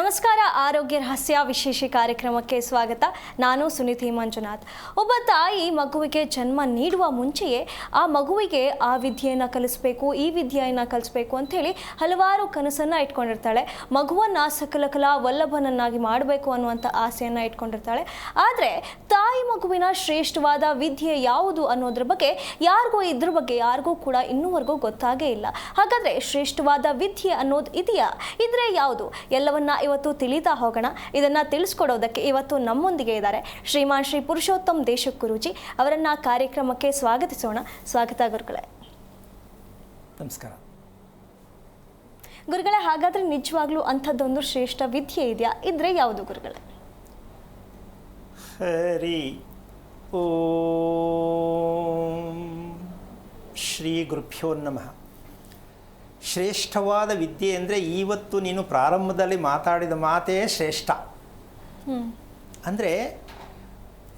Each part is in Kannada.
ನಮಸ್ಕಾರ. ಆರೋಗ್ಯ ರಹಸ್ಯ ವಿಶೇಷ ಕಾರ್ಯಕ್ರಮಕ್ಕೆ ಸ್ವಾಗತ. ನಾನು ಸುನಿಧಿ ಮಂಜುನಾಥ್. ಒಬ್ಬ ತಾಯಿ ಮಗುವಿಗೆ ಜನ್ಮ ನೀಡುವ ಮುಂಚೆಯೇ ಆ ಮಗುವಿಗೆ ಆ ವಿದ್ಯೆಯನ್ನು ಕಲಿಸಬೇಕು, ಈ ವಿದ್ಯೆಯನ್ನು ಕಲಿಸಬೇಕು ಅಂಥೇಳಿ ಹಲವಾರು ಕನಸನ್ನು ಇಟ್ಕೊಂಡಿರ್ತಾಳೆ. ಮಗುವನ್ನು ಸಕಲ ಕಲಾ ವಲ್ಲಭನನ್ನಾಗಿ ಮಾಡಬೇಕು ಅನ್ನುವಂಥ ಆಸೆಯನ್ನು ಇಟ್ಕೊಂಡಿರ್ತಾಳೆ. ಆದರೆ ತಾಯಿ ಮಗುವಿನ ಶ್ರೇಷ್ಠವಾದ ವಿದ್ಯೆ ಯಾವುದು ಅನ್ನೋದ್ರ ಬಗ್ಗೆ ಇದ್ರ ಬಗ್ಗೆ ಯಾರಿಗೂ ಕೂಡ ಇನ್ನೂವರೆಗೂ ಗೊತ್ತಾಗೇ ಇಲ್ಲ. ಹಾಗಾದರೆ ಶ್ರೇಷ್ಠವಾದ ವಿದ್ಯೆ ಅನ್ನೋದು ಇದೆಯಾ? ಇದ್ರೆ ಯಾವುದು? ಎಲ್ಲವನ್ನ ಇವತ್ತು ತಿಳಿತಾ ಹೋಗೋಣ. ಇದನ್ನ ತಿಳಿಸ್ಕೊಡೋದಕ್ಕೆ ಇವತ್ತು ನಮ್ಮೊಂದಿಗೆ ಇದ್ದಾರೆ ಶ್ರೀಮಾನ್ ಶ್ರೀ ಪುರುಷೋತ್ತಮ್ ದೇಶಕ್ ಗುರೂಜಿ. ಅವರನ್ನ ಕಾರ್ಯಕ್ರಮಕ್ಕೆ ಸ್ವಾಗತಿಸೋಣ. ಸ್ವಾಗತ ಗುರುಗಳೇ. ನಮಸ್ಕಾರ ಗುರುಗಳೇ. ಹಾಗಾದ್ರೆ ನಿಜವಾಗ್ಲೂ ಅಂಥದ್ದೊಂದು ಶ್ರೇಷ್ಠ ವಿದ್ಯೆ ಇದೆಯಾ? ಇದ್ರೆ ಯಾವುದು ಗುರುಗಳೇ? ಹರಿ ಓಂ ಶ್ರೀ ಗುರುಭ್ಯೋ ನಮಃ. ಶ್ರೇಷ್ಠವಾದ ವಿದ್ಯೆ ಅಂದರೆ ಇವತ್ತು ನೀನು ಪ್ರಾರಂಭದಲ್ಲಿ ಮಾತಾಡಿದ ಮಾತೇ ಶ್ರೇಷ್ಠ. ಅಂದರೆ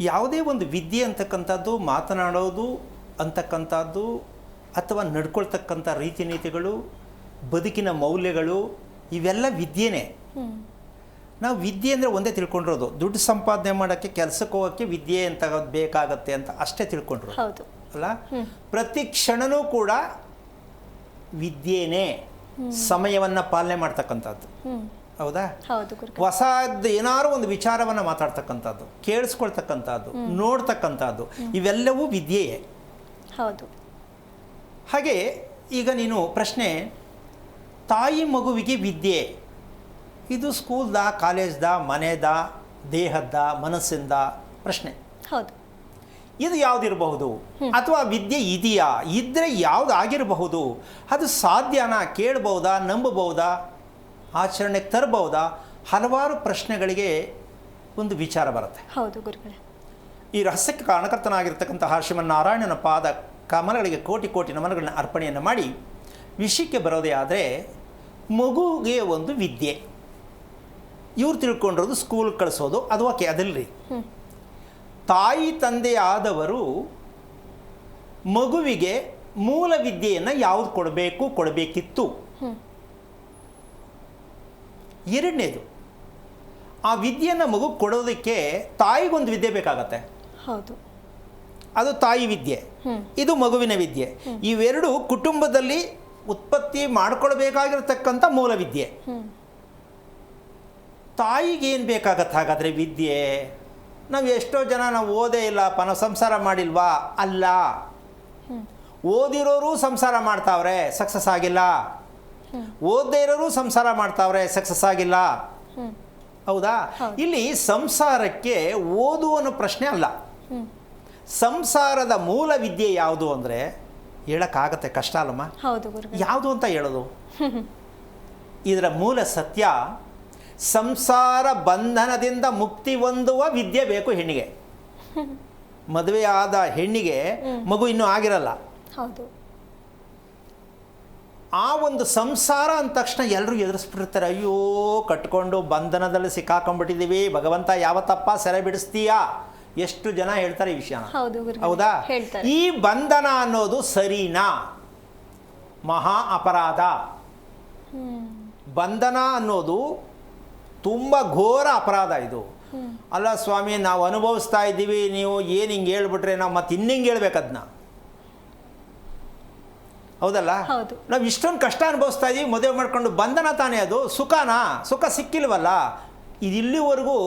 ಯಾವುದೇ ಒಂದು ವಿದ್ಯೆ ಅಂತಕ್ಕಂಥದ್ದು, ಮಾತನಾಡೋದು ಅಂತಕ್ಕಂಥದ್ದು ಅಥವಾ ನಡ್ಕೊಳ್ತಕ್ಕಂಥ ರೀತಿ ನೀತಿಗಳು, ಬದುಕಿನ ಮೌಲ್ಯಗಳು, ಇವೆಲ್ಲ ವಿದ್ಯೆನೇ. ನಾವು ವಿದ್ಯೆ ಅಂದರೆ ಒಂದೇ ತಿಳ್ಕೊಂಡಿರೋದು, ದುಡ್ಡು ಸಂಪಾದನೆ ಮಾಡೋಕ್ಕೆ, ಕೆಲಸಕ್ಕೆ ಹೋಗೋಕ್ಕೆ ವಿದ್ಯೆ ಅಂತ ಬೇಕಾಗತ್ತೆ ಅಂತ ಅಷ್ಟೇ ತಿಳ್ಕೊಂಡ್ರು ಅಲ್ಲ. ಪ್ರತಿ ಕ್ಷಣನೂ ಕೂಡ ವಿದ್ಯೆನೇ. ಸಮಯವನ್ನು ಪಾಲನೆ ಮಾಡ್ತಕ್ಕಂಥದ್ದು, ಹೌದಾ? ಹೊಸದು ಏನಾದ್ರು ಒಂದು ವಿಚಾರವನ್ನು ಮಾತಾಡ್ತಕ್ಕಂಥದ್ದು, ಕೇಳಿಸ್ಕೊಳ್ತಕ್ಕಂಥದ್ದು, ನೋಡ್ತಕ್ಕಂಥದ್ದು, ಇವೆಲ್ಲವೂ ವಿದ್ಯೆಯೇ. ಹೌದು. ಹಾಗೆ ಈಗ ನೀನು ಪ್ರಶ್ನೆ, ತಾಯಿ ಮಗುವಿಗೆ ವಿದ್ಯೆ ಇದು ಸ್ಕೂಲ್ದ, ಕಾಲೇಜ್ದ, ಮನೆದ, ದೇಹದ, ಮನಸ್ಸಿಂದ ಪ್ರಶ್ನೆ. ಹೌದು. ಇದು ಯಾವುದಿರಬಹುದು? ಅಥವಾ ವಿದ್ಯೆ ಇದೆಯಾ? ಇದ್ದರೆ ಯಾವುದು ಆಗಿರಬಹುದು? ಅದು ಸಾಧ್ಯನಾ? ಕೇಳಬಹುದಾ? ನಂಬಬಹುದಾ? ಆಚರಣೆಗೆ ತರಬಹುದಾ? ಹಲವಾರು ಪ್ರಶ್ನೆಗಳಿಗೆ ಒಂದು ವಿಚಾರ ಬರುತ್ತೆ. ಹೌದು ಗುರುಗಳೇ. ಈ ರಹಸ್ಯಕ್ಕೆ ಕಾರಣಕರ್ತನಾಗಿರ್ತಕ್ಕಂತಹ ಶ್ರೀಮನ್ನಾರಾಯಣನ ಪಾದ ಕಮಲಗಳಿಗೆ ಕೋಟಿ ಕೋಟಿ ನಮನಗಳನ್ನ ಅರ್ಪಣೆಯನ್ನು ಮಾಡಿ ವಿಷಯಕ್ಕೆ ಬರೋದೇ ಆದರೆ, ಮಗುಗೆ ಒಂದು ವಿದ್ಯೆ ಇವ್ರು ತಿಳ್ಕೊಂಡಿರೋದು ಸ್ಕೂಲ್ ಕಳಿಸೋದು, ಅದು ಓಕೆ, ಅದಲ್ರಿ. ತಾಯಿ ತಂದೆ ಆದವರು ಮಗುವಿಗೆ ಮೂಲ ವಿದ್ಯೆಯನ್ನು ಯಾವುದು ಕೊಡಬೇಕಿತ್ತು? ಎರಡನೇದು, ಆ ವಿದ್ಯೆಯನ್ನು ಮಗು ಕೊಡೋದಕ್ಕೆ ತಾಯಿಗೊಂದು ವಿದ್ಯೆ ಬೇಕಾಗತ್ತೆ. ಹೌದು. ಅದು ತಾಯಿ ವಿದ್ಯೆ, ಇದು ಮಗುವಿನ ವಿದ್ಯೆ. ಇವೆರಡು ಕುಟುಂಬದಲ್ಲಿ ಉತ್ಪತ್ತಿ ಮಾಡಿಕೊಳ್ಬೇಕಾಗಿರ್ತಕ್ಕಂಥ ಮೂಲ ವಿದ್ಯೆ. ತಾಯಿಗೇನು ಬೇಕಾಗತ್ತೆ ಹಾಗಾದರೆ ವಿದ್ಯೆ? ನಾವು ಎಷ್ಟೋ ಜನ ನಾವು ಓದೇ ಇಲ್ಲಪ್ಪ, ನಾವು ಸಂಸಾರ ಮಾಡಿಲ್ವಾ? ಅಲ್ಲ, ಓದಿರೋರು ಸಂಸಾರ ಮಾಡ್ತಾವ್ರೆ, ಸಕ್ಸಸ್ ಆಗಿಲ್ಲ. ಓದದೇ ಇರೋರು ಸಂಸಾರ ಮಾಡ್ತಾವ್ರೆ, ಸಕ್ಸಸ್ ಆಗಿಲ್ಲ. ಹೌದಾ? ಇಲ್ಲಿ ಸಂಸಾರಕ್ಕೆ ಓದು ಅನ್ನೋ ಪ್ರಶ್ನೆ ಅಲ್ಲ. ಸಂಸಾರದ ಮೂಲ ವಿದ್ಯೆ ಯಾವುದು ಅಂದರೆ ಹೇಳಕ್ಕಾಗತ್ತೆ, ಕಷ್ಟ ಅಲ್ಲಮ್ಮ. ಯಾವುದು ಅಂತ ಹೇಳೋದು? ಇದರ ಮೂಲ ಸತ್ಯ, ಸಂಸಾರ ಬಂಧನದಿಂದ ಮುಕ್ತಿ ಹೊಂದುವ ವಿದ್ಯೆ ಬೇಕು ಹೆಣ್ಣಿಗೆ. ಮದುವೆಯಾದ ಹೆಣ್ಣಿಗೆ ಮಗು ಇನ್ನೂ ಆಗಿರಲ್ಲ. ಹೌದು. ಆ ಒಂದು ಸಂಸಾರ ಅಂದ ತಕ್ಷಣ ಎಲ್ಲರೂ ಎದುರಿಸ್ಬಿಟ್ಟಿರ್ತಾರೆ, ಅಯ್ಯೋ ಕಟ್ಕೊಂಡು ಬಂಧನದಲ್ಲಿ ಸಿಕ್ಕಾಕೊಂಡ್ಬಿಟ್ಟಿದ್ದೀವಿ, ಭಗವಂತ ಯಾವತ್ತಪ್ಪ ಸೆರೆ ಬಿಡಿಸ್ತೀಯಾ? ಎಷ್ಟು ಜನ ಹೇಳ್ತಾರೆ ಈ ವಿಷಯನ, ಹೌದಾ? ಈ ಬಂಧನ ಅನ್ನೋದು ಸರಿನಾ? ಮಹಾ ಅಪರಾಧ. ಬಂಧನ ಅನ್ನೋದು ತುಂಬ ಘೋರ ಅಪರಾಧ. ಇದು ಅಲ್ಲ ಸ್ವಾಮಿ, ನಾವು ಅನುಭವಿಸ್ತಾ ಇದ್ದೀವಿ, ನೀವು ಏನು ಹಿಂಗೆ ಹೇಳ್ಬಿಟ್ರೆ ನಾವು ಮತ್ತೆ ಇನ್ನಿಂಗೆ ಹೇಳ್ಬೇಕದನ್ನ, ಹೌದಲ್ಲ? ನಾವು ಇಷ್ಟೊಂದು ಕಷ್ಟ ಅನುಭವಿಸ್ತಾ ಇದ್ದೀವಿ, ಮದುವೆ ಮಾಡ್ಕೊಂಡು ಬಂಧನ ತಾನೇ ಅದು? ಸುಖನಾ? ಸುಖ ಸಿಕ್ಕಿಲ್ವಲ್ಲ. ಇಲ್ಲಿವರೆಗೂ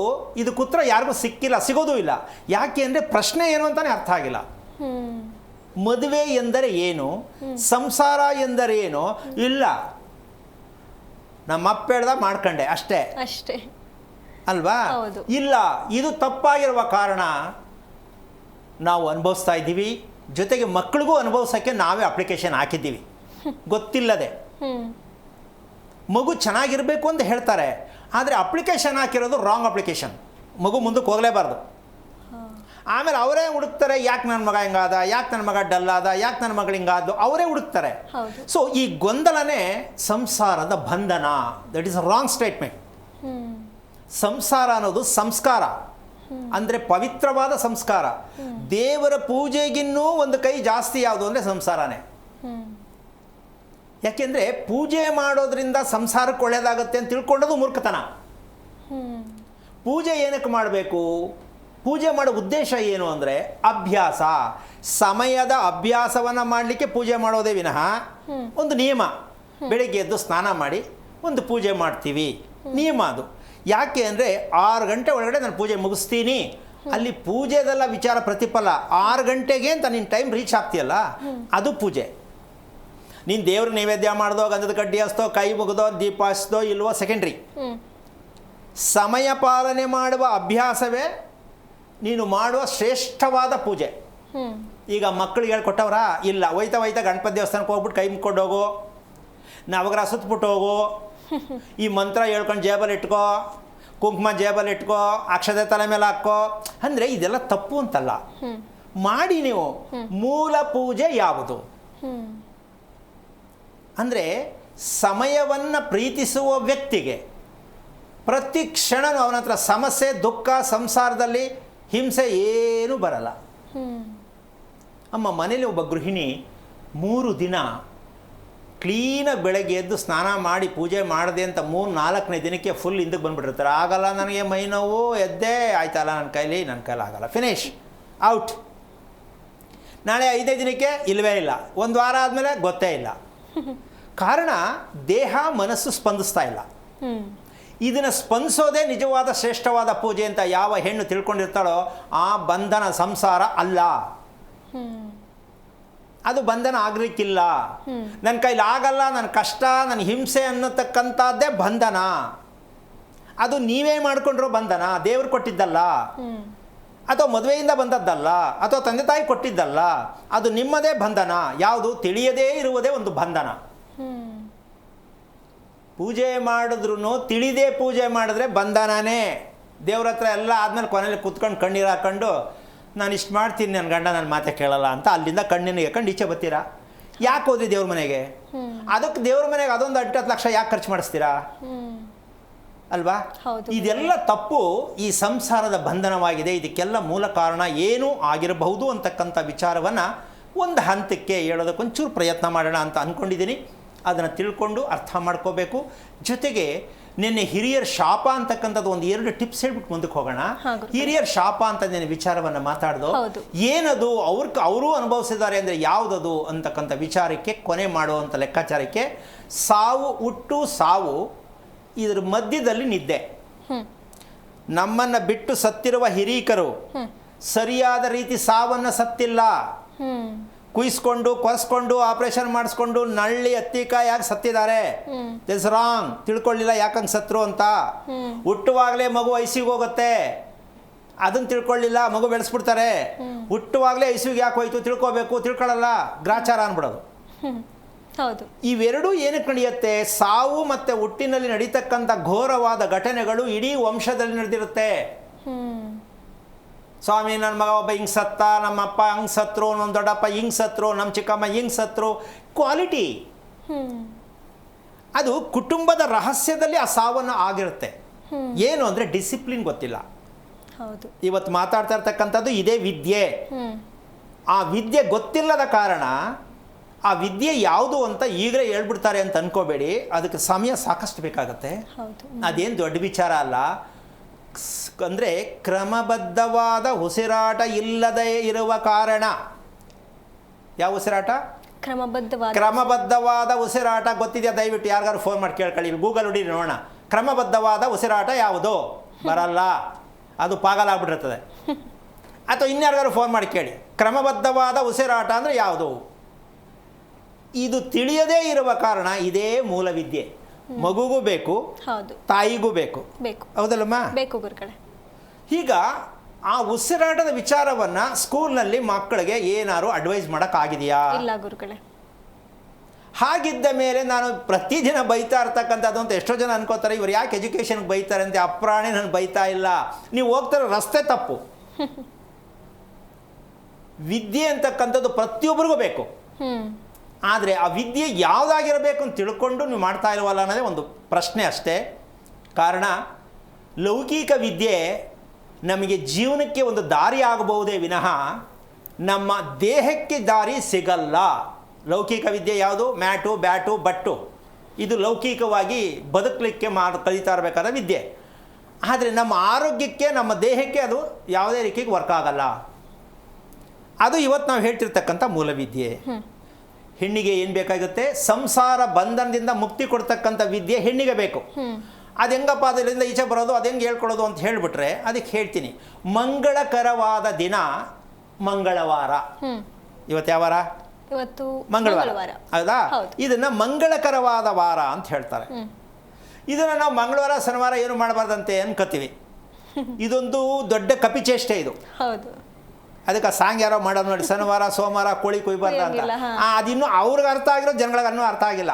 ಇದಕ್ಕೆ ಉತ್ತರ ಯಾರಿಗೂ ಸಿಕ್ಕಿಲ್ಲ, ಸಿಗೋದೂ ಇಲ್ಲ. ಯಾಕೆ ಅಂದರೆ ಪ್ರಶ್ನೆ ಏನು ಅಂತಾನೆ ಅರ್ಥ ಆಗಿಲ್ಲ. ಮದುವೆ ಎಂದರೆ ಏನು? ಸಂಸಾರ ಎಂದರೆ ಏನು? ಇಲ್ಲ, ನಮ್ಮಪ್ಪ ಹೇಳ್ದ ಮಾಡ್ಕೊಂಡೆ ಅಷ್ಟೇ ಅಲ್ವಾ? ಇಲ್ಲ, ಇದು ತಪ್ಪಾಗಿರುವ ಕಾರಣ ನಾವು ಅನುಭವಿಸ್ತಾ ಇದ್ದೀವಿ. ಜೊತೆಗೆ ಮಕ್ಕಳಿಗೂ ಅನುಭವಿಸೋಕ್ಕೆ ನಾವೇ ಅಪ್ಲಿಕೇಶನ್ ಹಾಕಿದ್ದೀವಿ ಗೊತ್ತಿಲ್ಲದೆ. ಮಗು ಚೆನ್ನಾಗಿರಬೇಕು ಅಂತ ಹೇಳ್ತಾರೆ, ಆದರೆ ಅಪ್ಲಿಕೇಶನ್ ಹಾಕಿರೋದು ರಾಂಗ್ ಅಪ್ಲಿಕೇಶನ್. ಮಗು ಮುಂದಕ್ಕೆ ಹೋಗಲೇಬಾರ್ದು. ಆಮೇಲೆ ಅವರೇ ಹುಡುಕ್ತಾರೆ, ಯಾಕೆ ನನ್ನ ಮಗ ಹಿಂಗಾದ, ಯಾಕೆ ನನ್ನ ಮಗ ಡಲ್ ಆದ, ಯಾಕೆ ನನ್ನ ಮಗಳು ಹಿಂಗಾದ್ದು, ಅವರೇ ಹುಡುಕ್ತಾರೆ. ಸೊ ಈ ಗೊಂದಲನೇ ಸಂಸಾರದ ಬಂಧನ. That is a wrong statement. ಸಂಸಾರ ಅನ್ನೋದು ಸಂಸ್ಕಾರ, ಅಂದರೆ ಪವಿತ್ರವಾದ ಸಂಸ್ಕಾರ. ದೇವರ ಪೂಜೆಗಿನ್ನೂ ಒಂದು ಕೈ ಜಾಸ್ತಿ ಯಾವುದು ಅಂದರೆ ಸಂಸಾರನೇ. ಯಾಕೆಂದರೆ ಪೂಜೆ ಮಾಡೋದ್ರಿಂದ ಸಂಸಾರಕ್ಕೆ ಒಳ್ಳೆಯದಾಗತ್ತೆ ಅಂತ ತಿಳ್ಕೊಂಡದು ಮೂರ್ಖತನ. ಪೂಜೆ ಏನಕ್ಕೆ ಮಾಡಬೇಕು? ಪೂಜೆ ಮಾಡೋ ಉದ್ದೇಶ ಏನು ಅಂದರೆ ಅಭ್ಯಾಸ, ಸಮಯದ ಅಭ್ಯಾಸವನ್ನು ಮಾಡಲಿಕ್ಕೆ ಪೂಜೆ ಮಾಡೋದೇ ವಿನಃ ಒಂದು ನಿಯಮ. ಬೆಳಿಗ್ಗೆ ಎದ್ದು ಸ್ನಾನ ಮಾಡಿ ಒಂದು ಪೂಜೆ ಮಾಡ್ತೀವಿ, ನಿಯಮ ಅದು. ಯಾಕೆ ಅಂದರೆ 6 ಗಂಟೆ ಒಳಗಡೆ ನಾನು ಪೂಜೆ ಮುಗಿಸ್ತೀನಿ. ಅಲ್ಲಿ ಪೂಜೆದೆಲ್ಲ ವಿಚಾರ ಪ್ರತಿಫಲ. 6 ಗಂಟೆಗೆ ಅಂತ ನೀನು ಟೈಮ್ ರೀಚ್ ಆಗ್ತೀಯಲ್ಲ, ಅದು ಪೂಜೆ. ನೀನು ದೇವ್ರ ನೈವೇದ್ಯ ಮಾಡ್ದೋ, ಗಂಧದ ಕಡ್ಡಿ ಹಚ್ತೋ, ಕೈ ಮುಗಿದೋ, ದೀಪ ಹಚ್ದೋ ಇಲ್ವೋ ಸೆಕೆಂಡ್ರಿ. ಸಮಯ ಪಾಲನೆ ಮಾಡುವ ಅಭ್ಯಾಸವೇ ನೀನು ಮಾಡುವ ಶ್ರೇಷ್ಠವಾದ ಪೂಜೆ. ಈಗ ಮಕ್ಕಳಿಗೆ ಹೇಳ್ಕೊಟ್ಟವ್ರ ಇಲ್ಲ, ಹೋಯ್ತಾ ಗಣಪತಿ ದೇವಸ್ಥಾನಕ್ಕೆ ಹೋಗ್ಬಿಟ್ಟು ಕೈ ಮುಕ್ಕೊಂಡು ಹೋಗು, ನವಗ್ರಹ ಸುತ್ತಬಿಟ್ಟು ಹೋಗು, ಈ ಮಂತ್ರ ಹೇಳ್ಕೊಂಡು ಜೇಬಲ್ಲಿ ಇಟ್ಕೋ, ಕುಂಕುಮ ಜೇಬಲ್ಲಿ ಇಟ್ಕೋ, ಅಕ್ಷತೆ ತಲೆ ಮೇಲೆ ಹಾಕೋ ಅಂದರೆ ಇದೆಲ್ಲ ತಪ್ಪು ಅಂತಲ್ಲ. ಮಾಡಿ ನೀವು. ಮೂಲ ಪೂಜೆ ಯಾವುದು ಅಂದರೆ ಸಮಯವನ್ನು ಪ್ರೀತಿಸುವ ವ್ಯಕ್ತಿಗೆ ಪ್ರತಿ ಕ್ಷಣನೂ ಅವನ ಹತ್ರ ಸಮಸ್ಯೆ, ದುಃಖ, ಸಂಸಾರದಲ್ಲಿ ಹಿಂಸೆ ಏನೂ ಬರಲ್ಲ. ಅಮ್ಮ ಮನೇಲಿ ಒಬ್ಬ ಗೃಹಿಣಿ 3 ದಿನ ಕ್ಲೀನಾಗಿ ಬೆಳಗ್ಗೆ ಎದ್ದು ಸ್ನಾನ ಮಾಡಿ ಪೂಜೆ ಮಾಡಿದೆ ಅಂತ 3-4ನೇ ದಿನಕ್ಕೆ ಫುಲ್ ಹಿಂದಕ್ಕೆ ಬಂದುಬಿಟ್ಟಿರ್ತಾರೆ. ಆಗಲ್ಲ ನನಗೆ ಮೈ ನೋವು, ಎದ್ದೆ ಆಯ್ತಲ್ಲ ನನ್ನ ಕೈಲಿ ಆಗಲ್ಲ, ಫಿನಿಶ್ ಔಟ್. ನಾಳೆ 5ನೇ ದಿನಕ್ಕೆ ಇಲ್ಲವೇ ಇಲ್ಲ, 1 ವಾರ ಆದಮೇಲೆ ಗೊತ್ತೇ ಇಲ್ಲ. ಕಾರಣ ದೇಹ ಮನಸ್ಸು ಸ್ಪಂದಿಸ್ತಾ ಇಲ್ಲ. ಇದನ್ನು ಸ್ಪಂದಿಸೋದೇ ನಿಜವಾದ ಶ್ರೇಷ್ಠವಾದ ಪೂಜೆ ಅಂತ ಯಾವ ಹೆಣ್ಣು ತಿಳ್ಕೊಂಡಿರ್ತಾಳೋ ಆ ಬಂಧನ ಸಂಸಾರ ಅಲ್ಲ. ಅದು ಬಂಧನ ಆಗಲಿಕ್ಕಿಲ್ಲ. ನನ್ನ ಕೈಲಿ ಆಗಲ್ಲ, ನನ್ನ ಕಷ್ಟ, ನನ್ನ ಹಿಂಸೆ ಅನ್ನತಕ್ಕಂಥದ್ದೇ ಬಂಧನ. ಅದು ನೀವೇ ಮಾಡಿಕೊಂಡ್ರೋ ಬಂಧನ, ದೇವ್ರು ಕೊಟ್ಟಿದ್ದಲ್ಲ, ಅಥವಾ ಮದುವೆಯಿಂದ ಬಂದದ್ದಲ್ಲ, ಅಥವಾ ತಂದೆ ತಾಯಿ ಕೊಟ್ಟಿದ್ದಲ್ಲ. ಅದು ನಿಮ್ಮದೇ ಬಂಧನ. ಯಾವುದು? ತಿಳಿಯದೇ ಇರುವುದೇ ಒಂದು ಬಂಧನ. ಪೂಜೆ ಮಾಡಿದ್ರು ತಿಳಿದೇ ಪೂಜೆ ಮಾಡಿದ್ರೆ ಬಂಧನನೇ. ದೇವ್ರ ಹತ್ರ ಎಲ್ಲ ಆದಮೇಲೆ ಕೊನೆಯಲ್ಲಿ ಕೂತ್ಕೊಂಡು ಕಣ್ಣೀರು ಹಾಕೊಂಡು ನಾನು ಇಷ್ಟು ಮಾಡ್ತೀನಿ, ನನ್ನ ಗಂಡ ನನ್ನ ಮಾತೆ ಕೇಳಲ್ಲ ಅಂತ ಅಲ್ಲಿಂದ ಕಣ್ಣಿನ ಹಾಕೊಂಡು ಈಚೆ ಬರ್ತೀರಾ. ಯಾಕೆ ಹೋದ್ರಿ ದೇವ್ರ ಮನೆಗೆ? ಅದಕ್ಕೆ ದೇವ್ರ ಮನೆಗೆ ಅದೊಂದು 8-10 ಲಕ್ಷ ಯಾಕೆ ಖರ್ಚು ಮಾಡಿಸ್ತೀರಾ ಅಲ್ವಾ? ಇದೆಲ್ಲ ತಪ್ಪು. ಈ ಸಂಸಾರದ ಬಂಧನವಾಗಿದೆ. ಇದಕ್ಕೆಲ್ಲ ಮೂಲ ಕಾರಣ ಏನು ಆಗಿರಬಹುದು ಅಂತಕ್ಕಂಥ ವಿಚಾರವನ್ನು ಒಂದು ಹಂತಕ್ಕೆ ಹೇಳೋದಕ್ಕೊಂಚೂರು ಪ್ರಯತ್ನ ಮಾಡೋಣ ಅಂತ ಅಂದ್ಕೊಂಡಿದ್ದೀನಿ. ಅದನ್ನು ತಿಳ್ಕೊಂಡು ಅರ್ಥ ಮಾಡ್ಕೋಬೇಕು. ಜೊತೆಗೆ ನಿನ್ನೆ ಹಿರಿಯರ ಶಾಪ ಅಂತಕ್ಕಂಥದ್ದು ಒಂದು 2 ಟಿಪ್ಸ್ ಹೇಳ್ಬಿಟ್ಟು ಮುಂದಕ್ಕೆ ಹೋಗೋಣ. ಹಿರಿಯರ ಶಾಪ ಅಂತ ನಿನ್ನೆ ವಿಚಾರವನ್ನು ಮಾತಾಡ್ದು, ಏನದು, ಅವರು ಅನುಭವಿಸಿದ್ದಾರೆ ಅಂದರೆ ಯಾವುದದು ಅಂತಕ್ಕಂಥ ವಿಚಾರಕ್ಕೆ ಕೊನೆ ಮಾಡುವಂಥ ಲೆಕ್ಕಾಚಾರಕ್ಕೆ ಸಾವು, ಹುಟ್ಟು ಸಾವು, ಇದರ ಮಧ್ಯದಲ್ಲಿ ನಿದ್ದೆ. ನಮ್ಮನ್ನು ಬಿಟ್ಟು ಸತ್ತಿರುವ ಹಿರೀಕರು ಸರಿಯಾದ ರೀತಿ ಸಾವನ್ನು ಸತ್ತಿಲ್ಲ. ಕುಯ್ಸ್ಕೊಂಡು ಕೊರೆಸ್ಕೊಂಡು ಆಪರೇಷನ್ ಮಾಡಿಸ್ಕೊಂಡು ನಳ್ಳಿ ಹತ್ತಿಕಾಯಾಗಿ ಸತ್ತಿದ್ದಾರೆ. This wrong. ತಿಳ್ಕೊಳ್ಳಿಲ್ಲ ಯಾಕಂಗೆ ಸತ್ರು ಅಂತ. ಹುಟ್ಟುವಾಗಲೇ ಮಗು ಐಸಿಗೆ ಹೋಗುತ್ತೆ, ಅದನ್ನು ತಿಳ್ಕೊಳ್ಳಿಲ್ಲ, ಮಗು ಬೆಳೆಸ್ಬಿಡ್ತಾರೆ. ಹುಟ್ಟುವಾಗಲೇ ಐಸಿಗೆ ಯಾಕೆ ಹೋಯ್ತು ತಿಳ್ಕೊಬೇಕು, ತಿಳ್ಕೊಳ್ಳಲ್ಲ, ಗ್ರಾಚಾರ ಅಂದ್ಬಿಡೋದು. ಹೌದು. ಇವೆರಡೂ ಏನಕ್ಕೆ ನಡೆಯುತ್ತೆ? ಸಾವು ಮತ್ತು ಹುಟ್ಟಿನಲ್ಲಿ ನಡೀತಕ್ಕಂಥ ಘೋರವಾದ ಘಟನೆಗಳು ಇಡೀ ವಂಶದಲ್ಲಿ ನಡೆದಿರುತ್ತೆ. ಸ್ವಾಮಿ ನನ್ನ ಮಗ ಒಬ್ಬ ಹಿಂಗೆ ಸತ್ತ, ನಮ್ಮ ಅಪ್ಪ ಹಂಗೆ ಸತ್ರು, ನಮ್ಮ ದೊಡ್ಡಪ್ಪ ಹಿಂಗೆ ಸತ್ರು, ನಮ್ಮ ಚಿಕ್ಕಮ್ಮ ಹಿಂಗೆ ಸತ್ರು. ಕ್ವಾಲಿಟಿ ಅದು ಕುಟುಂಬದ ರಹಸ್ಯದಲ್ಲಿ ಆ ಸಾವನ್ನು ಆಗಿರುತ್ತೆ. ಏನು ಅಂದರೆ ಡಿಸಿಪ್ಲಿನ್ ಗೊತ್ತಿಲ್ಲ. ಇವತ್ತು ಮಾತಾಡ್ತಾ ಇರ್ತಕ್ಕಂಥದ್ದು ಇದೇ ವಿದ್ಯೆ. ಆ ವಿದ್ಯೆ ಗೊತ್ತಿಲ್ಲದ ಕಾರಣ ಆ ವಿದ್ಯೆ ಯಾವುದು ಅಂತ ಈಗಲೇ ಹೇಳ್ಬಿಡ್ತಾರೆ ಅಂತ ಅನ್ಕೋಬೇಡಿ. ಅದಕ್ಕೆ ಸಮಯ ಸಾಕಷ್ಟು ಬೇಕಾಗತ್ತೆ. ಅದೇನು ದೊಡ್ಡ ವಿಚಾರ ಅಲ್ಲ. ಅಂದರೆ ಕ್ರಮಬದ್ಧವಾದ ಉಸಿರಾಟ ಇಲ್ಲದೇ ಇರುವ ಕಾರಣ. ಯಾವ ಉಸಿರಾಟ? ಕ್ರಮಬದ್ಧವಾದ ಉಸಿರಾಟ ಗೊತ್ತಿದೆಯಾ? ದಯವಿಟ್ಟು ಯಾರಿಗಾರು ಫೋನ್ ಮಾಡಿ ಕೇಳ್ಕೊಳ್ಳಿ, ಗೂಗಲ್ ಹೊಡಿ ನೋಡೋಣ. ಕ್ರಮಬದ್ಧವಾದ ಉಸಿರಾಟ ಯಾವುದು? ಬರಲ್ಲ, ಅದು ಪಾಗಲಾಗ್ಬಿಟ್ಟಿರ್ತದೆ. ಅಥವಾ ಇನ್ಯಾರಿಗಾರು ಫೋನ್ ಮಾಡಿ ಕೇಳಿ, ಕ್ರಮಬದ್ಧವಾದ ಉಸಿರಾಟ ಅಂದರೆ ಯಾವುದು? ಇದು ತಿಳಿಯದೇ ಇರುವ ಕಾರಣ ಇದೇ ಮೂಲ ವಿದ್ಯೆ. ಮಗುಗೂ ಬೇಕು, ತಾಯಿಗೂ ಬೇಕು, ಹೌದಲ್ಲಮ್ಮ? ಬೇಕು ಗುರುಗಳೇ. ಈಗ ಆ ಉಸಿರಾಟದ ವಿಚಾರವನ್ನು ಸ್ಕೂಲ್ನಲ್ಲಿ ಮಕ್ಕಳಿಗೆ ಏನಾದ್ರು ಅಡ್ವೈಸ್ ಮಾಡೋಕ್ಕಾಗಿದೆಯಾ? ಇಲ್ಲ ಗುರುಗಳೇ. ಹಾಗಿದ್ದ ಮೇಲೆ ನಾನು ಪ್ರತಿದಿನ ಬೈತಾ ಇರ್ತಕ್ಕಂಥದ್ದು ಅಂತ ಎಷ್ಟೋ ಜನ ಅನ್ಕೋತಾರೆ, ಇವ್ರು ಯಾಕೆ ಎಜುಕೇಷನ್ಗೆ ಬೈತಾರೆ ಅಂತ. ಅಪ್ರಾಣಿ ನಾನು ಬೈತಾ ಇಲ್ಲ, ನೀವು ಹೋಗ್ತಾರೋ ರಸ್ತೆ ತಪ್ಪು. ವಿದ್ಯೆ ಅಂತಕ್ಕಂಥದ್ದು ಪ್ರತಿಯೊಬ್ಬರಿಗೂ ಬೇಕು. ಆದರೆ ಆ ವಿದ್ಯೆ ಯಾವುದಾಗಿರಬೇಕು ಅಂತ ತಿಳ್ಕೊಂಡು ನೀವು ಮಾಡ್ತಾ ಇಲ್ವಲ್ಲ ಅನ್ನೋದೇ ಒಂದು ಪ್ರಶ್ನೆ ಅಷ್ಟೇ. ಕಾರಣ ಲೌಕಿಕ ವಿದ್ಯೆ ನಮಗೆ ಜೀವನಕ್ಕೆ ಒಂದು ದಾರಿ ಆಗಬಹುದೇ ವಿನಃ ನಮ್ಮ ದೇಹಕ್ಕೆ ದಾರಿ ಸಿಗಲ್ಲ. ಲೌಕಿಕ ವಿದ್ಯೆ ಯಾವುದು? Mat, bat, but. ಇದು ಲೌಕಿಕವಾಗಿ ಬದುಕಲಿಕ್ಕೆ ಕಲಿತಾ ಇರಬೇಕಾದ ವಿದ್ಯೆ. ಆದರೆ ನಮ್ಮ ಆರೋಗ್ಯಕ್ಕೆ, ನಮ್ಮ ದೇಹಕ್ಕೆ ಅದು ಯಾವುದೇ ರೀತಿಗೆ ವರ್ಕ್ ಆಗಲ್ಲ. ಅದು ಇವತ್ತು ನಾವು ಹೇಳ್ತಿರ್ತಕ್ಕಂಥ ಮೂಲವಿದ್ಯೆ. ಹೆಣ್ಣಿಗೆ ಏನು ಬೇಕಾಗುತ್ತೆ? ಸಂಸಾರ ಬಂಧನದಿಂದ ಮುಕ್ತಿ ಕೊಡ್ತಕ್ಕಂಥ ವಿದ್ಯೆ ಹೆಣ್ಣಿಗೆ ಬೇಕು. ಅದು ಹೆಂಗಪ್ಪ ಅದರಿಂದ ಈಚೆ ಬರೋದು, ಅದು ಹೆಂಗೆ ಹೇಳ್ಕೊಳ್ಳೋದು ಅಂತ ಹೇಳಿಬಿಟ್ರೆ ಅದಕ್ಕೆ ಹೇಳ್ತೀನಿ. ಮಂಗಳಕರವಾದ ದಿನ ಮಂಗಳವಾರ. ಇವತ್ತು ಯಾವ ವಾರ? ಇವತ್ತು ಮಂಗಳವಾರ. ಹೌದಾ? ಇದನ್ನು ಮಂಗಳಕರವಾದ ವಾರ ಅಂತ ಹೇಳ್ತಾರೆ. ಇದನ್ನು ನಾವು ಮಂಗಳವಾರ ಶನಿವಾರ ಏನು ಮಾಡಬಾರ್ದಂತೆ ಅನ್ಕೋತೀವಿ. ಇದೊಂದು ದೊಡ್ಡ ಕಪಿಚೇಷ್ಟೆ ಇದು. ಹೌದು. ಅದಕ್ಕೆ ಆ ಸಾಂಗ್ ಯಾರೋ ಮಾಡೋದು ನೋಡಿ, ಶನಿವಾರ ಸೋಮವಾರ ಕೋಳಿ ಕೊಯ್ಬಾರ್ದ ಅಂತ. ಅದಿನ್ನೂ ಅವ್ರಿಗೆ ಅರ್ಥ ಆಗಿರೋ ಜನಗಳಿಗೆ ಇನ್ನೂ ಅರ್ಥ ಆಗಿಲ್ಲ.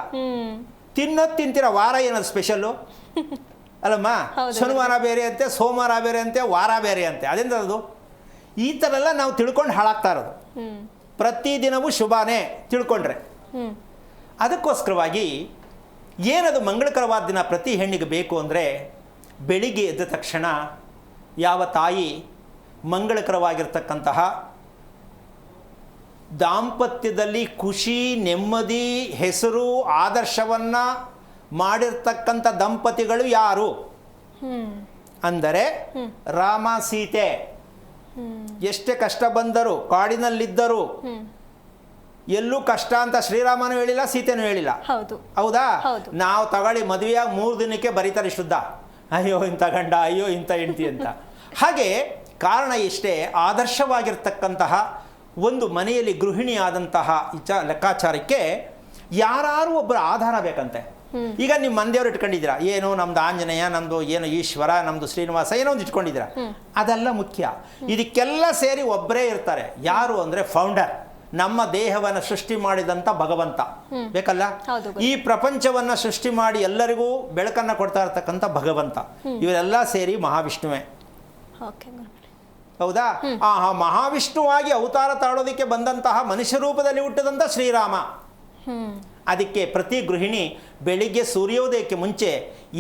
ತಿನ್ನೋದು ತಿಂತೀರ, ವಾರ ಏನದು ಸ್ಪೆಷಲ್ಲು ಅಲ್ಲಮ್ಮ? ಶನಿವಾರ ಬೇರೆ ಅಂತೆ, ಸೋಮವಾರ ಬೇರೆ ಅಂತೆ, ವಾರ ಬೇರೆ ಅಂತೆ. ಅದೆಂದ ಅದು? ಈ ಥರ ಎಲ್ಲ ನಾವು ತಿಳ್ಕೊಂಡು ಹಾಳಾಗ್ತಾ ಇರೋದು. ಪ್ರತಿದಿನವೂ ಶುಭಾನೇ ತಿಳ್ಕೊಂಡ್ರೆ. ಅದಕ್ಕೋಸ್ಕರವಾಗಿ ಏನದು ಮಂಗಳಕರವಾದ ದಿನ ಪ್ರತಿ ಹೆಣ್ಣಿಗೆ ಬೇಕು ಅಂದರೆ, ಬೆಳಿಗ್ಗೆ ಎದ್ದ ತಕ್ಷಣ ಯಾವ ತಾಯಿ ಮಂಗಳಕರವಾಗಿರ್ತಕ್ಕಂತಹ ದಾಂಪತ್ಯದಲ್ಲಿ ಖುಷಿ, ನೆಮ್ಮದಿ, ಹೆಸರು, ಆದರ್ಶವನ್ನು ಮಾಡಿರ್ತಕ್ಕಂಥ ದಂಪತಿಗಳು ಯಾರು ಅಂದರೆ ರಾಮ ಸೀತೆ. ಎಷ್ಟೇ ಕಷ್ಟ ಬಂದರು, ಕಾಡಿನಲ್ಲಿದ್ದರು, ಎಲ್ಲೂ ಕಷ್ಟ ಅಂತ ಶ್ರೀರಾಮನೂ ಹೇಳಿಲ್ಲ, ಸೀತೆನೂ ಹೇಳಿಲ್ಲ. ಹೌದಾ? ನಾವು ತಗೊಳ್ಳಿ ಮದುವೆಯಾಗಿ 3 ದಿನಕ್ಕೆ ಬರೀತಾರೆ ಶುದ್ಧ, ಅಯ್ಯೋ ಇಂಥ ಗಂಡ, ಅಯ್ಯೋ ಇಂಥ ಹೆಂಡತಿ ಅಂತ. ಹಾಗೆ ಕಾರಣ ಎಷ್ಟೇ ಆದರ್ಶವಾಗಿರ್ತಕ್ಕಂತಹ ಒಂದು ಮನೆಯಲ್ಲಿ ಗೃಹಿಣಿ ಆದಂತಹ ಲೆಕ್ಕಾಚಾರಕ್ಕೆ ಯಾರು ಒಬ್ಬರ ಆಧಾರ ಬೇಕಂತೆ. ಈಗ ನಿಮ್ಮ ಮಂದಿಯವರು ಇಟ್ಕೊಂಡಿದ್ದೀರಾ, ಏನು ನಮ್ದು ಆಂಜನೇಯ, ನಮ್ಮದು ಏನು ಈಶ್ವರ, ನಮ್ಮದು ಶ್ರೀನಿವಾಸ, ಏನೋ ಒಂದು ಇಟ್ಕೊಂಡಿದ್ದೀರಾ. ಅದೆಲ್ಲ ಮುಖ್ಯ. ಇದಕ್ಕೆಲ್ಲ ಸೇರಿ ಒಬ್ಬರೇ ಇರ್ತಾರೆ. ಯಾರು ಅಂದರೆ ಫೌಂಡರ್, ನಮ್ಮ ದೇಹವನ್ನು ಸೃಷ್ಟಿ ಮಾಡಿದಂಥ ಭಗವಂತ ಬೇಕಲ್ಲ. ಈ ಪ್ರಪಂಚವನ್ನು ಸೃಷ್ಟಿ ಮಾಡಿ ಎಲ್ಲರಿಗೂ ಬೆಳಕನ್ನು ಕೊಡ್ತಾ ಇರ್ತಕ್ಕಂಥ ಭಗವಂತ. ಇವರೆಲ್ಲ ಸೇರಿ ಮಹಾವಿಷ್ಣುವೇ. ಹೌದಾ? ಆ ಮಹಾವಿಷ್ಣುವಾಗಿ ಅವತಾರ ತಾಳೋದಕ್ಕೆ ಬಂದಂತಹ ಮನುಷ್ಯ ರೂಪದಲ್ಲಿ ಹುಟ್ಟಿದಂಥ ಶ್ರೀರಾಮ. ಅದಕ್ಕೆ ಪ್ರತಿ ಗೃಹಿಣಿ ಬೆಳಿಗ್ಗೆ ಸೂರ್ಯೋದಯಕ್ಕೆ ಮುಂಚೆ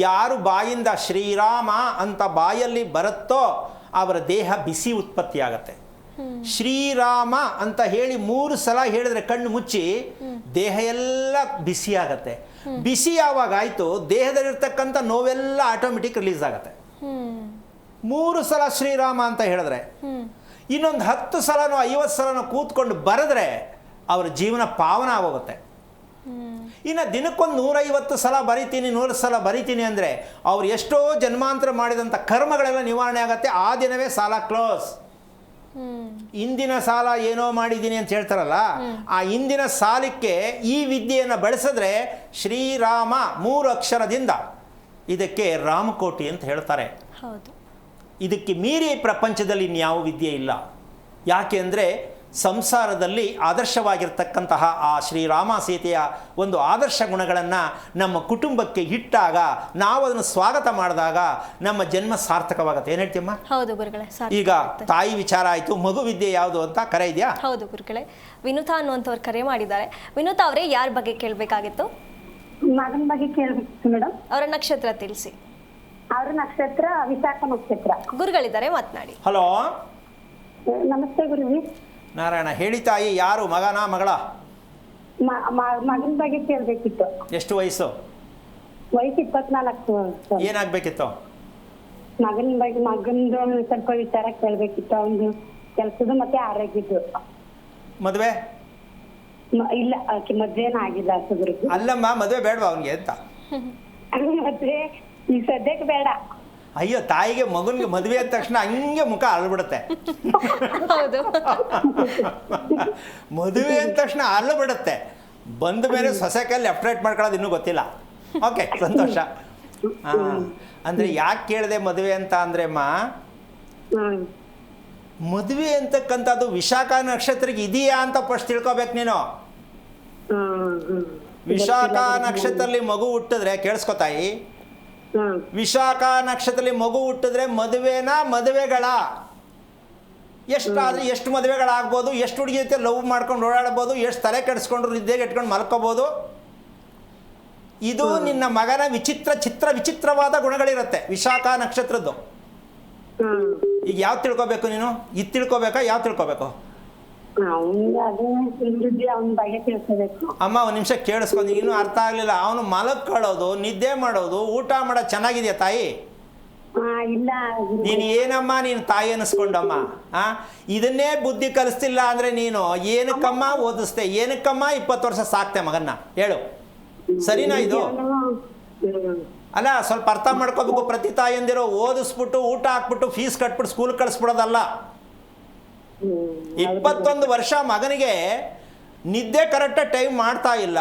ಯಾರು ಬಾಯಿಂದ ಶ್ರೀರಾಮ ಅಂತ ಬಾಯಲ್ಲಿ ಬರುತ್ತೋ ಅವರ ದೇಹ ಬಿಸಿ ಉತ್ಪತ್ತಿಯಾಗತ್ತೆ. ಶ್ರೀರಾಮ ಅಂತ ಹೇಳಿ 3 ಸಲ ಹೇಳಿದ್ರೆ ಕಣ್ಣು ಮುಚ್ಚಿ ದೇಹ ಎಲ್ಲ ಬಿಸಿ ಆಗತ್ತೆ. ಬಿಸಿ ಯಾವಾಗ ಆಯಿತು, ದೇಹದಲ್ಲಿರ್ತಕ್ಕಂಥ ನೋವೆಲ್ಲ ಆಟೋಮೆಟಿಕ್ ರಿಲೀಸ್ ಆಗತ್ತೆ. 3 ಸಲ ಶ್ರೀರಾಮ ಅಂತ ಹೇಳಿದ್ರೆ, ಇನ್ನೊಂದು 10 ಸಲನೋ 50 ಸಲನೋ ಕೂತ್ಕೊಂಡು ಬರೆದ್ರೆ ಅವರ ಜೀವನ ಪಾವನ ಆಗೋಗುತ್ತೆ. ಇನ್ನು ದಿನಕ್ಕೊಂದು 150 ಸಲ ಬರಿತೀನಿ, 100 ಸಲ ಬರಿತೀನಿ ಅಂದರೆ ಅವ್ರು ಎಷ್ಟೋ ಜನ್ಮಾಂತರ ಮಾಡಿದಂಥ ಕರ್ಮಗಳೆಲ್ಲ ನಿವಾರಣೆ ಆಗುತ್ತೆ. ಆ ದಿನವೇ ಸಾಲ ಕ್ಲೋಸ್. ಇಂದಿನ ಸಾಲ ಏನೋ ಮಾಡಿದ್ದೀನಿ ಅಂತ ಹೇಳ್ತಾರಲ್ಲ, ಆ ಇಂದಿನ ಸಾಲಕ್ಕೆ ಈ ವಿದ್ಯೆಯನ್ನು ಬಳಸಿದ್ರೆ ಶ್ರೀರಾಮ 3 ಅಕ್ಷರದಿಂದ ಇದಕ್ಕೆ ರಾಮಕೋಟಿ ಅಂತ ಹೇಳ್ತಾರೆ. ಇದಕ್ಕೆ ಮೀರಿ ಪ್ರಪಂಚದಲ್ಲಿ ಇನ್ಯಾವ ವಿದ್ಯೆ ಇಲ್ಲ. ಯಾಕೆ ಅಂದರೆ ಸಂಸಾರದಲ್ಲಿ ಆದರ್ಶವಾಗಿರ್ತಕ್ಕಂತಹ ಆ ಶ್ರೀರಾಮ ಸೀತೆಯ ಒಂದು ಆದರ್ಶ ಗುಣಗಳನ್ನು ನಮ್ಮ ಕುಟುಂಬಕ್ಕೆ ಇಟ್ಟಾಗ, ನಾವು ಅದನ್ನು ಸ್ವಾಗತ ಮಾಡಿದಾಗ ನಮ್ಮ ಜನ್ಮ ಸಾರ್ಥಕವಾಗುತ್ತೆ. ಏನು ಹೇಳ್ತೀಯಮ್ಮ? ಹೌದು ಗುರುಗಳೇ. ಈಗ ತಾಯಿ ವಿಚಾರ ಆಯಿತು, ಮಗು ವಿದ್ಯೆ ಯಾವುದು ಅಂತ ಕರೆ ಇದೆಯಾ? ಹೌದು ಗುರುಗಳೇ. ವಿನುತಾ ಅನ್ನುವಂಥವ್ರು ಕರೆ ಮಾಡಿದ್ದಾರೆ. ವಿನುತಾ ಅವರೇ, ಯಾರ ಬಗ್ಗೆ ಕೇಳಬೇಕಾಗಿತ್ತು? ಮಗನ ಬಗ್ಗೆ ಕೇಳಬೇಕಿತ್ತು ಮೇಡಮ್. ಅವರ ನಕ್ಷತ್ರ ತಿಳಿಸಿ. ಅವ್ರ ನಕ್ಷತ್ರ ವಿಶಾಖ ನಕ್ಷತ್ರ. ಗುರುಗಳಿದ್ದಾರೆ, ಮಾತನಾಡಿ. ಹಲೋ, ನಮಸ್ತೆ ಗುರುವಿ. ನಾರಾಯಣ. ಹೇಳಿ ತಾಯಿ, ಯಾರು, ಮಗನ ಮಗಳ? ಮಗನ ಬಗ್ಗೆ ಕೇಳಬೇಕಿತ್ತು. ಎಷ್ಟು ವಯಸ್ಸು? ವಯಸ್ಸು 24. ಏನಾಗಬೇಕಿತ್ತು? ಮಗನ ಬಗ್ಗೆ, ಮಗನದು ಸ್ವಲ್ಪ ವಿಚಾರ ಕೇಳಬೇಕಿತ್ತು. ಅವನು ಕೆಲಸದ ಮತ್ತೆ ಆರೋಗ್ಯದ್ದು. ಮದುವೆ ಇಲ್ಲ, ಮದ್ವೆನ ಆಗಿಲ್ಲ ಗುರು. ಅಲ್ಲಮ್ಮ, ಮದುವೆ ಬೇಡವಾ ಅವನಿಗೆ ಅಂತ? ಮದ್ವೆ ಈ ಸದ್ಯಕ್ಕೆ ಬೇಡ. ಅಯ್ಯೋ, ತಾಯಿಗೆ ಮಗನಿಗೆ ಮದುವೆ ಅಂದ ತಕ್ಷಣ ಹಂಗೆ ಮುಖ ಅರಳ್ಬಿಡುತ್ತೆ. ಮದುವೆ ಅಂದ ತಕ್ಷಣ ಅರಳ್ಬಿಡುತ್ತೆ. ಬಂದ ಮೇಲೆ ಸೊಸೆ ಕೈಲಿ ಲೆಫ್ಟ್ ರೈಟ್ ಮಾಡ್ಕೊಳ್ಳೋದು ಇನ್ನೂ ಗೊತ್ತಿಲ್ಲ. ಓಕೆ, ಸಂತೋಷ. ಅಂದರೆ ಯಾಕೆ ಕೇಳಿದೆ ಮದುವೆ ಅಂತ ಅಂದರೆ ಅಮ್ಮ, ಮದುವೆ ಅಂತಕ್ಕಂಥದ್ದು ವಿಶಾಖ ನಕ್ಷತ್ರಕ್ಕೆ ಇದೆಯಾ ಅಂತ ಫಸ್ಟ್ ತಿಳ್ಕೊಬೇಕು ನೀನು. ವಿಶಾಖ ನಕ್ಷತ್ರದಲ್ಲಿ ಮಗು ಹುಟ್ಟಿದ್ರೆ, ಕೇಳಿಸ್ಕೊತಾಯಿ, ವಿಶಾಖ ನಕ್ಷತ್ರದಲ್ಲಿ ಮಗು ಹುಟ್ಟಿದ್ರೆ ಮದುವೆನ, ಮದುವೆಗಳ ಎಷ್ಟಾದ್ರೆ ಎಷ್ಟು ಮದುವೆಗಳಾಗ್ಬೋದು, ಎಷ್ಟು ಹುಡುಗಿ ಜೊತೆ ಲವ್ ಮಾಡ್ಕೊಂಡು ಓಡಾಡ್ಬೋದು, ಎಷ್ಟು ತಲೆ ಕೆಡಿಸ್ಕೊಂಡ್ರು ನಿದ್ದೆಗೆ ಇಟ್ಕೊಂಡು ಮಲ್ಕೋಬೋದು. ಇದು ನಿನ್ನ ಮಗನ ವಿಚಿತ್ರವಾದ ಗುಣಗಳಿರುತ್ತೆ ವಿಶಾಖ ನಕ್ಷತ್ರದ್ದು. ಈಗ ಯಾವ್ದು ತಿಳ್ಕೊಬೇಕು ನೀನು? ಇದು ತಿಳ್ಕೊಬೇಕಾ, ಯಾವ್ದು ತಿಳ್ಕೊಬೇಕು? ಅಮ್ಮ, ಒಂದು ನಿಮಿಷ ಕೇಳಿಸ್ಕೊಂಡು, ಇನ್ನೂ ಅರ್ಥ ಆಗಲಿಲ್ಲ. ಅವನು ಮಲಕ್ಕೊಳ್ಳೋದು, ನಿದ್ದೆ ಮಾಡೋದು, ಊಟ ಮಾಡೋದು ಚೆನ್ನಾಗಿದೆಯಾ ತಾಯಿ? ಇಲ್ಲ ಗುರುಜಿ. ನೀನು ಏನಮ್ಮ ನೀನು ತಾಯಿ ಅನ್ನಿಸ್ಕೊಂಡಮ್ಮ ಇದನ್ನೇ ಬುದ್ಧಿ ಕಲಿಸ್ತಿಲ್ಲ ಅಂದರೆ ನೀನು ಏನಕ್ಕಮ್ಮ ಓದಿಸ್ತೆ, ಏನಕ್ಕಮ್ಮ 20 ವರ್ಷ ಸಾಕ್ತೆ ಮಗನ್ನ ಹೇಳು, ಸರಿನಾ ಇದು? ಅಲ್ಲ, ಸ್ವಲ್ಪ ಅರ್ಥ ಮಾಡ್ಕೋಬೇಕು. ಪ್ರತಿ ತಾಯಿಯಂದಿರೋ ಓದಿಸ್ಬಿಟ್ಟು ಊಟ ಹಾಕ್ಬಿಟ್ಟು ಫೀಸ್ ಕಟ್ಬಿಟ್ಟು ಸ್ಕೂಲ್ ಕಳಿಸ್ಬಿಡೋದಲ್ಲ. 21 ವರ್ಷ ಮಗನಿಗೆ ನಿದ್ದೆ ಕರೆಕ್ಟಾಗಿ ಟೈಮ್ ಮಾಡ್ತಾ ಇಲ್ಲ,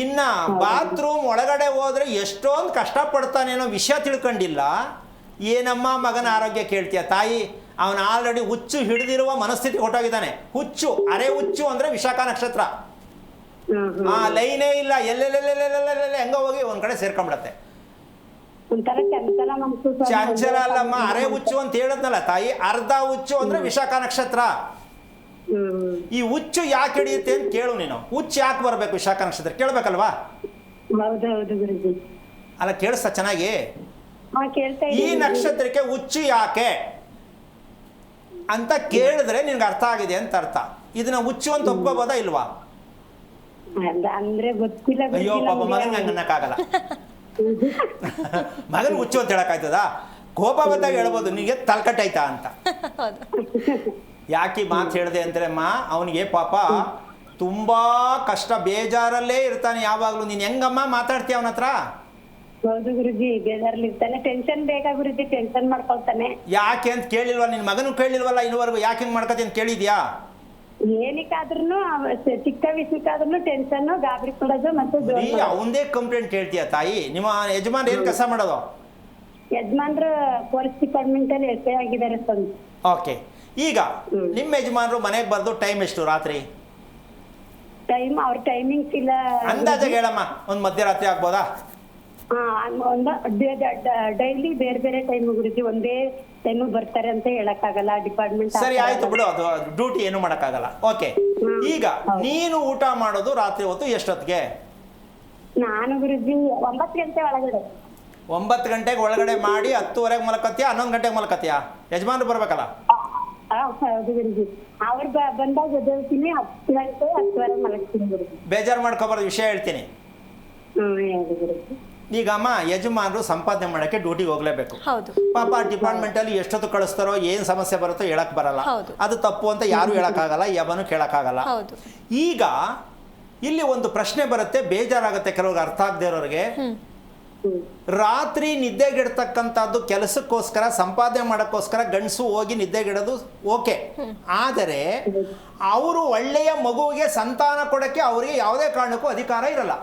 ಇನ್ನು ಬಾತ್ರೂಮ್ ಒಳಗಡೆ ಹೋದರೆ ಎಷ್ಟೊಂದು ಕಷ್ಟಪಡ್ತಾನೇನೋ ವಿಷಯ ತಿಳ್ಕೊಂಡಿಲ್ಲ. ಏನಮ್ಮ ಮಗನ ಆರೋಗ್ಯ ಕೇಳ್ತೀಯ ತಾಯಿ? ಅವನು ಆಲ್ರೆಡಿ ಹುಚ್ಚು ಹಿಡಿದಿರುವ ಮನಸ್ಥಿತಿ ಹೊಟ್ಟೋಗಿದ್ದಾನೆ. ಹುಚ್ಚು, ಅರೆ ಹುಚ್ಚು ಅಂದರೆ ವಿಶಾಖ ನಕ್ಷತ್ರ. ಲೈನೇ ಇಲ್ಲ, ಎಲ್ಲೆಲ್ಲೆಲ್ಲೆಲ್ಲೆಲ್ಲೆಲ್ಲೆ ಹೆಂಗ ಹೋಗಿ ಒಂದ್ ಕಡೆ ಸೇರ್ಕೊಂಡ್ಬಿಡತ್ತೆ. ಚಂಚಲ ಅಲ್ಲಮ್ಮ, ಅರೆ ಹುಚ್ಚು ಅಂತ ಹೇಳದ್ನಲ್ಲ ತಾಯಿ. ಅರ್ಧ ಹುಚ್ಚು ಅಂದ್ರೆ ವಿಶಾಖ ನಕ್ಷತ್ರ. ಈ ಹುಚ್ಚು ಯಾಕೆ ಹಿಡಿಯುತ್ತೆ ಅಂತ ಕೇಳು ನೀನು. ಹುಚ್ಚು ಯಾಕೆ ಬರ್ಬೇಕು ವಿಶಾಖ ನಕ್ಷತ್ರ ಕೇಳ್ಬೇಕಲ್ವಾ? ಅಲ್ಲ, ಕೇಳಿಸ್ತಾ ಚೆನ್ನಾಗಿ? ಈ ನಕ್ಷತ್ರಕ್ಕೆ ಹುಚ್ಚು ಯಾಕೆ ಅಂತ ಕೇಳಿದ್ರೆ ನಿನ್ಗೆ ಅರ್ಥ ಆಗಿದೆ ಅಂತ ಅರ್ಥ. ಇದನ್ನ ಹುಚ್ಚು ಅಂತ ಒಪ್ಕೋಬೋದಾ ಇಲ್ವಾ? ಅಂದ್ರೆ ಗೊತ್ತಿಲ್ಲ. ಅಯ್ಯೋ ಪಾಪ, ಮಗನ್ ಹಂಗೆ ಅನ್ನಕ್ಕಾಗಲ್ಲ. ಮಗನ್ ಹುಚ್ಚು ಅಂತ ಹೇಳಕ್ಕಾಯ್ತದ? ಕೋಪ ಬಂದಾಗ ಹೇಳ್ಬೋದು ನಿನಗೆ ತಲ್ಕಟ್ಟಾಯ್ತಾ ಅಂತ. ಯಾಕೆ ಮಾತು ಹೇಳಿದೆ ಅಂದ್ರಮ್ಮ, ಅವನಿಗೆ ಪಾಪ ತುಂಬಾ ಕಷ್ಟ, ಬೇಜಾರಲ್ಲೇ ಇರ್ತಾನೆ ಯಾವಾಗ್ಲೂ. ನೀನ್ ಹೆಂಗಮ್ಮ ಮಾತಾಡ್ತೀಯ ಅವನ ಹತ್ರ? ಹೌದು ಗುರುಜಿ, ಬೇಜಾರಲ್ಲಿ ಇರ್ತಾನೆ. ಟೆನ್ಷನ್ ಬೇಕಾ ಗುರುಜಿ, ಟೆನ್ಷನ್ ಮಾಡ್ಕೊಳ್ತಾನೆ. ಯಾಕೆ ಅಂತ ಕೇಳಿಲ್ವಾ? ನಿನ್ ಮಗನು ಕೇಳಿಲ್ವಲ್ಲ ಇನ್ನುವರೆಗೂ? ಯಾಕೆ ಹಿಂಗ್ ಮಾಡ್ಕತಿ ಅಂತ ಕೇಳಿದ್ಯಾ? ಏನಕ್ಕಾದ್ರೂ ಚಿಕ್ಕ ವಿಷಯಕ್ಕಾದ್ರೂ ಟೆನ್ಷನ್, ಗಾಬರಿ ಪಡೋದು. ಮತ್ತೆ ಅವಂದೇ ಕಂಪ್ಲೇಂಟ್ ಕೇಳ್ತೀಯ ತಾಯಿ? ನಿಮ್ಮ ಯಜಮಾನ್ ಏನ್ ಕೆಲಸ ಮಾಡೋದು? ಯಜಮಾನ್ರು ಪೊಲೀಸ್ ಡಿಪಾರ್ಟ್ಮೆಂಟ್ ಅಲ್ಲಿ ಎಸ್ ಐ ಆಗಿದ್ದಾರೆ ಸರ್. ಓಕೆ, ಈಗ ನಿಮ್ಮ ಯಜಮಾನ್ರು ಮನೆಗೆ ಬರ್ದು ಟೈಮ್ ಎಷ್ಟು ರಾತ್ರಿ? ಟೈಮ್ ಅವ್ರ ಟೈಮಿಂಗ್ಸ್ ಇಲ್ಲ. ಅಂದಾಜಾಗಿ ಹೇಳಮ್ಮ, ಒಂದು ಮಧ್ಯರಾತ್ರಿ ಆಗ್ಬೋದಾ? ಡೈಲಿ ಬೇರೆ ಬೇರೆ ಟೈಮ್ ಗುರುಜಿ, ಒಂದೇ ಟೈಮ್ ಬರ್ತಾರೆ ಅಂತ ಹೇಳಕ್ಕಾಗಲ್ಲ ಡಿಪಾರ್ಟ್ಮೆಂಟ್. ಸರಿ ಆಯ್ತು ಬಿಡು, ಅದು ಡ್ಯೂಟಿ ಏನು ಮಾಡಕ್ಕಾಗಲ್ಲ. ಓಕೆ, ಈಗ ನೀನು ಊಟ ಮಾಡೋದು ರಾತ್ರಿ ಹೊತ್ತು ಎಷ್ಟೊತ್ತಿಗೆ? ನಾನು ಗುರುಜಿ 9 ಗಂಟೆ ಒಳಗಡೆ. 9 ಗಂಟೆಗೆ ಒಳಗಡೆ ಮಾಡಿ 10:30 ಮಲಕತ್ತೀಯ? 11 ಗಂಟೆಗೆ ಮಲಕತ್ತೀಯ? ಯಜಮಾನ್ರು ಬರ್ಬೇಕಲ್ಲ? ಹೌದು ಗುರುಜಿ, ಅವ್ರು ಬಂದಾಗ ಎದ್ದೇಳ್ತೀನಿ. 10 ಗಂಟೆ 10:30 ಮಲಗ್ತೀನಿ ಗುರುಜಿ. ಬೇಜಾರು ಮಾಡ್ಕೊಬಾರ್ದು, ವಿಷಯ ಹೇಳ್ತೀನಿ. ಈಗ ಅಮ್ಮ, ಯಜಮಾನ್ರು ಸಂಪಾದನೆ ಮಾಡಕ್ಕೆ ಡ್ಯೂಟಿಗೆ ಹೋಗ್ಲೇಬೇಕು. ಪಾಪ ಡಿಪಾರ್ಟ್ಮೆಂಟ್ ಅಲ್ಲಿ ಎಷ್ಟೊತ್ತು ಕಳಿಸ್ತಾರೋ, ಏನ್ ಸಮಸ್ಯೆ ಬರುತ್ತೋ ಹೇಳಕ್ ಬರಲ್ಲ. ಅದು ತಪ್ಪು ಅಂತ ಯಾರು ಹೇಳಕ್ಕಾಗಲ್ಲ, ಯಾವನು ಕೇಳಕ್ಕಾಗಲ್ಲ. ಈಗ ಇಲ್ಲಿ ಒಂದು ಪ್ರಶ್ನೆ ಬರುತ್ತೆ, ಬೇಜಾರಾಗುತ್ತೆ ಕೆಲವ್ರಿಗೆ, ಅರ್ಥ ಆಗದೆ ಇರೋರಿಗೆ. ರಾತ್ರಿ ನಿದ್ದೆಗೆಡ್ತಕ್ಕಂಥದ್ದು ಕೆಲಸಕ್ಕೋಸ್ಕರ, ಸಂಪಾದನೆ ಮಾಡೋಕ್ಕೋಸ್ಕರ ಗಂಡಸು ಹೋಗಿ ನಿದ್ದೆಗೆಡೋದು ಓಕೆ. ಆದರೆ ಅವರು ಒಳ್ಳೆಯ ಮಗುವಿಗೆ ಸಂತಾನ ಕೊಡಕ್ಕೆ ಅವರಿಗೆ ಯಾವುದೇ ಕಾರಣಕ್ಕೂ ಅಧಿಕಾರ ಇರಲ್ಲ.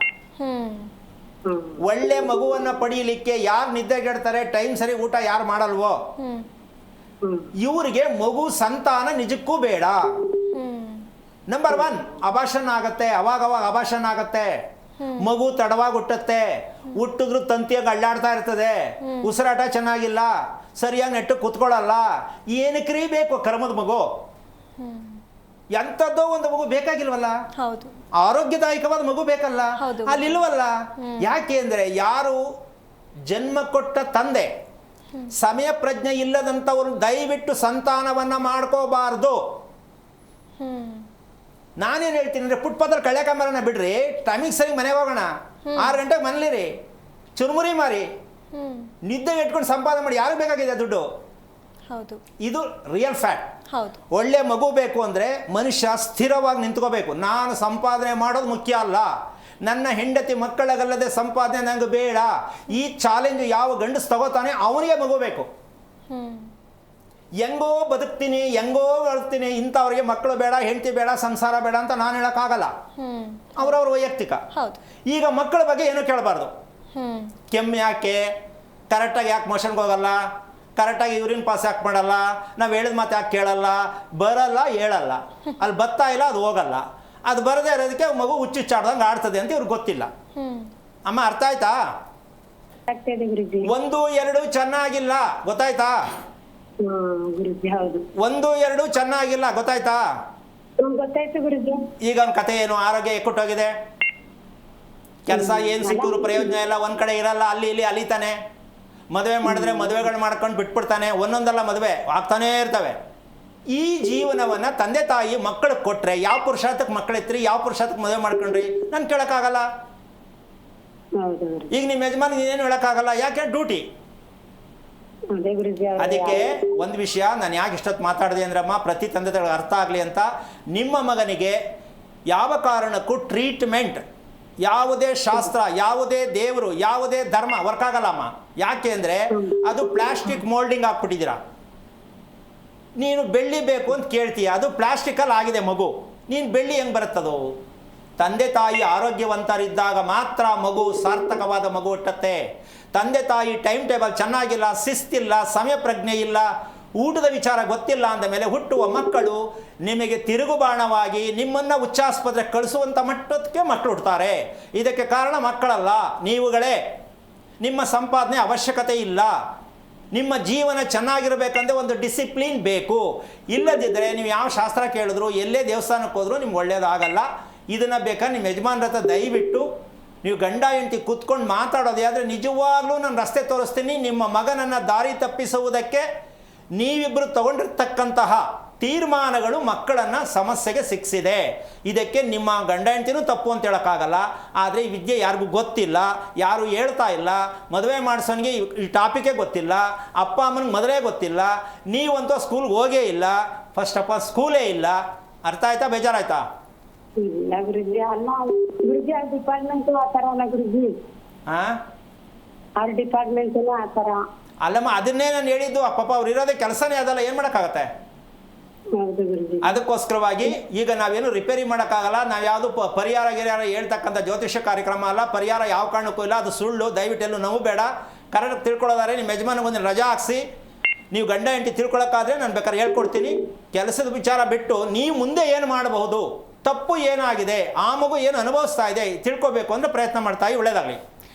ಒಳ್ಳೆ ಮಗುವನ್ನ ಪಡೀಲಿಕ್ಕೆ ಯಾರು ನಿದ್ದೆಗೆಡ್ತಾರೆ, ಟೈಮ್ ಸರಿ ಊಟ ಯಾರು ಮಾಡಲ್ವೋ, ಇವರಿಗೆ ಮಗು ಸಂತಾನ ನಿಜಕ್ಕೂ ಬೇಡ. ನಂಬರ್ 1, ಅಭಾಷಣ ಆಗತ್ತೆ, ಅವಾಗವಾಗ ಅಭಾಷಣ ಆಗತ್ತೆ. ಮಗು ತಡವಾಗಿ ಹುಟ್ಟತ್ತೆ, ಹುಟ್ಟಿದ್ರು ತಂತಿಯಾಗಿ ಅಳ್ಳಾಡ್ತಾ ಇರ್ತದೆ, ಉಸಿರಾಟ ಚೆನ್ನಾಗಿಲ್ಲ, ಸರಿಯಾಗಿ ನೆಟ್ಟು ಕುತ್ಕೊಳ್ಳಲ್ಲ. ಏನಕ್ರೀ ಬೇಕು ಕರ್ಮದ ಮಗು? ಎಂಥದ್ದೋ ಒಂದು ಮಗು ಬೇಕಾಗಿಲ್ವಲ್ಲ? ಆರೋಗ್ಯದಾಯಕವಾದ ಮಗು ಬೇಕಲ್ಲ? ಅಲ್ಲಿಲ್ವಲ್ಲ. ಯಾಕೆ ಅಂದ್ರೆ ಯಾರು ಜನ್ಮ ಕೊಟ್ಟ ತಂದೆ ಸಮಯ ಪ್ರಜ್ಞೆ ಇಲ್ಲದಂಥವ್ರು ದಯವಿಟ್ಟು ಸಂತಾನವನ್ನ ಮಾಡ್ಕೋಬಾರ್ದು. ನಾನೇನು ಹೇಳ್ತೀನಿ ಅಂದರೆ, ಪುಟ್ಪದ್ರ ಕಳ್ಯಾಕಂಬರನ್ನ ಬಿಡ್ರಿ, ಟೈಮಿಗೆ ಸರಿ ಮನೆಗೆ ಹೋಗೋಣ, 6 ಗಂಟೆಗೆ ಮನೇಲಿರಿ, ಚುರುಮುರಿ ಮಾರಿ, ನಿದ್ದೆಗೆ ಇಟ್ಕೊಂಡು ಸಂಪಾದನೆ ಮಾಡಿ. ಯಾರು ಬೇಕಾಗಿದೆ ದುಡ್ಡು? ಇದು ರಿಯಲ್ ಫ್ಯಾಕ್ಟ್. ಒಳ್ಳೆ ಮಗು ಬೇಕು ಅಂದರೆ ಮನುಷ್ಯ ಸ್ಥಿರವಾಗಿ ನಿಂತ್ಕೋಬೇಕು. ನಾನು ಸಂಪಾದನೆ ಮಾಡೋದು ಮುಖ್ಯ ಅಲ್ಲ, ನನ್ನ ಹೆಂಡತಿ ಮಕ್ಕಳಿಗಲ್ಲದೆ ಸಂಪಾದನೆ ನಂಗೆ ಬೇಡ. ಈ ಚಾಲೆಂಜ್ ಯಾವ ಗಂಡಸ್ ತಗೋತಾನೆ ಅವನಿಗೆ ಮಗು ಬೇಕು. ಹೆಂಗೋ ಬದುಕ್ತೀನಿ, ಹೆಂಗೋ ಬದುಕ್ತೀನಿ, ಇಂಥವ್ರಿಗೆ ಮಕ್ಕಳು ಬೇಡ, ಹೆಂಡತಿ ಬೇಡ, ಸಂಸಾರ ಬೇಡ ಅಂತ ನಾನು ಹೇಳೋಕ್ಕಾಗಲ್ಲ. ಅವ್ರವ್ರ ವೈಯಕ್ತಿಕ. ಈಗ ಮಕ್ಕಳ ಬಗ್ಗೆ ಏನೂ ಕೇಳಬಾರ್ದು. ಕೆಮ್ಮು ಯಾಕೆ, ಕರೆಕ್ಟಾಗಿ ಯಾಕೆ ಮೋಷನ್ಗೆ ಹೋಗಲ್ಲ, ಕರೆಕ್ಟಾಗಿ ಯೂರಿನ್ ಪಾಸ್ ಯಾಕೆ ಮಾಡಲ್ಲ, ನಾವು ಹೇಳಿದ ಮಾತು ಯಾಕೆ ಕೇಳಲ್ಲ, ಬರಲ್ಲ ಹೇಳಲ್ಲ, ಅಲ್ಲಿ ಬರ್ತಾ ಇಲ್ಲ ಅದು ಹೋಗಲ್ಲ, ಅದು ಬರದೇ ಇರೋದಕ್ಕೆ ಮಗು ಹುಚ್ಚುಚ್ಚಾಡ್ದಂಗೆ ಆಡ್ತದೆ ಅಂತ ಇವ್ರಿಗೆ ಗೊತ್ತಿಲ್ಲ. ಅಮ್ಮ ಅರ್ಥ ಆಯ್ತಾ? 1, 2 ಚೆನ್ನಾಗಿಲ್ಲ, ಗೊತ್ತಾಯ್ತಾ? 1, 2 ಚೆನ್ನಾಗಿಲ್ಲ, ಗೊತ್ತಾಯ್ತಾ? ಈಗ ಅವ್ನ ಕತೆ ಏನು? ಆರೋಗ್ಯ ಎಕ್ಕುಟ್ಟೋಗಿದೆ, ಕೆಲಸ ಏನು ಸಿಕ್ಕಿದ್ರು ಪ್ರಯೋಜನ ಇಲ್ಲ, ಒಂದ್ ಕಡೆ ಇರಲ್ಲ, ಅಲ್ಲಿ ಇಲ್ಲಿ ಅಲಿತಾನೆ. ಮದುವೆ ಮಾಡಿದ್ರೆ ಮದುವೆಗಳು ಮಾಡ್ಕೊಂಡು ಬಿಟ್ಬಿಡ್ತಾನೆ, ಒಂದೊಂದಲ್ಲ ಮದುವೆ ಆಗ್ತಾನೇ ಇರ್ತವೆ. ಈ ಜೀವನವನ್ನ ತಂದೆ ತಾಯಿ ಮಕ್ಕಳಿಗೆ ಕೊಟ್ರೆ, ಯಾವ ಪುರುಷಾರ್ಥಕ್ಕೆ ಮಕ್ಕಳಿತ್ರಿ, ಯಾವ ಪುರುಷಾರ್ಥಕ್ಕೆ ಮದುವೆ ಮಾಡ್ಕೊಂಡ್ರಿ, ನಾನು ಕೇಳಕ್ಕಾಗಲ್ಲ. ಈಗ ನಿಮ್ಮ ಯಜಮಾನ್ ನೀನೇನು ಹೇಳಕ್ಕಾಗಲ್ಲ, ಯಾಕೆ? ಡ್ಯೂಟಿ. ಅದೇ ಗುರುಜಿ ಅವ್ರೆ. ಅದಕ್ಕೆ ಒಂದು ವಿಷಯ ನಾನು ಯಾಕೆ ಇಷ್ಟೊತ್ತು ಮಾತಾಡಿದೆ ಅಂದ್ರಮ್ಮ, ಪ್ರತಿ ತಂದೆಗಳಿಗೆ ಅರ್ಥ ಆಗಲಿ ಅಂತ, ನಿಮ್ಮ ಮಗನಿಗೆ ಯಾವ ಕಾರಣಕ್ಕೂ ಟ್ರೀಟ್ಮೆಂಟ್, ಯಾವುದೇ ಶಾಸ್ತ್ರ, ಯಾವುದೇ ದೇವರು, ಯಾವುದೇ ಧರ್ಮ ವರ್ಕ್ ಆಗಲ್ಲಮ್ಮ. ಯಾಕೆ ಅಂದರೆ ಅದು ಪ್ಲಾಸ್ಟಿಕ್ ಮೋಲ್ಡಿಂಗ್ ಹಾಕ್ಬಿಟ್ಟಿದ್ದೀರಾ. ನೀನು ಬೆಳ್ಳಿ ಬೇಕು ಅಂತ ಕೇಳ್ತೀಯ, ಅದು ಪ್ಲಾಸ್ಟಿಕಲ್ಲಿ ಆಗಿದೆ ಮಗು, ನೀನು ಬೆಳ್ಳಿ ಹೆಂಗೆ ಬರುತ್ತದು? ತಂದೆ ತಾಯಿ ಆರೋಗ್ಯವಂತರಿದ್ದಾಗ ಮಾತ್ರ ಮಗು ಸಾರ್ಥಕವಾದ ಮಗು ಹುಟ್ಟತ್ತೆ. ತಂದೆ ತಾಯಿ ಟೈಮ್ ಟೇಬಲ್ ಚೆನ್ನಾಗಿಲ್ಲ, ಶಿಸ್ತಿಲ್ಲ, ಸಮಯ ಪ್ರಜ್ಞೆ ಇಲ್ಲ, ಊಟದ ವಿಚಾರ ಗೊತ್ತಿಲ್ಲ ಅಂದ ಮೇಲೆ ಹುಟ್ಟುವ ಮಕ್ಕಳು ನಿಮಗೆ ತಿರುಗುಬಾಣವಾಗಿ ನಿಮ್ಮನ್ನು ಉಚ್ಚಾಸ್ಪತ್ರೆಗೆ ಕಳಿಸುವಂಥ ಮಟ್ಟಕ್ಕೆ ಮಕ್ಕಳು ಹುಡ್ತಾರೆ. ಇದಕ್ಕೆ ಕಾರಣ ಮಕ್ಕಳಲ್ಲ, ನೀವುಗಳೇ. ನಿಮ್ಮ ಸಂಪಾದನೆ ಅವಶ್ಯಕತೆ ಇಲ್ಲ. ನಿಮ್ಮ ಜೀವನ ಚೆನ್ನಾಗಿರಬೇಕಂದ್ರೆ ಒಂದು ಡಿಸಿಪ್ಲಿನ್ ಬೇಕು. ಇಲ್ಲದಿದ್ದರೆ ನೀವು ಯಾವ ಶಾಸ್ತ್ರ ಕೇಳಿದ್ರು, ಎಲ್ಲೇ ದೇವಸ್ಥಾನಕ್ಕೆ ಹೋದರೂ ನಿಮ್ಗೆ ಒಳ್ಳೆಯದಾಗಲ್ಲ. ಇದನ್ನು ಬೇಕಾದ್ರೆ ನಿಮ್ಮ ಯಜಮಾನ್ರ ಹತ್ರ ದಯವಿಟ್ಟು ನೀವು ಗಂಡ ಹೆಂಡತಿ ಕೂತ್ಕೊಂಡು ಮಾತಾಡೋದೇ ಆದರೆ ನಿಜವಾಗ್ಲೂ ನಾನು ರಸ್ತೆ ತೋರಿಸ್ತೀನಿ. ನಿಮ್ಮ ಮಗನನ್ನು ದಾರಿ ತಪ್ಪಿಸುವುದಕ್ಕೆ ನೀವಿಬ್ಬರು ತಗೊಂಡಿರ್ತಕ್ಕಂತಹ ತೀರ್ಮಾನಗಳು ಮಕ್ಕಳನ್ನು ಸಮಸ್ಯೆಗೆ ಸಿಕ್ಕಿಸಿದೆ. ಇದಕ್ಕೆ ನಿಮ್ಮ ಗಂಡ ಹೆಂಡತಿನೂ ತಪ್ಪು ಅಂತ ಹೇಳೋಕ್ಕಾಗಲ್ಲ. ಆದರೆ ಈ ವಿದ್ಯೆ ಯಾರಿಗೂ ಗೊತ್ತಿಲ್ಲ, ಯಾರು ಹೇಳ್ತಾ ಇಲ್ಲ. ಮದುವೆ ಮಾಡಿಸೋನಿಗೆ ಈ ಟಾಪಿಕೇ ಗೊತ್ತಿಲ್ಲ, ಅಪ್ಪ ಅಮ್ಮನಿಗೆ ಮದುವೆ ಗೊತ್ತಿಲ್ಲ, ನೀವಂತೂ ಸ್ಕೂಲ್ಗೆ ಹೋಗೇ ಇಲ್ಲ. ಫಸ್ಟ್ ಆಫ್ ಆಲ್ ಸ್ಕೂಲೇ ಇಲ್ಲ. ಅರ್ಥ ಆಯ್ತಾ? ಬೇಜಾರಾಯ್ತಾ? ಇಲ್ಲ ಗುರುಜಿ, ಅಲ್ಲ ಗುರುಜಿ ಅವ್ರ ಡಿಪಾರ್ಟ್ಮೆಂಟ್ ಆ ಥರ ಅಲ್ಲ ಗುರುಜಿ, ಹಾಂ ಅವ್ರ ಡಿಪಾರ್ಟ್ಮೆಂಟ್ ಆ ಥರ. ಅಲ್ಲಮ್ಮ, ಅದನ್ನೇ ನಾನು ಹೇಳಿದ್ದು. ಪಾಪ ಅವ್ರು ಇರೋದೇ ಕೆಲಸನೇ ಅದಲ್ಲ, ಏನು ಮಾಡೋಕ್ಕಾಗತ್ತೆ? ಹೌದು ಗುರುಜಿ. ಅದಕ್ಕೋಸ್ಕರವಾಗಿ ಈಗ ನಾವೇನು ರಿಪೇರಿ ಮಾಡೋಕ್ಕಾಗಲ್ಲ. ನಾವು ಯಾವುದು ಪರಿಹಾರ ಗಿರಿಹಾರ ಹೇಳ್ತಕ್ಕಂಥ ಜ್ಯೋತಿಷ್ಯ ಕಾರ್ಯಕ್ರಮ ಅಲ್ಲ. ಪರಿಹಾರ ಯಾವ ಕಾರಣಕ್ಕೂ ಇಲ್ಲ, ಅದು ಸುಳ್ಳು. ದಯವಿಟ್ಟು ಎಲ್ಲೂ ನಾವು ಬೇಡ. ಕರೆಕ್ಟ್ ತಿಳ್ಕೊಳ್ಳೋದಾರೆ ನಿಮ್ಮ ಯಜಮಾನಿಗೆ ಒಂದು ರಜಾ ಹಾಕ್ಸಿ, ನೀವು ಗಂಡ ಹೆಂಡತಿ ತಿಳ್ಕೊಳ್ಳೋಕ್ಕಾದ್ರೆ ನಾನು ಬೇಕಾದ್ರೆ ಹೇಳ್ಕೊಡ್ತೀನಿ. ಕೆಲಸದ ವಿಚಾರ ಬಿಟ್ಟು ನೀವು ಮುಂದೆ ಏನು ಮಾಡಬಹುದು, ತಪ್ಪು ಏನಾಗಿದೆ, ಆ ಮಗು ಏನು ಅನುಭವಿಸ್ತಾ ಇದೆ ತಿಳ್ಕೊಬೇಕು ಅಂದರೆ ಪ್ರಯತ್ನ ಮಾಡ್ತಾ ಒಳ್ಳೆಯದಾಗಲಿ.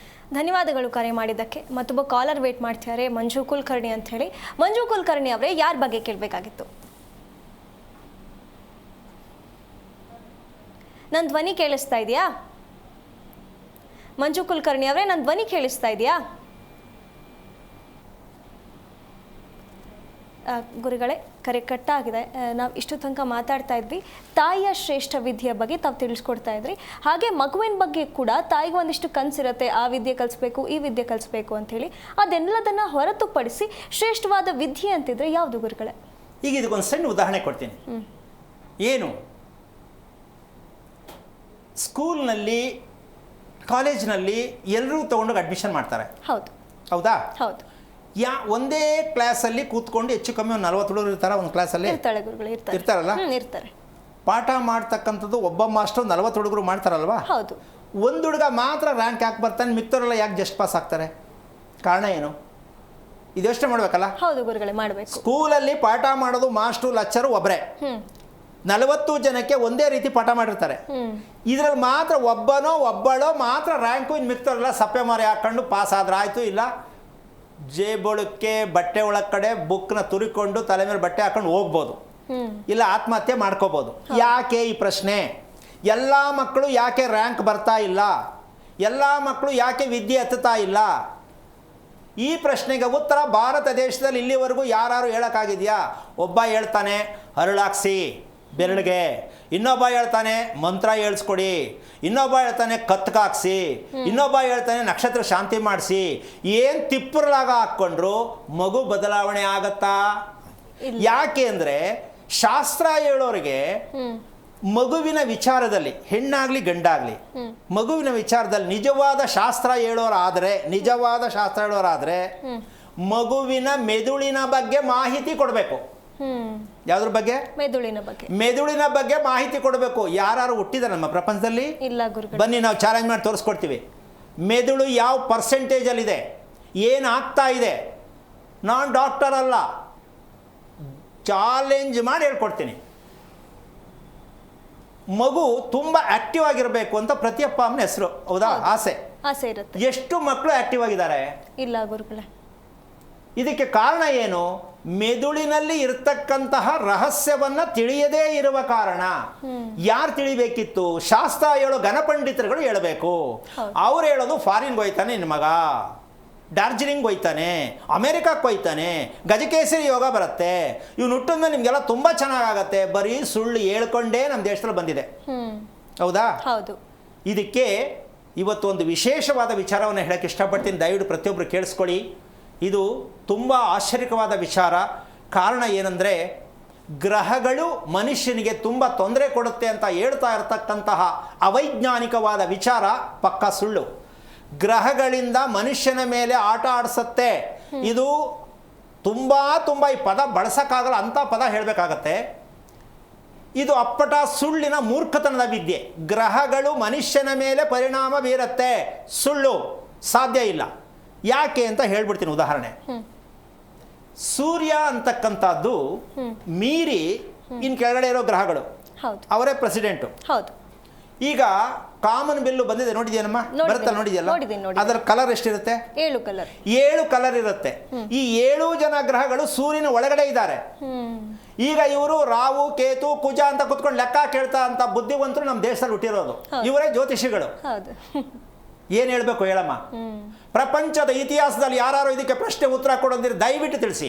ಧನ್ಯವಾದಗಳು ಕರೆ ಮಾಡಿದ್ದಕ್ಕೆ. ಮತ್ತೊಬ್ಬ ಕಾಲರ್ ವೇಟ್ ಮಾಡ್ತಿದ್ದಾರೆ, ಮಂಜು ಕುಲಕರ್ಣಿ ಅಂತ ಹೇಳಿ. ಮಂಜು ಕುಲಕರ್ಣಿ ಅವರೇ, ಯಾರ ಬಗ್ಗೆ ಕೇಳಬೇಕಾಗಿತ್ತು? ನನ್ನ ಧ್ವನಿ ಕೇಳಿಸ್ತಾ ಇದೆಯಾ? ಮಂಜು ಕುಲಕರ್ಣಿ ಅವರೇ, ನನ್ನ ಧ್ವನಿ ಕೇಳಿಸ್ತಾ ಇದೆಯಾ? ಗುರುಗಳೇ, ಕರೆ ಕಟ್ಟಾಗಿದೆ. ನಾವು ಇಷ್ಟು ತನಕ ಮಾತಾಡ್ತಾ ಇದ್ವಿ ತಾಯಿಯ ಶ್ರೇಷ್ಠ ವಿದ್ಯೆಯ ಬಗ್ಗೆ, ತಾವು ತಿಳಿಸ್ಕೊಡ್ತಾ ಇದ್ರಿ. ಹಾಗೆ ಮಗುವಿನ ಬಗ್ಗೆ ಕೂಡ ತಾಯಿಗೆ ಒಂದಿಷ್ಟು ಕನಸಿರುತ್ತೆ, ಆ ವಿದ್ಯೆ ಕಲಿಸ್ಬೇಕು, ಈ ವಿದ್ಯೆ ಕಲಿಸ್ಬೇಕು ಅಂಥೇಳಿ. ಅದೆಲ್ಲದನ್ನು ಹೊರತುಪಡಿಸಿ ಶ್ರೇಷ್ಠವಾದ ವಿದ್ಯೆ ಅಂತಿದ್ರೆ ಯಾವುದು ಗುರುಗಳೇ? ಈಗ ಇದಕ್ಕೊಂದು ಸಣ್ಣ ಉದಾಹರಣೆ ಕೊಡ್ತೀನಿ. ಏನು, ಸ್ಕೂಲ್ನಲ್ಲಿ, ಕಾಲೇಜ್ನಲ್ಲಿ ಎಲ್ಲರೂ ತೊಗೊಂಡೋಗಿ ಅಡ್ಮಿಷನ್ ಮಾಡ್ತಾರೆ. ಹೌದು. ಹೌದಾ? ಹೌದು. ಒಂದೇ ಕ್ಲಾಸಲ್ಲಿ ಕೂತ್ಕೊಂಡು ಹೆಚ್ಚು ಕಮ್ಮಿ ಒಂದು 40 ಹುಡುಗರು ಇರ್ತಾರೆ ಒಂದು ಕ್ಲಾಸಲ್ಲಿ. ಇರ್ತಾರಲ್ಲ, ಇರ್ತಾರೆ. ಪಾಠ ಮಾಡ್ತಕ್ಕಂಥದ್ದು ಒಬ್ಬ ಮಾಸ್ಟರ್ 40 ಹುಡುಗರು ಮಾಡ್ತಾರಲ್ವಾ? ಹೌದು. ಒಂದು ಹುಡುಗ ಮಾತ್ರ ರ್ಯಾಂಕ್ ಯಾಕೆ ಬರ್ತಾನೆ, ಮಿಕ್ಕವರೆಲ್ಲ ಯಾಕೆ ಜಸ್ಟ್ ಪಾಸ್ ಆಗ್ತಾರೆ? ಕಾರಣ ಏನು? ಇದು ಯೋಚನೆ ಮಾಡಬೇಕಲ್ಲ. ಹೌದು ಗುರುಗಳೇ, ಮಾಡಬೇಕು. ಸ್ಕೂಲಲ್ಲಿ ಪಾಠ ಮಾಡೋದು ಮಾಸ್ಟ್ರು ಲೆಕ್ಚರು ಒಬ್ಬರೇ. 40 ಜನಕ್ಕೆ ಒಂದೇ ರೀತಿ ಪಾಠ ಮಾಡಿರ್ತಾರೆ. ಇದರಲ್ಲಿ ಮಾತ್ರ ಒಬ್ಬನೋ ಒಬ್ಬಳೋ ಮಾತ್ರ ರ್ಯಾಂಕು, ಇನ್ನು ಮಿಕ್ಕವರೆಲ್ಲ ಸಪ್ಪೆ ಮಾರಿ ಹಾಕೊಂಡು ಪಾಸ್ ಆದ್ರೆ ಆಯಿತು, ಇಲ್ಲ ಜೇಬೊಳಕ್ಕೆ ಬಟ್ಟೆ ಒಳಗೆ ಕಡೆ ಬುಕ್ನ ತುರಿಕೊಂಡು ತಲೆ ಮೇಲೆ ಬಟ್ಟೆ ಹಾಕೊಂಡು ಹೋಗ್ಬೋದು, ಇಲ್ಲ ಆತ್ಮಹತ್ಯೆ ಮಾಡ್ಕೋಬೋದು. ಯಾಕೆ ಈ ಪ್ರಶ್ನೆ? ಎಲ್ಲ ಮಕ್ಕಳು ಯಾಕೆ ರ್ಯಾಂಕ್ ಬರ್ತಾ ಇಲ್ಲ? ಎಲ್ಲ ಮಕ್ಕಳು ಯಾಕೆ ವಿದ್ಯೆ ಹತ್ತುತ್ತಾ ಇಲ್ಲ? ಈ ಪ್ರಶ್ನೆಗೆ ಉತ್ತರ ಭಾರತ ದೇಶದಲ್ಲಿ ಇಲ್ಲಿವರೆಗೂ ಯಾರು ಹೇಳೋಕ್ಕಾಗಿದೆಯಾ? ಒಬ್ಬ ಹೇಳ್ತಾನೆ ಹರಳಾಕ್ಸಿ ಬೆರಳಿಗೆ, ಇನ್ನೊಬ್ಬ ಹೇಳ್ತಾನೆ ಮಂತ್ರ ಹೇಳ್ಸ್ಕೊಡಿ, ಇನ್ನೊಬ್ಬ ಹೇಳ್ತಾನೆ ಕತ್ಕಾಕ್ಸಿ, ಇನ್ನೊಬ್ಬ ಹೇಳ್ತಾನೆ ನಕ್ಷತ್ರ ಶಾಂತಿ ಮಾಡಿಸಿ. ಏನು ತಿಪ್ಪುರಲಾಗ ಹಾಕ್ಕೊಂಡ್ರು ಮಗು ಬದಲಾವಣೆ ಆಗತ್ತಾ? ಯಾಕೆ ಅಂದರೆ ಶಾಸ್ತ್ರ ಹೇಳೋರಿಗೆ ಮಗುವಿನ ವಿಚಾರದಲ್ಲಿ, ಹೆಣ್ಣಾಗ್ಲಿ ಗಂಡಾಗ್ಲಿ, ಮಗುವಿನ ವಿಚಾರದಲ್ಲಿ ನಿಜವಾದ ಶಾಸ್ತ್ರ ಹೇಳೋರಾದ್ರೆ ಮಗುವಿನ ಮೆದುಳಿನ ಬಗ್ಗೆ ಮಾಹಿತಿ ಕೊಡಬೇಕು. ಯಾವ್ದ್ರ ಬಗ್ಗೆ? ಮೆದುಳಿನ ಬಗ್ಗೆ ಮಾಹಿತಿ ಕೊಡಬೇಕು. ಯಾರು ಹುಟ್ಟಿದಾರೆ ನಮ್ಮ ಪ್ರಪಂಚದಲ್ಲಿ? ಇಲ್ಲ ಗುರುಗಳೇ. ಬನ್ನಿ ನಾವು ಚಾಲೆಂಜ್ ಮಾಡಿ ತೋರಿಸ್ಕೊಡ್ತೀವಿ. ಮೆದುಳು ಯಾವ ಪರ್ಸೆಂಟೇಜಲ್ಲಿದೆ, ಏನಾಗ್ತಾ ಇದೆ. ನಾನ್ ಡಾಕ್ಟರ್ ಅಲ್ಲ, ಚಾಲೆಂಜ್ ಮಾಡಿ ಹೇಳ್ಕೊಡ್ತೀನಿ. ಮಗು ತುಂಬ ಆಕ್ಟಿವ್ ಆಗಿರಬೇಕು ಅಂತ ಪ್ರತಿಯಪ್ಪ ಅಮ್ಮನ ಹೆಸರು, ಹೌದಾ? ಆಸೆ ಇರುತ್ತೆ. ಎಷ್ಟು ಮಕ್ಕಳು ಆಕ್ಟಿವ್ ಆಗಿದ್ದಾರೆ? ಇಲ್ಲ ಗುರುಗಳೇ. ಇದಕ್ಕೆ ಕಾರಣ ಏನು? ಮೆದುಳಿನಲ್ಲಿ ಇರತಕ್ಕಂತಹ ರಹಸ್ಯವನ್ನ ತಿಳಿಯದೇ ಇರುವ ಕಾರಣ. ಯಾರು ತಿಳಿಬೇಕಿತ್ತು? ಶಾಸ್ತ್ರ ಹೇಳೋ ಘನಪಂಡಿತರುಗಳು ಹೇಳಬೇಕು. ಅವ್ರು ಹೇಳೋದು ಫಾರಿನ್ಗೆ ಹೋಯ್ತಾನೆ ನಿನ್ನ ಮಗ, ಡಾರ್ಜಿಲಿಂಗ್ ಹೋಯ್ತಾನೆ, ಅಮೆರಿಕಕ್ಕೆ ಹೋಯ್ತಾನೆ, ಗಜಕೇಸರಿ ಯೋಗ ಬರುತ್ತೆ, ಇವ್ನು ಹುಟ್ಟಿದ ಮೇಲೆ ನಿಮಗೆಲ್ಲ ತುಂಬ ಚೆನ್ನಾಗಾಗತ್ತೆ. ಬರೀ ಸುಳ್ಳು ಹೇಳ್ಕೊಂಡೇ ನಮ್ಮ ದೇಶದಲ್ಲಿ ಬಂದಿದೆ, ಹೌದಾ? ಹೌದು. ಇದಕ್ಕೆ ಇವತ್ತು ಒಂದು ವಿಶೇಷವಾದ ವಿಚಾರವನ್ನು ಹೇಳಕ್ಕೆ ಇಷ್ಟಪಡ್ತೀನಿ. ದಯವಿಟ್ಟು ಪ್ರತಿಯೊಬ್ಬರು ಕೇಳಿಸ್ಕೊಳ್ಳಿ. ಇದು ತುಂಬ ಆಶ್ಚರ್ಯಕವಾದ ವಿಚಾರ. ಕಾರಣ ಏನಂದರೆ, ಗ್ರಹಗಳು ಮನುಷ್ಯನಿಗೆ ತುಂಬ ತೊಂದರೆ ಕೊಡುತ್ತೆ ಅಂತ ಹೇಳ್ತಾ ಇರತಕ್ಕಂತಹ ಅವೈಜ್ಞಾನಿಕವಾದ ವಿಚಾರ ಪಕ್ಕಾ ಸುಳ್ಳು. ಗ್ರಹಗಳಿಂದ ಮನುಷ್ಯನ ಮೇಲೆ ಆಟ ಆಡಿಸುತ್ತೆ. ಇದು ತುಂಬ ಈ ಪದ ಬಳಸೋಕ್ಕಾಗಲ್ಲ ಅಂಥ ಪದ ಹೇಳಬೇಕಾಗತ್ತೆ. ಇದು ಅಪ್ಪಟ ಸುಳ್ಳಿನ ಮೂರ್ಖತನದ ವಿದ್ಯೆ. ಗ್ರಹಗಳು ಮನುಷ್ಯನ ಮೇಲೆ ಪರಿಣಾಮ ಬೀರುತ್ತೆ, ಸುಳ್ಳು, ಸಾಧ್ಯ ಇಲ್ಲ. ಯಾಕೆ ಅಂತ ಹೇಳ್ಬಿಡ್ತೀನಿ ಉದಾಹರಣೆ. ಸೂರ್ಯ ಅಂತಕ್ಕಂಥದ್ದು ಮೀರಿ ಇನ್ನು ಕೆಳಗಡೆ ಇರೋ ಗ್ರಹಗಳು, ಅವರೇ ಪ್ರೆಸಿಡೆಂಟು. ಈಗ ಕಾಮನ್ ಬಿಲ್ಲು ಬಂದಿದೆ, ನೋಡಿದ್ಯಾನಮ್ಮ? ಬರುತ್ತಲ್ಲ, ನೋಡಿದ್ಯಲ್ಲ? ಅದರ ಕಲರ್ ಎಷ್ಟಿರುತ್ತೆ? 7 ಕಲರ್. 7 ಕಲರ್ ಇರುತ್ತೆ. ಈ 7 ಜನ ಗ್ರಹಗಳು ಸೂರ್ಯನ ಒಳಗಡೆ ಇದ್ದಾರೆ. ಈಗ ಇವರು ರಾಹು, ಕೇತು, ಕುಜ ಅಂತ ಕುತ್ಕೊಂಡು ಲೆಕ್ಕ ಕೇಳ್ತಾ ಅಂತ ಬುದ್ಧಿವಂತರು ನಮ್ಮ ದೇಶದಲ್ಲಿ ಹುಟ್ಟಿರೋದು. ಇವರೇ ಜ್ಯೋತಿಷಿಗಳು. ಏನು ಹೇಳ್ಬೇಕು ಹೇಳಮ್ಮ? ಪ್ರಪಂಚದ ಇತಿಹಾಸದಲ್ಲಿ ಯಾರು ಇದಕ್ಕೆ ಪ್ರಶ್ನೆ ಉತ್ತರ ಕೊಡೋದಿದ್ರೆ ದಯವಿಟ್ಟು ತಿಳಿಸಿ.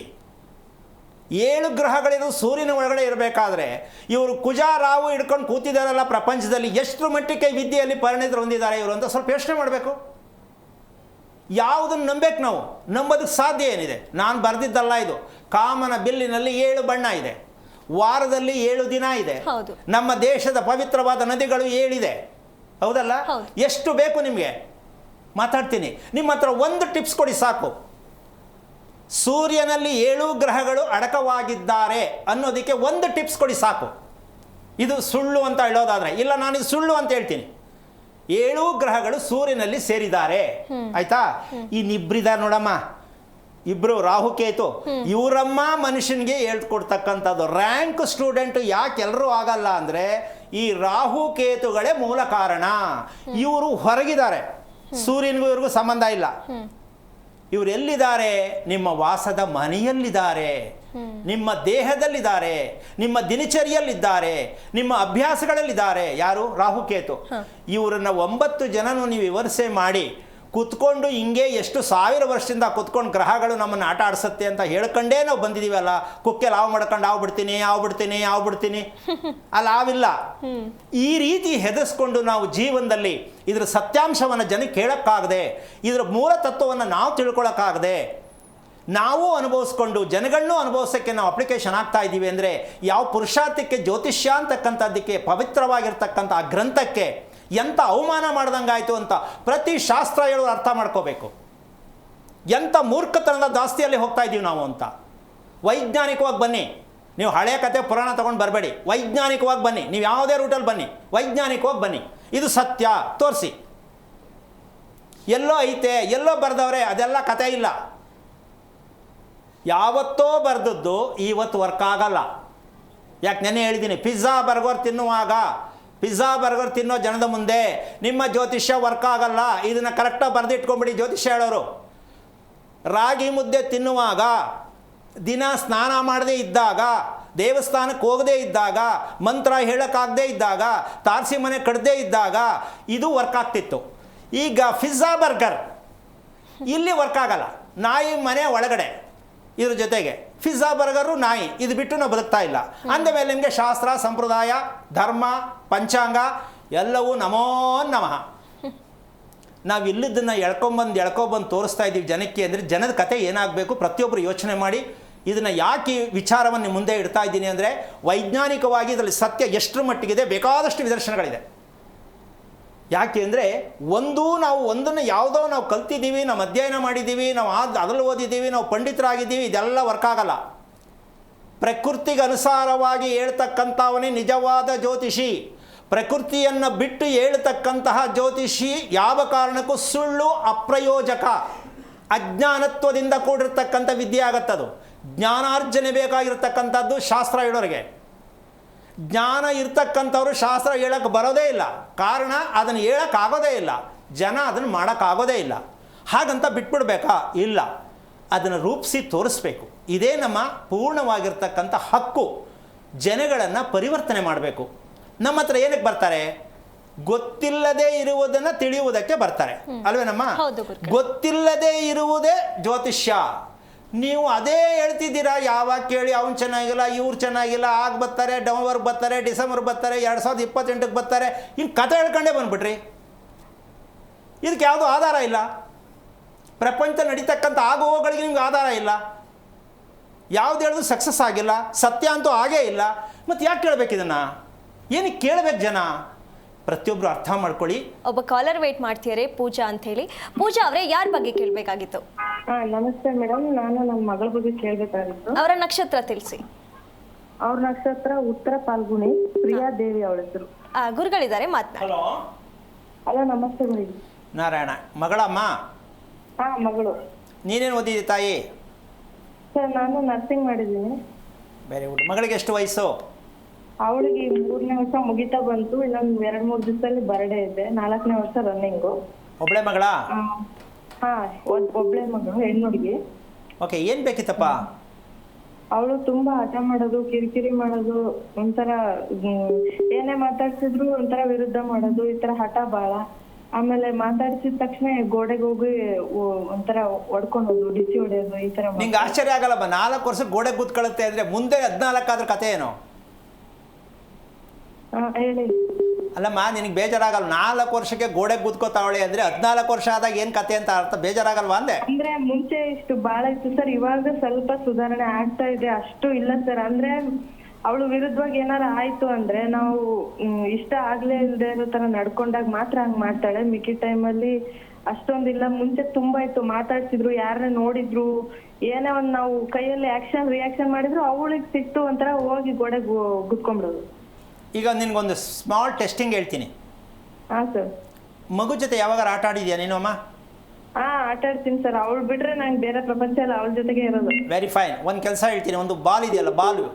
7 ಗ್ರಹಗಳಿರೋ ಸೂರ್ಯನ ಒಳಗಡೆ ಇರಬೇಕಾದ್ರೆ ಇವರು ಕುಜ, ರಾಹು ಹಿಡ್ಕೊಂಡು ಕೂತಿದ್ದಾರಲ್ಲ, ಪ್ರಪಂಚದಲ್ಲಿ ಎಷ್ಟು ಮಟ್ಟಿಗೆ ವಿದ್ಯೆಯಲ್ಲಿ ಪರಿಣಿತರು ಹೊಂದಿದ್ದಾರೆ ಇವರು ಅಂತ ಸ್ವಲ್ಪ ಯೋಚನೆ ಮಾಡಬೇಕು. ಯಾವುದನ್ನು ನಂಬೇಕು ನಾವು? ನಂಬೋದಕ್ಕೆ ಸಾಧ್ಯ ಏನಿದೆ? ನಾನು ಬರೆದಿದ್ದಲ್ಲ ಇದು. ಕಾಮನ ಬಿಲ್ಲಿನಲ್ಲಿ 7 ಬಣ್ಣ ಇದೆ, ವಾರದಲ್ಲಿ 7 ದಿನ ಇದೆ, ನಮ್ಮ ದೇಶದ ಪವಿತ್ರವಾದ ನದಿಗಳು 7 ಇದೆ, ಹೌದಲ್ಲ? ಎಷ್ಟು ಬೇಕು ನಿಮಗೆ? ಮಾತಾಡ್ತೀನಿ. ನಿಮ್ಮ ಹತ್ರ ಒಂದು ಟಿಪ್ಸ್ ಕೊಡಿ ಸಾಕು. ಸೂರ್ಯನಲ್ಲಿ 7 ಗ್ರಹಗಳು ಅಡಕವಾಗಿದ್ದಾರೆ ಅನ್ನೋದಕ್ಕೆ ಒಂದು ಟಿಪ್ಸ್ ಕೊಡಿ ಸಾಕು. ಇದು ಸುಳ್ಳು ಅಂತ ಹೇಳೋದಾದ್ರೆ, ಇಲ್ಲ ನಾನು ಇದು ಸುಳ್ಳು ಅಂತ ಹೇಳ್ತೀನಿ. 7 ಗ್ರಹಗಳು ಸೂರ್ಯನಲ್ಲಿ ಸೇರಿದ್ದಾರೆ, ಆಯ್ತಾ? ಇನ್ನಿಬ್ಬರಿದ್ದಾರೆ ನೋಡಮ್ಮ, ಇಬ್ರು ರಾಹುಕೇತು. ಇವರಮ್ಮ ಮನುಷ್ಯನಿಗೆ ಹೇಳ್ಕೊಡ್ತಕ್ಕಂಥದ್ದು. ರ್ಯಾಂಕ್ ಸ್ಟೂಡೆಂಟ್ ಯಾಕೆ ಎಲ್ಲರೂ ಆಗಲ್ಲ ಅಂದರೆ ಈ ರಾಹುಕೇತುಗಳೇ ಮೂಲ ಕಾರಣ. ಇವರು ಹೊರಗಿದ್ದಾರೆ, ಸೂರ್ಯನಿಗೂ ಇವ್ರಿಗೂ ಸಂಬಂಧ ಇಲ್ಲ. ಇವರು ಎಲ್ಲಿದ್ದಾರೆ? ನಿಮ್ಮ ವಾಸದ ಮನೆಯಲ್ಲಿದ್ದಾರೆ, ನಿಮ್ಮ ದೇಹದಲ್ಲಿದ್ದಾರೆ, ನಿಮ್ಮ ದಿನಚರಿಯಲ್ಲಿದ್ದಾರೆ, ನಿಮ್ಮ ಅಭ್ಯಾಸಗಳಲ್ಲಿದ್ದಾರೆ. ಯಾರು? ರಾಹುಕೇತು. ಇವರನ್ನ 9 ಜನನು ನೀವು ವಿಮರ್ಶೆ ಮಾಡಿ ಕುತ್ಕೊಂಡು ಹಿಂಗೆ ಎಷ್ಟು 1000 ವರ್ಷದಿಂದ ಕುತ್ಕೊಂಡು ಗ್ರಹಗಳು ನಮ್ಮನ್ನು ಆಟ ಆಡಿಸುತ್ತೆ ಅಂತ ಹೇಳ್ಕೊಂಡೇ ನಾವು ಬಂದಿದ್ದೀವಲ್ಲ. ಕುಕ್ಕೆ ಲಾವು ಮಾಡ್ಕೊಂಡು ಬಿಡ್ತೀನಿ ಅಲ್ಲಿ ಆವಿಲ್ಲ. ಈ ರೀತಿ ಹೆದರ್ಸ್ಕೊಂಡು ನಾವು ಜೀವನದಲ್ಲಿ ಇದರ ಸತ್ಯಾಂಶವನ್ನು ಜನಕ್ಕೆ ಕೇಳೋಕ್ಕಾಗದೆ, ಇದರ ಮೂಲ ತತ್ವವನ್ನು ನಾವು ತಿಳ್ಕೊಳ್ಳೋಕ್ಕಾಗದೆ, ನಾವು ಅನುಭವಿಸ್ಕೊಂಡು ಜನಗಳನ್ನೂ ಅನುಭವಿಸೋಕ್ಕೆ ನಾವು ಅಪ್ಲಿಕೇಶನ್ ಆಗ್ತಾ ಇದ್ದೀವಿ ಅಂದರೆ ಯಾವ ಪುರುಷಾರ್ಥಕ್ಕೆ, ಜ್ಯೋತಿಷ್ಯ ಅಂತಕ್ಕಂಥದ್ದಕ್ಕೆ, ಪವಿತ್ರವಾಗಿರ್ತಕ್ಕಂಥ ಆ ಗ್ರಂಥಕ್ಕೆ ಎಂಥ ಅವಮಾನ ಮಾಡ್ದಂಗಾಯಿತು ಅಂತ ಪ್ರತಿ ಶಾಸ್ತ್ರ ಹೇಳೋರು ಅರ್ಥ ಮಾಡ್ಕೋಬೇಕು. ಎಂಥ ಮೂರ್ಖತನದ ದಾಸ್ತಿಯಲ್ಲಿ ಹೋಗ್ತಾ ಇದ್ದೀವಿ ನಾವು ಅಂತ. ವೈಜ್ಞಾನಿಕವಾಗಿ ಬನ್ನಿ. ನೀವು ಹಳೆಯ ಕತೆ ಪುರಾಣ ತೊಗೊಂಡು ಬರಬೇಡಿ. ವೈಜ್ಞಾನಿಕವಾಗಿ ಬನ್ನಿ. ನೀವು ಯಾವುದೇ ರೂಟಲ್ಲಿ ಬನ್ನಿ, ವೈಜ್ಞಾನಿಕವಾಗಿ ಬನ್ನಿ. ಇದು ಸತ್ಯ ತೋರಿಸಿ. ಎಲ್ಲೋ ಐತೆ, ಎಲ್ಲೋ ಬರೆದವ್ರೆ, ಅದೆಲ್ಲ ಕತೆ ಇಲ್ಲ. ಯಾವತ್ತೋ ಬರೆದದ್ದು ಇವತ್ತು ವರ್ಕ್ ಆಗಲ್ಲ. ಯಾಕೆ ನೆನ್ನೆ ಹೇಳಿದ್ದೀನಿ, ಪಿಜ್ಜಾ ಬರ್ಗರ್ ತಿನ್ನೋ ಜನದ ಮುಂದೆ ನಿಮ್ಮ ಜ್ಯೋತಿಷ್ಯ ವರ್ಕ್ ಆಗಲ್ಲ. ಇದನ್ನು ಕರೆಕ್ಟಾಗಿ ಬರೆದಿಟ್ಕೊಂಬಿಡಿ ಜ್ಯೋತಿಷ್ಯ ಹೇಳೋರು. ರಾಗಿ ಮುದ್ದೆ ತಿನ್ನುವಾಗ, ದಿನ ಸ್ನಾನ ಮಾಡದೇ ಇದ್ದಾಗ, ದೇವಸ್ಥಾನಕ್ಕೆ ಹೋಗದೇ ಇದ್ದಾಗ, ಮಂತ್ರ ಹೇಳೋಕ್ಕಾಗದೇ ಇದ್ದಾಗ, ತಾರಸಿ ಮನೆ ಕಟ್ಟದೇ ಇದ್ದಾಗ ಇದು ವರ್ಕ್ ಆಗ್ತಿತ್ತು. ಈಗ ಪಿಜ್ಜಾ ಬರ್ಗರ್ ಇಲ್ಲಿ ವರ್ಕ್ ಆಗಲ್ಲ. ನಾಯಿ ಮನೆ ಒಳಗಡೆ ಇದ್ರ ಜೊತೆಗೆ ಪಿಜ್ಜಾ ಬರ್ಗರು ನಾಯಿ, ಇದು ಬಿಟ್ಟು ನಾವು ಬದುಕ್ತಾ ಇಲ್ಲ. ಅಂದಮೇಲೆ ನಿಮಗೆ ಶಾಸ್ತ್ರ, ಸಂಪ್ರದಾಯ, ಧರ್ಮ, ಪಂಚಾಂಗ ಎಲ್ಲವೂ ನಮೋ ನಮಃ. ನಾವು ಇಲ್ಲಿದ್ದನ್ನು ಎಳ್ಕೊಬಂದು ತೋರಿಸ್ತಾ ಇದ್ದೀವಿ ಜನಕ್ಕೆ ಅಂದರೆ ಜನದ ಕತೆ ಏನಾಗಬೇಕು ಪ್ರತಿಯೊಬ್ಬರು ಯೋಚನೆ ಮಾಡಿ. ಇದನ್ನು ಯಾಕೆ ವಿಚಾರವನ್ನು ಮುಂದೆ ಇಡ್ತಾ ಇದ್ದೀನಿ ಅಂದರೆ ವೈಜ್ಞಾನಿಕವಾಗಿ ಇದರಲ್ಲಿ ಸತ್ಯ ಎಷ್ಟರ ಮಟ್ಟಿಗಿದೆ, ಬೇಕಾದಷ್ಟು ನಿದರ್ಶನಗಳಿದೆ. ಯಾಕೆ ಅಂದರೆ ನಾವು ಒಂದನ್ನು ಯಾವುದೋ ನಾವು ಕಲ್ತಿದ್ದೀವಿ, ನಾವು ಅಧ್ಯಯನ ಮಾಡಿದ್ದೀವಿ, ನಾವು ಅದರಲ್ಲಿ ಓದಿದ್ದೀವಿ, ನಾವು ಪಂಡಿತರಾಗಿದ್ದೀವಿ, ಇದೆಲ್ಲ ವರ್ಕ್ ಆಗಲ್ಲ. ಪ್ರಕೃತಿಗೆ ಅನುಸಾರವಾಗಿ ಹೇಳ್ತಕ್ಕಂಥವನೇ ನಿಜವಾದ ಜ್ಯೋತಿಷಿ. ಪ್ರಕೃತಿಯನ್ನು ಬಿಟ್ಟು ಹೇಳ್ತಕ್ಕಂತಹ ಜ್ಯೋತಿಷಿ ಯಾವ ಕಾರಣಕ್ಕೂ ಸುಳ್ಳು, ಅಪ್ರಯೋಜಕ, ಅಜ್ಞಾನತ್ವದಿಂದ ಕೂಡಿರ್ತಕ್ಕಂಥ ವಿದ್ಯೆ ಆಗತ್ತದು. ಜ್ಞಾನಾರ್ಜನೆ ಬೇಕಾಗಿರ್ತಕ್ಕಂಥದ್ದು ಶಾಸ್ತ್ರ ಹೇಳೋರಿಗೆ. ಜ್ಞಾನ ಇರ್ತಕ್ಕಂಥವ್ರು ಶಾಸ್ತ್ರ ಹೇಳಕ್ಕೆ ಬರೋದೇ ಇಲ್ಲ. ಕಾರಣ ಅದನ್ನು ಹೇಳೋಕ್ಕಾಗೋದೇ ಇಲ್ಲ, ಜನ ಅದನ್ನು ಮಾಡೋಕ್ಕಾಗೋದೇ ಇಲ್ಲ. ಹಾಗಂತ ಬಿಟ್ಬಿಡ್ಬೇಕಾ? ಇಲ್ಲ, ಅದನ್ನು ರೂಪಿಸಿ ತೋರಿಸ್ಬೇಕು. ಇದೇ ನಮ್ಮ ಪೂರ್ಣವಾಗಿರ್ತಕ್ಕಂಥ ಹಕ್ಕು. ಜನಗಳನ್ನು ಪರಿವರ್ತನೆ ಮಾಡಬೇಕು. ನಮ್ಮ ಹತ್ರ ಏನಕ್ಕೆ ಬರ್ತಾರೆ? ಗೊತ್ತಿಲ್ಲದೆ ಇರುವುದನ್ನು ತಿಳಿಯುವುದಕ್ಕೆ ಬರ್ತಾರೆ, ಅಲ್ವೇನಮ್ಮ? ಗೊತ್ತಿಲ್ಲದೆ ಇರುವುದೇ ಜ್ಯೋತಿಷ್ಯ. ನೀವು ಅದೇ ಹೇಳ್ತಿದ್ದೀರಾ, ಯಾವಾಗ ಕೇಳಿ ಅವ್ನು ಚೆನ್ನಾಗಿಲ್ಲ, ಇವ್ರು ಚೆನ್ನಾಗಿಲ್ಲ, ಆಗ ಬರ್ತಾರೆ, ನವಂಬರ್ಗೆ ಬರ್ತಾರೆ, ಡಿಸೆಂಬರ್ ಬರ್ತಾರೆ, 2028ಕ್ಕೆ ಬರ್ತಾರೆ, ಇನ್ನು ಕತೆ ಹೇಳ್ಕೊಂಡೇ ಬಂದ್ಬಿಟ್ರಿ. ಇದಕ್ಕೆ ಯಾವುದೂ ಆಧಾರ ಇಲ್ಲ. ಪ್ರಪಂಚದಲ್ಲಿ ನಡೀತಕ್ಕಂಥ ಆಗುವಗಳಿಗೆ ನಿಮ್ಗೆ ಆಧಾರ ಇಲ್ಲ, ಯಾವ್ದು ಹೇಳಿದ್ರು ಸಕ್ಸಸ್ ಆಗಿಲ್ಲ, ಸತ್ಯ ಅಂತೂ ಆಗೇ ಇಲ್ಲ. ಮತ್ತು ಯಾಕೆ ಕೇಳಬೇಕು ಇದನ್ನು? ಏನಕ್ಕೆ ಕೇಳಬೇಕು ಜನ? ಪ್ರತಿಯೊಬ್ಬರು ಅರ್ಥ ಮಾಡ್ಕೊಳ್ಳಿ. ಒಬ್ಬ ಕಾಲರ್ ವೇಟ್ ಮಾಡ್ತಿದ್ದಾರೆ, ಪೂಜಾ ಅಂತ ಹೇಳಿ. ಪೂಜಾ ಅವರೇ, ಯಾರ ಬಗ್ಗೆ ಕೇಳಬೇಕಾಗಿತ್ತು? ನಮಸ್ತೆ ಮೇಡಮ್, ನಾನು ನನ್ನ ಮಗಳ ಬಗ್ಗೆ ಕೇಳ್ಬೇಕಾಗಿತ್ತು. ಅವರ ನಕ್ಷತ್ರ ತಿಳಿಸಿ. ಅವ್ರ ನಕ್ಷತ್ರ ಉತ್ತರ ಪಾಲ್ಗುಣಿ, ಪ್ರಿಯಾ ದೇವಿ ಅವಳ ಹೆಸರು. ಗುರುಗಳಿದ್ದಾರೆ, ಮಾತನಾಡಿ. ಹಲೋ, ನಮಸ್ತೆ ಮೇಡಮ್. ನಾರಾಯಣ, ಮಗಳಮ್ಮ? ಮಗಳು. ನೀನೇನು ಓದಿದ್ದಿ ತಾಯಿ? ಸರ್, ನಾನು ನರ್ಸಿಂಗ್ ಮಾಡಿದ್ದೀನಿ. Very good. ಮಗಳಿಗೆ ಎಷ್ಟು ವಯಸ್ಸು? ಅವಳಿಗೆ 3ನೇ ವರ್ಷ ಮುಗಿತಾ ಬಂತು. ಇನ್ನೊಂದು 2-3 ದಿವಸದಲ್ಲಿ ಬರ್ಡೇ ಇದೆ. 4ನೇ ವರ್ಷ ರನ್ನಿಂಗು. ಒಬ್ಬಳೆ ಮಗಳ? ಒಬ್ಳೆ ಮಗಳು, ಹೆಣ್ಣು ಹುಡುಗಿ. ಓಕೆ, ಏನು ಬೇಕಿತ್ತಪ್ಪ? ಅವಳು ತುಂಬಾ ಹಠ ಮಾಡೋದು, ಕಿರಿಕಿರಿ ಮಾಡೋದು, ಒಂಥರ ಏನೇ ಮಾತಾಡ್ಸಿದ್ರು ಒಂಥರ ವಿರುದ್ಧ ಮಾಡೋದು, ಈ ತರ ಹಠ ಬಾಳ. ಆಮೇಲೆ ಮಾತಾಡ್ಸಿದ ತಕ್ಷಣ ಗೋಡೆಗೆ ಹೋಗಿ ಒಂಥರ ಹೊಡ್ಕೊಳೋದು, ಡಿಸಿ ಹೊಡೆಯೋದು, ಈ ತರ. ನಿಂಗೆ ಆಶ್ಚರ್ಯ ಆಗಲ್ಲಮ್ಮ, 4 ವರ್ಷ ಗೋಡೆ ಕೂತ್ಕೊಳ್ಳುತ್ತೆ ಅಂದ್ರೆ ಮುಂದೆ 14 ಆದ್ರೆ ಕತೆ ಏನು? ಹೇಳಿ. ಅಲ್ಲಮ್ಮ, ನಿನಗೆ ಬೇಜಾರಾಗಲ್ಲ? 4 ವರ್ಷಕ್ಕೆ ಗೋಡೆ ಕೂತ್ಕೋತಾವಳೆ ಅಂದ್ರೆ 14 ವರ್ಷ ಆದಾಗ ಏನು ಕತೆ ಅಂತ ಅರ್ಥ, ಬೇಜಾರಾಗಲ್ವಾ ಅಂದೆ? ಅಂದ್ರೆ ಮುಂಚೆ ಇಷ್ಟು ಬಾಳ ಇತ್ತು ಸರ್, ಇವಾಗ ಸ್ವಲ್ಪ ಸುಧಾರಣೆ ಆಗ್ತಾ ಇದೆ. ಅಷ್ಟು ಇಲ್ಲ ಸರ್. ಅಂದ್ರೆ ಅವಳು ವಿರುದ್ಧವಾಗಿ ಏನಾರ ಆಯ್ತು ಅಂದ್ರೆ ನಾವು ಇಷ್ಟ ಆಗ್ಲೇ ಇಲ್ದೇ ಇರೋ ತರ ನಡ್ಕೊಂಡಾಗ ಮಾತ್ರ ಹಂಗ್ ಮಾಡ್ತಾಳೆ. ಮಿಕ್ಕಿ ಟೈಮಲ್ಲಿ ಅಷ್ಟೊಂದಿಲ್ಲ. ಮುಂಚೆ ತುಂಬಾ ಇತ್ತು, ಮಾತಾಡ್ಸಿದ್ರು, ಯಾರನ್ನ ನೋಡಿದ್ರು, ಏನೇ ಒಂದ್ ನಾವು ಕೈಯಲ್ಲಿ ರಿಯಾಕ್ಷನ್ ಮಾಡಿದ್ರು ಅವಳಿಗೆ ಸಿಟ್ಟು, ಒಂಥರ ಹೋಗಿ ಗೋಡೆಗೆ ಗುದ್ಕೊಂಡ್ಬಿಡೋದು. ಈಗ ನಿನ್ಗೊಂದು ಸ್ಮಾಲ್ ಟೆಸ್ಟಿಂಗ್ ಹೇಳ್ತೀನಿ. ಸರ್. ಮಗು ಜೊತೆ ಯಾವಾಗ ಆಟ ಆಡಿದ್ಯಾ ನೀನು ಅಮ್ಮ? ಆಟ ಆಡ್ತೀನಿ ಸರ್. ಅವಳು ಬಿಟ್ರೆ ನಂಗೆ ಬೇರೆ ಪ್ರಪಂಚ ಎಲ್ಲ ಅವಳ ಜೊತೆಗೆ ಇರೋದು. Very fine. ಒಂದು ಕೆಲಸ ಹೇಳ್ತೀನಿ. ಒಂದು ಬಾಲ್ ಇದೆಯಲ್ಲ, ಬಾಲು.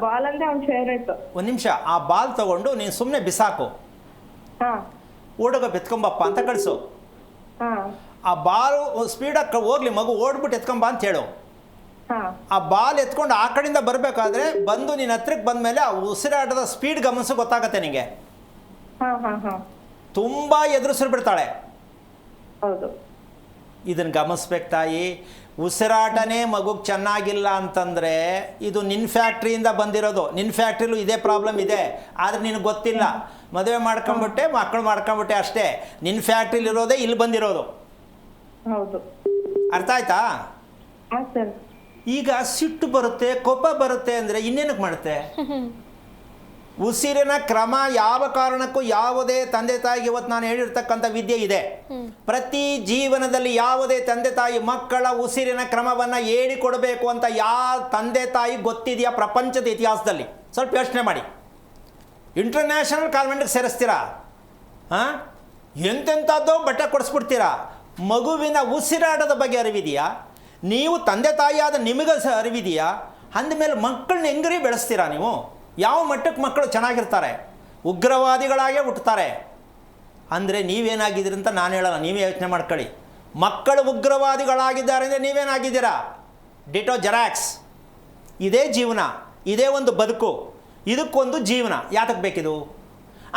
ಬಾಲ್ ಅಂದ್ರೆ ಅವ್ನ ಫೇವ್ರೇಟ್. ಒಂದು ನಿಮಿಷ, ಆ ಬಾಲ್ ತಗೊಂಡು ನೀನು ಸುಮ್ಮನೆ ಬಿಸಾಕು, ಓಡೋಗ ಎತ್ಕೊಂಬಪ್ಪ ಅಂತ ಕಳಿಸು. ಆ ಬಾಲ್ ಸ್ಪೀಡಾಗಿ ಹೋಗ್ಲಿ, ಮಗು ಓಡ್ಬಿಟ್ಟು ಎತ್ಕೊಂಬ ಅಂತ ಹೇಳು. ಆ ಬಾಲ್ ಎತ್ಕೊಂಡು ಆ ಕಡೆಯಿಂದ ಬರಬೇಕಾದ್ರೆ ಬಂದು ನಿನ್ನ ಹತ್ರಕ್ಕೆ ಬಂದಮೇಲೆ ಆ ಉಸಿರಾಟದ ಸ್ಪೀಡ್ ಗಮನಿಸೋ ಗೊತ್ತಾಗತ್ತೆ ನಿನಗೆ. ತುಂಬ ಎದುರಿಸಿರು ಬಿಡ್ತಾಳೆ. ಹೌದು. ಇದನ್ನು ಗಮನಿಸ್ಬೇಕು ತಾಯಿ. ಉಸಿರಾಟನೇ ಮಗುಗೆ ಚೆನ್ನಾಗಿಲ್ಲ ಅಂತಂದರೆ ಇದು ನಿನ್ನ ಫ್ಯಾಕ್ಟ್ರಿಯಿಂದ ಬಂದಿರೋದು. ನಿನ್ನ ಫ್ಯಾಕ್ಟ್ರಿಲೂ ಇದೇ ಪ್ರಾಬ್ಲಮ್ ಇದೆ, ಆದರೆ ನಿನಗೆ ಗೊತ್ತಿಲ್ಲ. ಮದುವೆ ಮಾಡ್ಕೊಂಬಿಟ್ಟೆ, ಮಕ್ಕಳು ಮಾಡ್ಕೊಂಬಿಟ್ಟೆ ಅಷ್ಟೇ. ನಿನ್ನ ಫ್ಯಾಕ್ಟ್ರಿಲಿರೋದೇ ಇಲ್ಲಿ ಬಂದಿರೋದು. ಹೌದು. ಅರ್ಥ ಆಯ್ತಾ? ಸರ್. ಈಗ ಸಿಟ್ಟು ಬರುತ್ತೆ, ಕೋಪ ಬರುತ್ತೆ ಅಂದರೆ ಇನ್ನೇನಕ್ಕೆ ಮಾಡುತ್ತೆ? ಉಸಿರಿನ ಕ್ರಮ ಯಾವ ಕಾರಣಕ್ಕೂ ಯಾವುದೇ ತಂದೆ ತಾಯಿಗೆ ಇವತ್ತು ನಾನು ಹೇಳಿರ್ತಕ್ಕಂಥ ವಿದ್ಯೆ ಇದೆ. ಪ್ರತಿ ಜೀವನದಲ್ಲಿ ಯಾವುದೇ ತಂದೆ ತಾಯಿ ಮಕ್ಕಳ ಉಸಿರಿನ ಕ್ರಮವನ್ನು ಹೇಳಿಕೊಡಬೇಕು ಅಂತ ಯಾವ ತಂದೆ ತಾಯಿ ಗೊತ್ತಿದೆಯಾ ಪ್ರಪಂಚದ ಇತಿಹಾಸದಲ್ಲಿ? ಸ್ವಲ್ಪ ಯೋಚನೆ ಮಾಡಿ. ಇಂಟರ್ನ್ಯಾಷನಲ್ ಕಾನ್ವೆಂಟ್ಗೆ ಸೇರಿಸ್ತೀರಾ, ಎಂತೆಂಥದ್ದೋ ಬಟ್ಟೆ ಕೊಡಿಸ್ಬಿಡ್ತೀರಾ. ಮಗುವಿನ ಉಸಿರಾಟದ ಬಗ್ಗೆ ಅರಿವಿದೆಯಾ? ನೀವು ತಂದೆ ತಾಯಿಯಾದ ನಿಮಗೆ ಅರಿವಿದೆಯಾ? ಅಂದಮೇಲೆ ಮಕ್ಕಳನ್ನ ಹೆಂಗ್ರಿ ಬೆಳೆಸ್ತೀರಾ ನೀವು? ಯಾವ ಮಟ್ಟಕ್ಕೆ ಮಕ್ಕಳು ಚೆನ್ನಾಗಿರ್ತಾರೆ? ಉಗ್ರವಾದಿಗಳಾಗೇ ಹುಟ್ಟುತ್ತಾರೆ. ಅಂದರೆ ನೀವೇನಾಗಿದ್ದೀರಿ ಅಂತ ನಾನು ಹೇಳಲ್ಲ, ನೀವೇ ಯೋಚನೆ ಮಾಡ್ಕೊಳ್ಳಿ. ಮಕ್ಕಳು ಉಗ್ರವಾದಿಗಳಾಗಿದ್ದಾರೆ ಅಂದರೆ ನೀವೇನಾಗಿದ್ದೀರಾ? Ditto xerox. ಇದೇ ಜೀವನ, ಇದೇ ಒಂದು ಬದುಕು, ಇದಕ್ಕೊಂದು ಜೀವನ. ಯಾತಕ್ಕೆ ಬೇಕಿದು?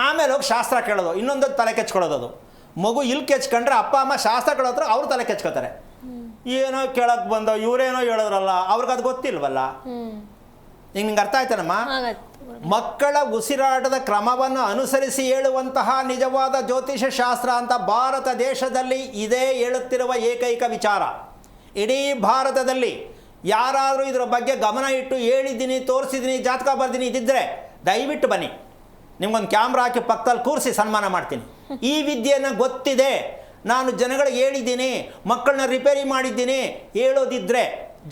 ಆಮೇಲೆ ಹೋಗಿ ಶಾಸ್ತ್ರ ಕೇಳೋದು, ಇನ್ನೊಂದು ತಲೆ ಕೆಚ್ಕೊಳ್ಳೋದು. ಅದು ಮಗು ಇಲ್ಲಿ ಕೆಚ್ಕೊಂಡ್ರೆ ಅಪ್ಪ ಅಮ್ಮ ಶಾಸ್ತ್ರ ಕೇಳೋದ್ರೆ ಅವ್ರು ತಲೆ ಕೆಚ್ಕೋತಾರೆ. ಏನೋ ಕೇಳಕ್ಕೆ ಬಂದೋ, ಇವರೇನೋ ಹೇಳಿದ್ರಲ್ಲ, ಅವ್ರಿಗದು ಗೊತ್ತಿಲ್ವಲ್ಲ. ಈಗ ನಿಂಗೆ ಅರ್ಥ ಆಯ್ತಾನಮ್ಮ? ಮಕ್ಕಳ ಉಸಿರಾಟದ ಕ್ರಮವನ್ನು ಅನುಸರಿಸಿ ಹೇಳುವಂತಹ ನಿಜವಾದ ಜ್ಯೋತಿಷ ಶಾಸ್ತ್ರ ಅಂತ ಭಾರತ ದೇಶದಲ್ಲಿ ಇದೇ ಹೇಳುತ್ತಿರುವ ಏಕೈಕ ವಿಚಾರ. ಇಡೀ ಭಾರತದಲ್ಲಿ ಯಾರಾದರೂ ಇದರ ಬಗ್ಗೆ ಗಮನ ಇಟ್ಟು ಹೇಳಿದ್ದೀನಿ, ತೋರಿಸಿದ್ದೀನಿ, ಜಾತಕ ಬರ್ತೀನಿ ಇದ್ದಿದ್ದರೆ ದಯವಿಟ್ಟು ಬನ್ನಿ. ನಿಮ್ಗೊಂದು ಕ್ಯಾಮ್ರಾ ಹಾಕಿ ಪಕ್ಕದಲ್ಲಿ ಕೂರಿಸಿ ಸನ್ಮಾನ ಮಾಡ್ತೀನಿ. ಈ ವಿದ್ಯೆಯನ್ನು ಗೊತ್ತಿದೆ, ನಾನು ಜನಗಳಿಗೆ ಹೇಳಿದ್ದೀನಿ, ಮಕ್ಕಳನ್ನ ರಿಪೇರಿ ಮಾಡಿದ್ದೀನಿ ಹೇಳೋದಿದ್ದರೆ,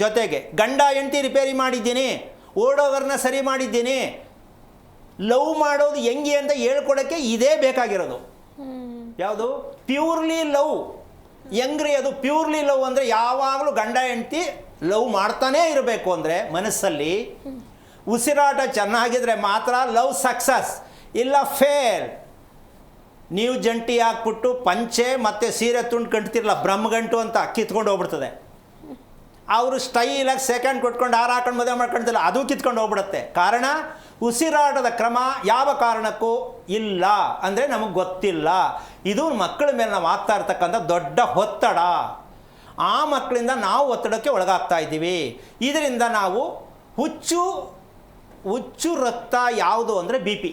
ಜೊತೆಗೆ ಗಂಡ ಹೆಂಡತಿ ರಿಪೇರಿ ಮಾಡಿದ್ದೀನಿ, ಓಡೋಗರನ್ನ ಸರಿ ಮಾಡಿದ್ದೀನಿ, ಲವ್ ಮಾಡೋದು ಹೆಂಗೆ ಅಂತ ಹೇಳ್ಕೊಡೋಕ್ಕೆ ಇದೇ ಬೇಕಾಗಿರೋದು. ಯಾವುದು? Purely love. ಹೆಂಗ್ರಿ ಅದು ಪ್ಯೂರ್ಲಿ ಲವ್ ಅಂದರೆ? ಯಾವಾಗಲೂ ಗಂಡ ಹೆಂಡತಿ ಲವ್ ಮಾಡ್ತಾನೇ ಇರಬೇಕು ಅಂದರೆ ಮನಸ್ಸಲ್ಲಿ ಉಸಿರಾಟ ಚೆನ್ನಾಗಿದ್ರೆ ಮಾತ್ರ ಲವ್ ಸಕ್ಸಸ್, ಇಲ್ಲ ಫೇಲ್. ನೀವು ಜಂಟಿ ಹಾಕ್ಬಿಟ್ಟು ಪಂಚೆ ಮತ್ತು ಸೀರೆ ತುಂಡು ಕಂಡ್ತಿರಲ್ಲ, ಬ್ರಹ್ಮಗಂಟು ಅಂತ ಕಿತ್ಕೊಂಡು ಹೋಗ್ಬಿಡ್ತದೆ. ಅವರು ಸ್ಟೈಲಾಗಿ ಸೆಕೆಂಡ್ ಕೊಟ್ಕೊಂಡು ಹಾರ ಹಾಕೊಂಡು ಮದುವೆ ಮಾಡ್ಕೊಳ್ತಿಲ್ಲ, ಅದು ಕಿತ್ಕೊಂಡು ಹೋಗ್ಬಿಡುತ್ತೆ. ಕಾರಣ ಉಸಿರಾಟದ ಕ್ರಮ ಯಾವ ಕಾರಣಕ್ಕೂ ಇಲ್ಲ ಅಂದರೆ ನಮಗೆ ಗೊತ್ತಿಲ್ಲ. ಇದು ಮಕ್ಕಳ ಮೇಲೆ ನಾವು ಆಗ್ತಾ ಇರ್ತಕ್ಕಂಥ ದೊಡ್ಡ ಒತ್ತಡ. ಆ ಮಕ್ಕಳಿಂದ ನಾವು ಒತ್ತಡಕ್ಕೆ ಒಳಗಾಗ್ತಾ ಇದ್ದೀವಿ. ಇದರಿಂದ ನಾವು ಹುಚ್ಚು ರಕ್ತ ಯಾವುದು ಅಂದರೆ BP.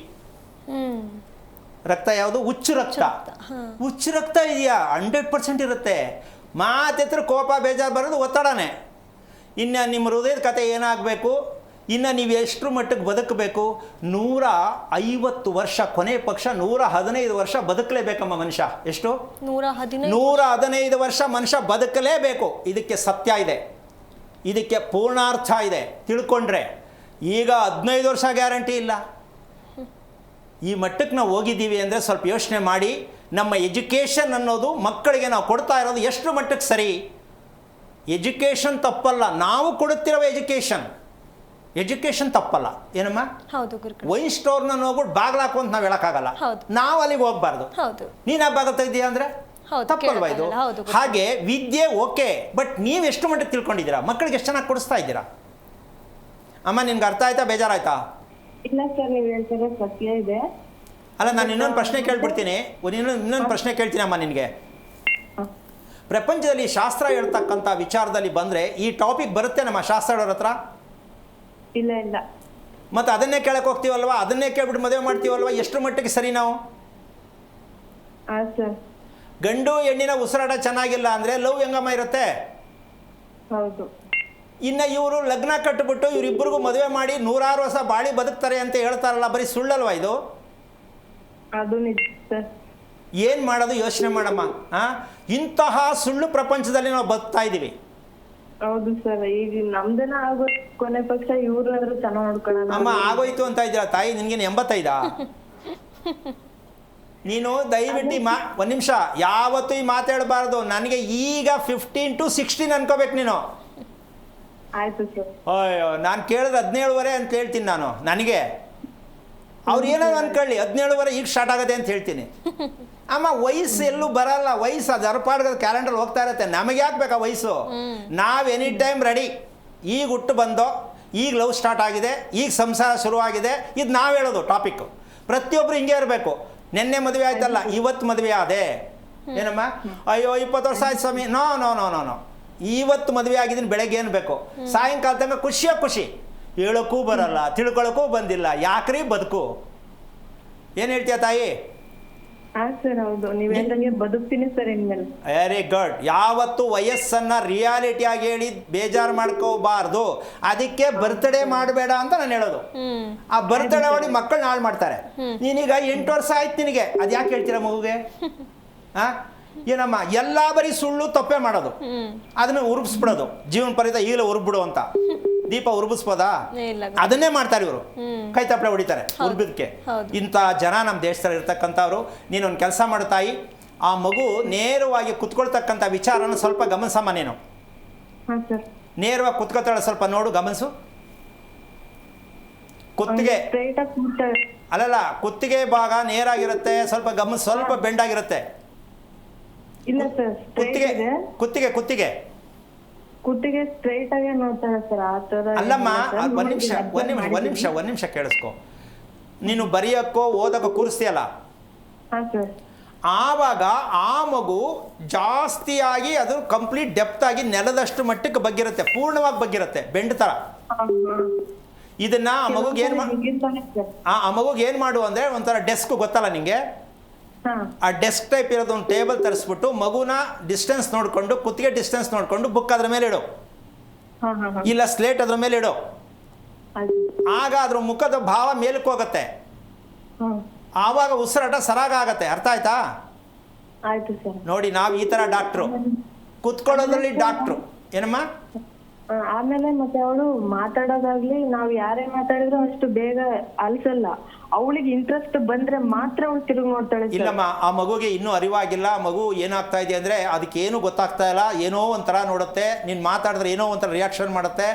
ರಕ್ತ ಯಾವುದು? ಹುಚ್ಚು ರಕ್ತ. ಹುಚ್ಚು ರಕ್ತ ಇದೆಯಾ? 100% ಇರುತ್ತೆ. ಮಾತೆತ್ರ ಕೋಪ ಬೇಜಾರು ಬರೋದು ಒತ್ತಡನೇ. ಇನ್ನು ನಿಮ್ಮ ಹೃದಯದ ಕತೆ ಏನಾಗಬೇಕು, ಇನ್ನು ನೀವು ಎಷ್ಟರ ಮಟ್ಟಕ್ಕೆ ಬದುಕಬೇಕು? 150 ವರ್ಷ, ಕೊನೆ ಪಕ್ಷ 115 ವರ್ಷ ಬದುಕಲೇಬೇಕಮ್ಮ ಮನುಷ್ಯ. ಎಷ್ಟು? 115 ವರ್ಷ ಮನುಷ್ಯ ಬದುಕಲೇಬೇಕು. ಇದಕ್ಕೆ ಸತ್ಯ ಇದೆ, ಇದಕ್ಕೆ ಪೂರ್ಣಾರ್ಥ ಇದೆ ತಿಳ್ಕೊಂಡ್ರೆ. ಈಗ 15 ವರ್ಷ ಗ್ಯಾರಂಟಿ ಇಲ್ಲ. ಈ ಮಟ್ಟಕ್ಕೆ ನಾವು ಹೋಗಿದ್ದೀವಿ ಅಂದರೆ ಸ್ವಲ್ಪ ಯೋಚನೆ ಮಾಡಿ. ನಮ್ಮ ಎಜುಕೇಷನ್ ಅನ್ನೋದು ಮಕ್ಕಳಿಗೆ ನಾವು ಕೊಡ್ತಾ ಇರೋದು ಎಷ್ಟು ಮಟ್ಟಕ್ಕೆ ಸರಿ? ಎಜುಕೇಷನ್ ತಪ್ಪಲ್ಲ, ನಾವು ಕೊಡುತ್ತಿರೋ ಎಜುಕೇಷನ್ ತಪ್ಪಲ್ಲ. ಏನಮ್ಮ? ಹೌದು. ವೈನ್ ಸ್ಟೋರ್ನ ಹೋಗ್ಬಿಟ್ಟು ಬಾಗಿಲು ಹಾಕುವಂತ ನಾವು ಹೇಳೋಕ್ಕಾಗಲ್ಲ. ನಾವು ಅಲ್ಲಿಗೆ ಹೋಗ್ಬಾರ್ದು. ನೀನು ಆ ಬಾಗಿಲು ತೆಗ್ದೀಯ ಅಂದರೆ ತಪ್ಪಲ್ವಾ ಇದು? ಹಾಗೆ ವಿದ್ಯೆ ಓಕೆ, ಬಟ್ ನೀವು ಎಷ್ಟು ಮಟ್ಟಿಗೆ ತಿಳ್ಕೊಂಡಿದ್ದೀರಾ? ಮಕ್ಕಳಿಗೆ ಎಷ್ಟು ಚೆನ್ನಾಗಿ ಕೊಡಿಸ್ತಾ ಇದ್ದೀರಾ? ಅಮ್ಮ ನಿನ್ಗೆ ಅರ್ಥ ಆಯ್ತಾ, ಬೇಜಾರಾಯ್ತಾ? ಇಲ್ಲ ಸರ್, ನೀವು ಹೇಳ್ತಾರೆ ಸತ್ಯ ಇದೆ. ಅಲ್ಲ, ನಾನು ಇನ್ನೊಂದು ಪ್ರಶ್ನೆ ಕೇಳ್ಬಿಡ್ತೀನಿ. ಇನ್ನೊಂದು ಪ್ರಶ್ನೆ ಕೇಳ್ತೀನಿ ಅಮ್ಮ ನಿನಗೆ. ಪ್ರಪಂಚದಲ್ಲಿ ಶಾಸ್ತ್ರ ಹೇಳ್ತಕ್ಕಂಥ ವಿಚಾರದಲ್ಲಿ ಬಂದರೆ ಈ ಟಾಪಿಕ್ ಬರುತ್ತೆ ನಮ್ಮ ಶಾಸ್ತ್ರದವ್ರ ಹತ್ರ? ಇಲ್ಲ ಇಲ್ಲ. ಮತ್ತು ಅದನ್ನೇ ಕೇಳಕ್ಕೆ ಹೋಗ್ತೀವಲ್ವಾ, ಅದನ್ನೇ ಕೇಳ್ಬಿಟ್ಟು ಮದುವೆ ಮಾಡ್ತೀವಲ್ವಾ? ಎಷ್ಟು ಮಟ್ಟಿಗೆ ಸರಿ ನಾವು? ಸರ್, ಗಂಡು ಹೆಣ್ಣಿನ ಉಸಿರಾಟ ಚೆನ್ನಾಗಿಲ್ಲ ಅಂದರೆ ಲವ್ ಹೆಂಗಮ್ಮ ಇರುತ್ತೆ? ಹೌದು. ಇನ್ನು ಇವರು ಲಗ್ನ ಕಟ್ಟಿಬಿಟ್ಟು ಇವರಿಬ್ಬರಿಗೂ ಮದುವೆ ಮಾಡಿ 106 ವರ್ಷ ಬಾಳಿ ಬದುಕ್ತಾರೆ ಅಂತ ಹೇಳ್ತಾರಲ್ಲ, ಬರೀ ಸುಳ್ಳಲ್ವಾ ಇದು? ಅದು ನಿಜ ಸರ್. ಏನು ಮಾಡೋದು ಯೋಚನೆ ಮಾಡಮ್ಮ. ಇಂತಹ ಸುಳ್ಳು ಪ್ರಪಂಚದಲ್ಲಿ ನಾವು ಬದುಕ್ತಾ ಇದ್ದೀವಿ. ಹೌದು ಸರ್, ಈಗ ನಮ್ದೇನ ಆಗೋ ಕೊನೆ ಪಕ್ಷ ಇವ್ರಾದ್ರೂ ಚೆನ್ನಾಗಿ ನೋಡ್ಕೊಳ್ಳೋಣ. ಅಮ್ಮ ಆಗೋಯ್ತು ಅಂತ ಇದ್ದೀರಾ ತಾಯಿ? ನಿನ್ಗೇನು 85? ನೀನು ದಯವಿಟ್ಟು ಒಂದು ನಿಮಿಷ ಯಾವತ್ತೂ ಈ ಮಾತಾಡಬಾರ್ದು. ನನಗೆ ಈಗ 15 to 16 ಅನ್ಕೋಬೇಕು ನೀನು. ಆಯ್ತು ಸರ್. ಅಯ್ಯೋ, ನಾನು ಕೇಳಿದ್ರೆ 17 ಅಂತ ಹೇಳ್ತೀನಿ ನಾನು. ನನಗೆ ಅವ್ರು ಏನಾದ್ರು ಅನ್ಕೊಳ್ಳಿ, 17 ಈಗ ಸ್ಟಾರ್ಟ್ ಆಗುತ್ತೆ ಅಂತ ಹೇಳ್ತೀನಿ. ಅಮ್ಮ ವಯಸ್ಸು ಎಲ್ಲೂ ಬರಲ್ಲ. ವಯಸ್ಸು ಅದು ಅರ್ಪಾಡ್ಗದ ಕ್ಯಾಲೆಂಡರ್ ಹೋಗ್ತಾ ಇರುತ್ತೆ. ನಮಗೆ ಯಾಕೆ ಬೇಕಾ ವಯಸ್ಸು? ನಾವು ಎನಿ ಟೈಮ್ ರೆಡಿ. ಈಗ ಹುಟ್ಟು ಬಂದೋ, ಈಗ ಲವ್ ಸ್ಟಾರ್ಟ್ ಆಗಿದೆ, ಈಗ ಸಂಸಾರ ಶುರುವಾಗಿದೆ, ಇದು ನಾವು ಹೇಳೋದು ಟಾಪಿಕ್. ಪ್ರತಿಯೊಬ್ಬರು ಹಿಂಗೆ ಇರಬೇಕು. ನಿನ್ನೆ ಮದುವೆ ಆಯ್ತಲ್ಲ, ಇವತ್ತು ಮದುವೆ ಆದೆ. ಏನಮ್ಮ? ಅಯ್ಯೋ 20 ವರ್ಷ ಆಯ್ತು ಸ್ವಾಮಿ. No no no no no ಇವತ್ತು ಮದುವೆ ಆಗಿದ್ದೀನಿ, ಬೆಳಗ್ಗೆ ಏನು ಬೇಕು? ಸಾಯಂಕಾಲ ತನಕ ಖುಷಿ. ಹೇಳೋಕ್ಕೂ ಬರಲ್ಲ, ತಿಳ್ಕೊಳ್ಳೋಕ್ಕೂ ಬಂದಿಲ್ಲ. ಯಾಕ್ರಿ ಬದುಕು? ಏನು ಹೇಳ್ತೀಯ ತಾಯಿ? ಸರ್, ಹೌದು. ನೀವು ಹೇಳ್ದಂಗೆ ಬದುಕ್ತೀನಿ ಸರ್ ಇನ್ಮೇಲೆ. Very good. ಯಾವತ್ತು ವಯಸ್ಸನ್ನು ರಿಯಾಲಿಟಿಯಾಗಿ ಹೇಳಿ ಬೇಜಾರು ಮಾಡ್ಕೋಬಾರ್ದು. ಅದಕ್ಕೆ ಬರ್ತ್ಡೇ ಮಾಡಬೇಡ ಅಂತ ನಾನು ಹೇಳೋದು. ಆ ಬರ್ತ್ಡೇ ಮಾಡಿ ಮಕ್ಕಳು ಹಾಳು ಮಾಡ್ತಾರೆ. ನೀನೀಗ 8 ವರ್ಷ ಆಯ್ತು ನಿನಗೆ, ಅದು ಯಾಕೆ ಹೇಳ್ತೀರಾ ಮಗುಗೆ? ಏನಮ್ಮ ಎಲ್ಲ ಬರೀ ಸುಳ್ಳು ತಪ್ಪೇ ಮಾಡೋದು, ಅದನ್ನ ಉರುಬಿಸ್ಬಿಡೋದು. ಜೀವನ ಪರ್ಯಂತ ಈಗಲೇ ಉರುಬಿಡು ಅಂತ. ದೀಪ ಉರುಬಿಸ್ಬೋದಾ? ಅದನ್ನೇ ಮಾಡ್ತಾರೆ ಇವರು. ಕೈ ತಪ್ಪಲೆ ಹೊಡಿತಾರೆ ಉರ್ಬಿದಕ್ಕೆ. ಇಂಥ ಜನ ನಮ್ಮ ದೇಶದಲ್ಲಿ ಇರ್ತಕ್ಕಂಥವ್ರು. ನೀನೊಂದು ಕೆಲಸ ಮಾಡು ತಾಯಿ, ಆ ಮಗು ನೇರವಾಗಿ ಕುತ್ಕೊಳ್ತಕ್ಕಂಥ ವಿಚಾರನ ಸ್ವಲ್ಪ ಗಮನಿಸಮ್ಮ ನೀನು. ನೇರವಾಗಿ ಕುತ್ಕೊತಾಳೆ, ಸ್ವಲ್ಪ ನೋಡು, ಗಮನಿಸು. ಕುತ್ತಿಗೆ ಅಲ್ಲಲ್ಲ, ಕುತ್ತಿಗೆ ಭಾಗ ನೇರಾಗಿರುತ್ತೆ, ಸ್ವಲ್ಪ ಗಮನಿಸು. ಸ್ವಲ್ಪ ಬೆಂಡಾಗಿರುತ್ತೆ ಕುತ್ತಿಗೆ. ಕುತ್ತಿಗೆ ಸ್ಟ್ರೈಟ್ ಆಗಿ ನೋಡ್ತಾರೆ ಸರ್. ಆ ತರ ಅಲ್ಲಮ್ಮ, ಒಂದ್ ನಿಮಿಷ ಕೇಳಿಸ್ಕೊ. ನೀನು ಬರೆಯೋಕ್ಕೋ ಓದಕ್ಕೋ ಕೂರಿಸ್ತೀಯಲ್ಲ, ಆವಾಗ ಆ ಮಗು ಜಾಸ್ತಿಯಾಗಿ ಅದು ಕಂಪ್ಲೀಟ್ ಡೆಪ್ತ್ ಆಗಿ ನೆಲದಷ್ಟು ಮಟ್ಟಕ್ಕೆ ಬಗ್ಗಿರುತ್ತೆ, ಪೂರ್ಣವಾಗಿ ಬಗ್ಗಿರುತ್ತೆ, ಬೆಂಡ್ ಥರ. ಇದನ್ನ ಆ ಮಗುಗೆ ಏನು ಮಾಡು ಅಂದರೆ, ಒಂಥರ ಡೆಸ್ಕ್ ಗೊತ್ತಲ್ಲ ನಿಂಗೆ, ಆ ಡೆಸ್ಕ್ ಟೈಪ್ ಇರೋದು ಒಂದು ಟೇಬಲ್ ತರಿಸ್ಬಿಟ್ಟು ಮಗುನ ಡಿಸ್ಟೆನ್ಸ್ ನೋಡಿಕೊಂಡು, ಕುತ್ತಿಗೆ ಡಿಸ್ಟೆನ್ಸ್ ನೋಡಿಕೊಂಡು ಬುಕ್ ಅದ್ರ ಮೇಲೆ ಇಡು, ಇಲ್ಲ ಸ್ಲೇಟ್ ಅದ್ರ ಮೇಲೆ ಇಡು. ಆಗ ಅದ್ರ ಮುಖದ ಭಾವ ಮೇಲಕ್ಕೆ ಹೋಗುತ್ತೆ. ಆವಾಗ ಉಸಿರಾಟ ಸರಾಗ ಆಗತ್ತೆ. ಅರ್ಥ ಆಯ್ತಾ? ನೋಡಿ, ನಾವು ಈ ತರ ಡಾಕ್ಟ್ರು, ಕುತ್ಕೊಳ್ಳೋದ್ರಲ್ಲಿ ಡಾಕ್ಟ್ರು. ಏನಮ್ಮ? ಆಮೇಲೆ ಮತ್ತೆ ಅವಳು ಮಾತಾಡೋದಾಗ್ಲಿ, ನಾವ್ ಯಾರೇ ಮಾತಾಡಿದ್ರು ಅಷ್ಟು ಬೇಗ ಅಲ್ಸಲ್ಲ. ಅವಳಿಗೆ ಇಂಟ್ರೆಸ್ಟ್ ಬಂದ್ರೆ ಮಾತ್ರ ಅವಳು ತಿರುಗಿ ನೋಡ್ತಾಳೆ. ಇಲ್ಲಮ್ಮ, ಆ ಮಗುಗೆ ಇನ್ನೂ ಅರಿವಾಗಿಲ್ಲ. ಮಗು ಏನಾಗ್ತಾ ಇದೆ ಅಂದ್ರೆ ಅದಕ್ಕೆ ಏನು ಗೊತ್ತಾಗ್ತಾ ಇಲ್ಲ. ಏನೋ ಒಂಥರ ನೋಡುತ್ತೆ, ನೀನ್ ಮಾತಾಡಿದ್ರೆ ಏನೋ ಒಂಥರ ರಿಯಾಕ್ಷನ್ ಮಾಡುತ್ತೆ.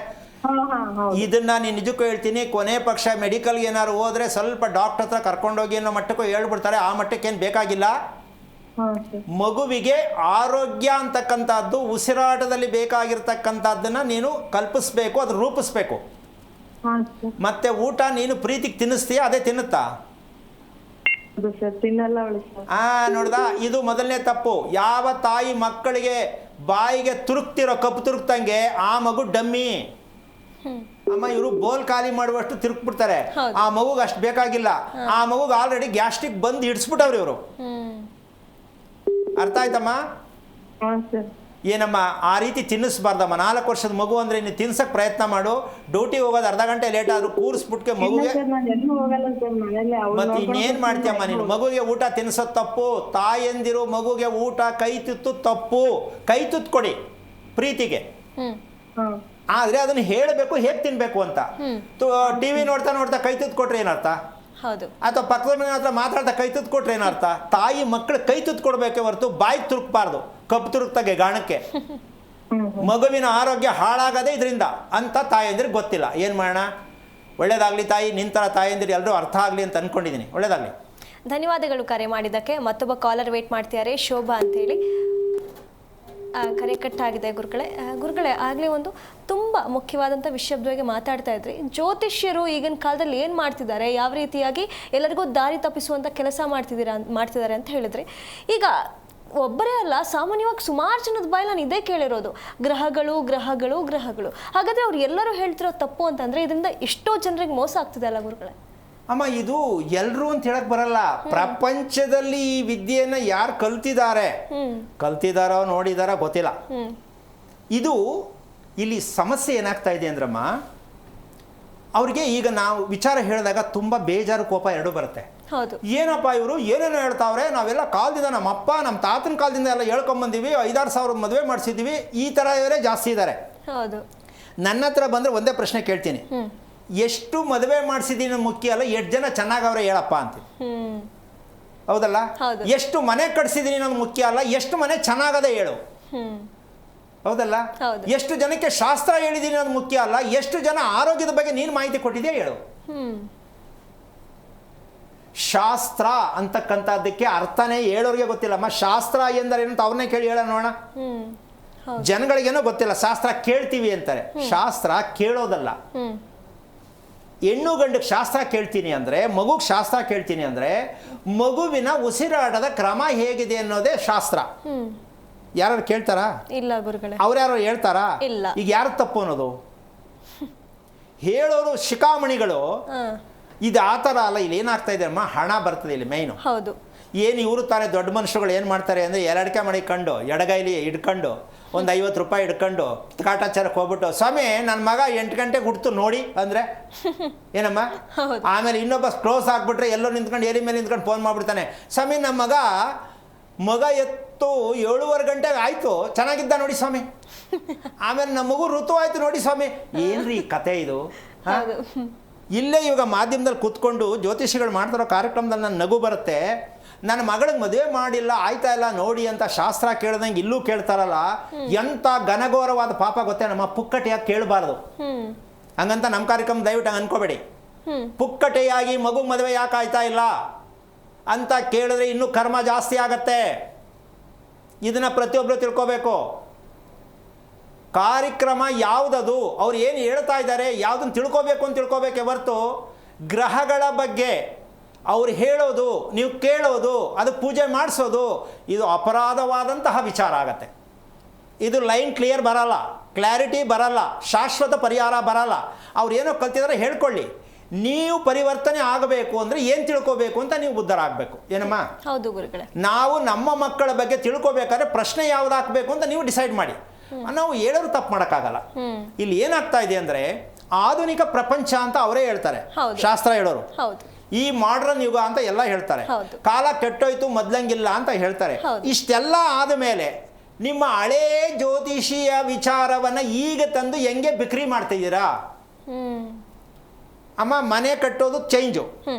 ಇದನ್ನ ನೀನು ನಿಜಕ್ಕೂ ಹೇಳ್ತೀನಿ, ಕೊನೆ ಪಕ್ಷ ಮೆಡಿಕಲ್ಗೆ ಏನಾದ್ರು ಹೋದ್ರೆ ಸ್ವಲ್ಪ ಡಾಕ್ಟರ್ ಹತ್ರ ಕರ್ಕೊಂಡೋಗಿ ಅನ್ನೋ ಮಟ್ಟಕ್ಕೂ ಹೇಳ್ಬಿಡ್ತಾರೆ. ಆ ಮಟ್ಟಕ್ಕೇನು ಬೇಕಾಗಿಲ್ಲ. ಮಗುವಿಗೆ ಆರೋಗ್ಯ ಅಂತಕ್ಕಂಥದ್ದು, ಉಸಿರಾಟದಲ್ಲಿ ಬೇಕಾಗಿರ್ತಕ್ಕಂಥದ್ದನ್ನ ನೀನು ಕಲ್ಪಿಸ್ಬೇಕು, ಅದು ರೂಪಿಸ್ಬೇಕು. ಮತ್ತೆ ಊಟ ನೀನು ಪ್ರೀತಿಗೆ ತಿನ್ನಿಸ್ತೀಯ, ಅದೇ ತಿನ್ನುತ್ತಾ? ನೋಡ್ದಾ, ಇದು ಮೊದಲನೇ ತಪ್ಪು. ಯಾವ ತಾಯಿ ಮಕ್ಕಳಿಗೆ ಬಾಯಿಗೆ ತುರುಕ್ತಿರೋ ಕಪ್ಪು ತುರುಕ್ತಂಗೆ ಆ ಮಗು ಡಮ್ಮಿ. ಅಮ್ಮ, ಇವರು ಬೋಲ್ ಖಾಲಿ ಮಾಡುವಷ್ಟು ತಿರುಗ್ಬಿಡ್ತಾರೆ. ಆ ಮಗುಗೆ ಅಷ್ಟು ಬೇಕಾಗಿಲ್ಲ. ಆ ಮಗುಗೆ ಆಲ್ರೆಡಿ ಗ್ಯಾಸ್ಟ್ರಿಕ್ ಬಂದು ಹಿಡಿಸ್ಬಿಟ್ಟವ್ರು ಇವರು. ಅರ್ಥ ಆಯ್ತಮ್ಮ? ಏನಮ್ಮ ಆ ರೀತಿ ತಿನ್ನಿಸ್ಬಾರ್ದಮ್ಮ. 4 ವರ್ಷದ ಮಗು ಅಂದರೆ ನೀನು ತಿನ್ಸಕ್ಕೆ ಪ್ರಯತ್ನ ಮಾಡು. ಡ್ಯೂಟಿ ಹೋಗೋದು ಅರ್ಧ ಗಂಟೆ ಲೇಟ್ ಆದರೂ ಕೂರಿಸ್ಬಿಟ್ಕೆ ಮಗುಗೆ ಮತ್ತು ಇನ್ನೇನು ಮಾಡ್ತೀಯಮ್ಮ ನೀನು? ಮಗುಗೆ ಊಟ ತಿನ್ನಿಸೋದು ತಪ್ಪು. ತಾಯಂದಿರು ಮಗುಗೆ ಊಟ ಕೈ ತುತ್ತು ತಪ್ಪು. ಕೈ ತುತ್ತು ಕೊಡಿ ಪ್ರೀತಿಗೆ, ಆದರೆ ಅದನ್ನು ಹೇಳಬೇಕು ಹೇಗೆ ತಿನ್ನಬೇಕು ಅಂತ. ಟಿವಿ ನೋಡ್ತಾ ನೋಡ್ತಾ ಕೈ ತುತ್ತು ಕೊಟ್ರೆ ಏನರ್ಥ? ಹೌದು. ಅಥವಾ ಪಕ್ಕದ ಮನೆ ಹತ್ರ ಮಾತಾಡ್ತಾ ಕೈ ತುತ್ತು ಕೊಟ್ರೆ ಏನರ್ಥ? ತಾಯಿ ಮಕ್ಕಳು ಕೈ ತುತ್ತು ಕೊಡಬೇಕೆ ಹೊರತು ಬಾಯಿಗೆ ತುರುಕ್ಬಾರ್ದು, ಕಪ್ಪು ತುರುಕ್ತಾಗೆ ಗಾಣಕ್ಕೆ. ಮಗುವಿನ ಆರೋಗ್ಯ ಹಾಳಾಗದೆ ಇದರಿಂದ ಅಂತ ತಾಯಂದಿರಿಗೆ ಗೊತ್ತಿಲ್ಲ. ಏನು ಮಾಡೋಣ? ಒಳ್ಳೇದಾಗಲಿ ತಾಯಿ, ನಿಂತರ ತಾಯಂದಿರು ಎಲ್ಲರೂ ಅರ್ಥ ಆಗಲಿ ಅಂತ ಅಂದ್ಕೊಂಡಿದ್ದೀನಿ. ಒಳ್ಳೇದಾಗಲಿ. ಧನ್ಯವಾದಗಳು ಕರೆ ಮಾಡಿದ್ದಕ್ಕೆ. ಮತ್ತೊಬ್ಬ ಕಾಲರ್ ವೇಟ್ ಮಾಡ್ತಿದ್ದಾರೆ, ಶೋಭಾ ಅಂತೇಳಿ. ಕರೆ ಕಟ್ಟಾಗಿದೆ ಗುರುಗಳೇ. ಆಗಲೇ ಒಂದು ತುಂಬ ಮುಖ್ಯವಾದಂಥ ವಿಷಯದ ಬಗ್ಗೆ ಮಾತಾಡ್ತಾ ಇದ್ರಿ. ಜ್ಯೋತಿಷ್ಯರು ಈಗಿನ ಕಾಲದಲ್ಲಿ ಏನು ಮಾಡ್ತಿದ್ದಾರೆ, ಯಾವ ರೀತಿಯಾಗಿ ಎಲ್ಲರಿಗೂ ದಾರಿ ತಪ್ಪಿಸುವಂಥ ಕೆಲಸ ಮಾಡ್ತಿದ್ದಾರೆ ಅಂತ ಹೇಳಿದ್ರಿ. ಈಗ ಒಬ್ಬರೇ ಅಲ್ಲ, ಸಾಮಾನ್ಯವಾಗಿ ಸುಮಾರು ಜನದ ಬಾಯಲ್ಲಿ ನಾನು ಇದೇ ಕೇಳಿರೋದು, ಗ್ರಹಗಳು ಗ್ರಹಗಳು ಗ್ರಹಗಳು. ಹಾಗಾದರೆ ಅವ್ರು ಎಲ್ಲರೂ ಹೇಳ್ತಿರೋ ತಪ್ಪು ಅಂತಂದರೆ ಇದರಿಂದ ಎಷ್ಟೋ ಜನರಿಗೆ ಮೋಸ ಆಗ್ತಿದೆ ಅಲ್ಲ ಗುರುಗಳೇ? ಅಮ್ಮ, ಇದು ಎಲ್ಲರೂ ಅಂತ ಹೇಳಕ್ ಬರಲ್ಲ. ಪ್ರಪಂಚದಲ್ಲಿ ಈ ವಿದ್ಯೆಯನ್ನು ಯಾರು ಕಲ್ತಿದಾರೋ ನೋಡಿದಾರೋ ಗೊತ್ತಿಲ್ಲ. ಇದು ಇಲ್ಲಿ ಸಮಸ್ಯೆ ಏನಾಗ್ತಾ ಇದೆ ಅಂದ್ರಮ್ಮ, ಅವ್ರಿಗೆ ಈಗ ನಾವು ವಿಚಾರ ಹೇಳಿದಾಗ ತುಂಬ ಬೇಜಾರು, ಕೋಪ ಎರಡೂ ಬರುತ್ತೆ. ಹೌದು. ಏನಪ್ಪ ಇವರು ಏನೇನೋ ಹೇಳ್ತಾವ್ರೆ, ನಾವೆಲ್ಲ ಕಾಲದಿಂದ ನಮ್ಮ ಅಪ್ಪ ನಮ್ಮ ತಾತನ ಕಾಲದಿಂದ ಎಲ್ಲ ಹೇಳ್ಕೊಂಬಂದಿವಿ, 5-6 ಸಾವಿರ ಮದುವೆ ಮಾಡಿಸಿದ್ವಿ, ಈ ಥರ ಇವರೇ ಜಾಸ್ತಿ ಇದ್ದಾರೆ. ಹೌದು. ನನ್ನ ಹತ್ರ ಬಂದರೆ ಒಂದೇ ಪ್ರಶ್ನೆ ಕೇಳ್ತೀನಿ, ಎಷ್ಟು ಮದುವೆ ಮಾಡಿಸಿದೀನಿ ಮುಖ್ಯ ಅಲ್ಲ, 8 ಜನ ಚೆನ್ನಾಗವ್ರೆ ಹೇಳಪ್ಪ ಅಂತ. ಹೌದಲ್ಲ? ಎಷ್ಟು ಮನೆ ಕಟ್ಸಿದೀನಿ ಅನ್ನೋದು ಮುಖ್ಯ ಅಲ್ಲ, ಎಷ್ಟು ಮನೆ ಚೆನ್ನಾಗದೆ ಹೇಳು. ಹೌದಲ್ಲ? ಎಷ್ಟು ಜನಕ್ಕೆ ಶಾಸ್ತ್ರ ಹೇಳಿದೀನಿ ಅನ್ನೋದು ಮುಖ್ಯ ಅಲ್ಲ, ಎಷ್ಟು ಜನ ಆರೋಗ್ಯದ ಬಗ್ಗೆ ನೀನು ಮಾಹಿತಿ ಕೊಟ್ಟಿದ್ಯಾ ಹೇಳು. ಶಾಸ್ತ್ರ ಅಂತಕ್ಕಂಥದ್ದಕ್ಕೆ ಅರ್ಥನೇ ಹೇಳೋರಿಗೆ ಗೊತ್ತಿಲ್ಲಮ್ಮ. ಶಾಸ್ತ್ರ ಎಂದರೇನು ಅಂತ ಅವ್ರನ್ನೇ ಕೇಳಿ ಹೇಳ ನೋಡೋಣ. ಜನಗಳಿಗೇನೋ ಗೊತ್ತಿಲ್ಲ, ಶಾಸ್ತ್ರ ಕೇಳ್ತೀವಿ ಅಂತಾರೆ. ಶಾಸ್ತ್ರ ಕೇಳೋದಲ್ಲ. ಹೆಣ್ಣು ಗಂಡಕ್ಕೆ ಶಾಸ್ತ್ರ ಕೇಳ್ತೀನಿ ಅಂದರೆ, ಮಗುಗೆ ಶಾಸ್ತ್ರ ಕೇಳ್ತೀನಿ ಅಂದರೆ, ಮಗುವಿನ ಉಸಿರಾಟದ ಕ್ರಮ ಹೇಗಿದೆ ಅನ್ನೋದೇ ಶಾಸ್ತ್ರ. ಯಾರು ಕೇಳ್ತಾರಾ? ಇಲ್ಲ ಗುರುಗಳೇ. ಅವ್ರ್ಯಾರು ಹೇಳ್ತಾರಾ? ಇಲ್ಲ. ಈಗ ಯಾರು ತಪ್ಪು ಅನ್ನೋದು? ಹೇಳೋರು ಶಿಖಾಮಣಿಗಳು. ಇದು ಆ ಥರ ಅಲ್ಲ. ಇಲ್ಲಿ ಏನಾಗ್ತಾ ಇದೆ ಅಮ್ಮ, ಹಣ ಬರ್ತದೆ ಇಲ್ಲಿ ಮೇಯ್ನು. ಹೌದು. ಏನು ಇವರು ತಾನೇ ದೊಡ್ಡ ಮನುಷ್ಯರುಗಳು ಏನು ಮಾಡ್ತಾರೆ ಅಂದರೆ, ಎರಡಕೆ ಮಾಡಿಕೊಂಡು ಎಡಗೈಲಿ ಹಿಡ್ಕೊಂಡು ಒಂದು 50 ರೂಪಾಯಿ ಹಿಡ್ಕೊಂಡು ಕಾಟಾಚಾರಕ್ಕೆ ಹೋಗ್ಬಿಟ್ಟು, ಸ್ವಾಮಿ ನನ್ನ ಮಗ 8 ಗಂಟೆಗೆ ಹುಡ್ತು ನೋಡಿ ಅಂದರೆ ಏನಮ್ಮ. ಆಮೇಲೆ ಇನ್ನೊಬ್ಬ ಕ್ಲೋಸ್ ಆಗಿಬಿಟ್ರೆ ಎಲ್ಲೋ ನಿಂತ್ಕೊಂಡು ಏರಿ ಮೇಲೆ ನಿಂತ್ಕೊಂಡು ಫೋನ್ ಮಾಡಿಬಿಡ್ತಾನೆ, ಸ್ವಾಮಿ ನಮ್ಮ ಮಗ ಎತ್ತು 7:15 ಗಂಟೆಗೆ ಆಯಿತು, ಚೆನ್ನಾಗಿದ್ದ ನೋಡಿ ಸ್ವಾಮಿ. ಆಮೇಲೆ ನಮ್ಮ ಮಗು ಋತು ಆಯಿತು ನೋಡಿ ಸ್ವಾಮಿ. ಏನ್ರಿ ಕತೆ ಇದು? ಇಲ್ಲೇ ಇವಾಗ ಮಾಧ್ಯಮದಲ್ಲಿ ಕೂತ್ಕೊಂಡು ಜ್ಯೋತಿಷಿಗಳು ಮಾಡ್ತಿರೋ ಕಾರ್ಯಕ್ರಮದಲ್ಲಿ ನನ್ನ ನಗು ಬರುತ್ತೆ. ನನ್ನ ಮಗಳಿಗೆ ಮದುವೆ ಮಾಡಿಲ್ಲ, ಆಯ್ತಾ ಇಲ್ಲ ನೋಡಿ ಅಂತ ಶಾಸ್ತ್ರ ಕೇಳ್ದಂಗೆ ಇಲ್ಲೂ ಕೇಳ್ತಾರಲ್ಲ, ಎಂಥ ಘನಘೋರವಾದ ಪಾಪ ಗೊತ್ತೇ ನಮ್ಮ. ಪುಕ್ಕಟೆಯಾಗಿ ಕೇಳಬಾರ್ದು. ಹಂಗಂತ ನಮ್ಮ ಕಾರ್ಯಕ್ರಮ ದಯವಿಟ್ಟು ಹಂಗೆ ಅನ್ಕೋಬೇಡಿ. ಪುಕ್ಕಟೆಯಾಗಿ ಮಗು ಮದುವೆ ಯಾಕೆ ಆಯ್ತಾ ಇಲ್ಲ ಅಂತ ಕೇಳಿದ್ರೆ ಇನ್ನೂ ಕರ್ಮ ಜಾಸ್ತಿ ಆಗತ್ತೆ. ಇದನ್ನು ಪ್ರತಿಯೊಬ್ಬರು ತಿಳ್ಕೋಬೇಕು. ಕಾರ್ಯಕ್ರಮ ಯಾವುದದು, ಅವ್ರು ಏನು ಹೇಳ್ತಾ ಇದ್ದಾರೆ ಯಾವುದನ್ನು ತಿಳ್ಕೋಬೇಕು ಅಂತ ತಿಳ್ಕೋಬೇಕೆ ಹೊರತು ಗ್ರಹಗಳ ಬಗ್ಗೆ ಅವ್ರು ಹೇಳೋದು, ನೀವು ಕೇಳೋದು, ಅದು ಪೂಜೆ ಮಾಡಿಸೋದು, ಇದು ಅಪರಾಧವಾದಂತಹ ವಿಚಾರ ಆಗತ್ತೆ. ಇದು ಲೈನ್ ಕ್ಲಿಯರ್ ಬರಲ್ಲ, ಕ್ಲಾರಿಟಿ ಬರಲ್ಲ, ಶಾಶ್ವತ ಪರಿಹಾರ ಬರಲ್ಲ. ಅವ್ರು ಏನೋ ಕಲ್ತಿದ್ರೆ ಹೇಳ್ಕೊಳ್ಳಿ. ನೀವು ಪರಿವರ್ತನೆ ಆಗಬೇಕು ಅಂದರೆ ಏನು ತಿಳ್ಕೋಬೇಕು ಅಂತ ನೀವು ಬುದ್ಧರಾಗಬೇಕು. ಏನಮ್ಮ? ಹೌದು ಗುರುಗಳೇ. ನಾವು ನಮ್ಮ ಮಕ್ಕಳ ಬಗ್ಗೆ ತಿಳ್ಕೋಬೇಕಾದ್ರೆ ಪ್ರಶ್ನೆ ಯಾವ್ದು ಹಾಕಬೇಕು ಅಂತ ನೀವು ಡಿಸೈಡ್ ಮಾಡಿ. ನಾವು ಹೇಳೋರು ತಪ್ಪು ಮಾಡೋಕ್ಕಾಗಲ್ಲ. ಇಲ್ಲಿ ಏನಾಗ್ತಾ ಇದೆ ಅಂದರೆ, ಆಧುನಿಕ ಪ್ರಪಂಚ ಅಂತ ಅವರೇ ಹೇಳ್ತಾರೆ, ಶಾಸ್ತ್ರ ಹೇಳೋರು. ಈ ಮಾಡ್ರನ್ ಯುಗ ಅಂತ ಎಲ್ಲ ಹೇಳ್ತಾರೆ. ಕಾಲ ಕೆಟ್ಟೋಯ್ತು, ಮೊದ್ಲಂಗಿಲ್ಲ ಅಂತ ಹೇಳ್ತಾರೆ. ಇಷ್ಟೆಲ್ಲ ಆದಮೇಲೆ ನಿಮ್ಮ ಹಳೇ ಜ್ಯೋತಿಷಿಯ ವಿಚಾರವನ್ನು ಈಗ ತಂದು ಹೆಂಗೆ ಬಿಕ್ರಿ ಮಾಡ್ತಿದ್ದೀರಾ? ಅಮ್ಮ, ಮನೆ ಕಟ್ಟೋದು ಚೇಂಜು,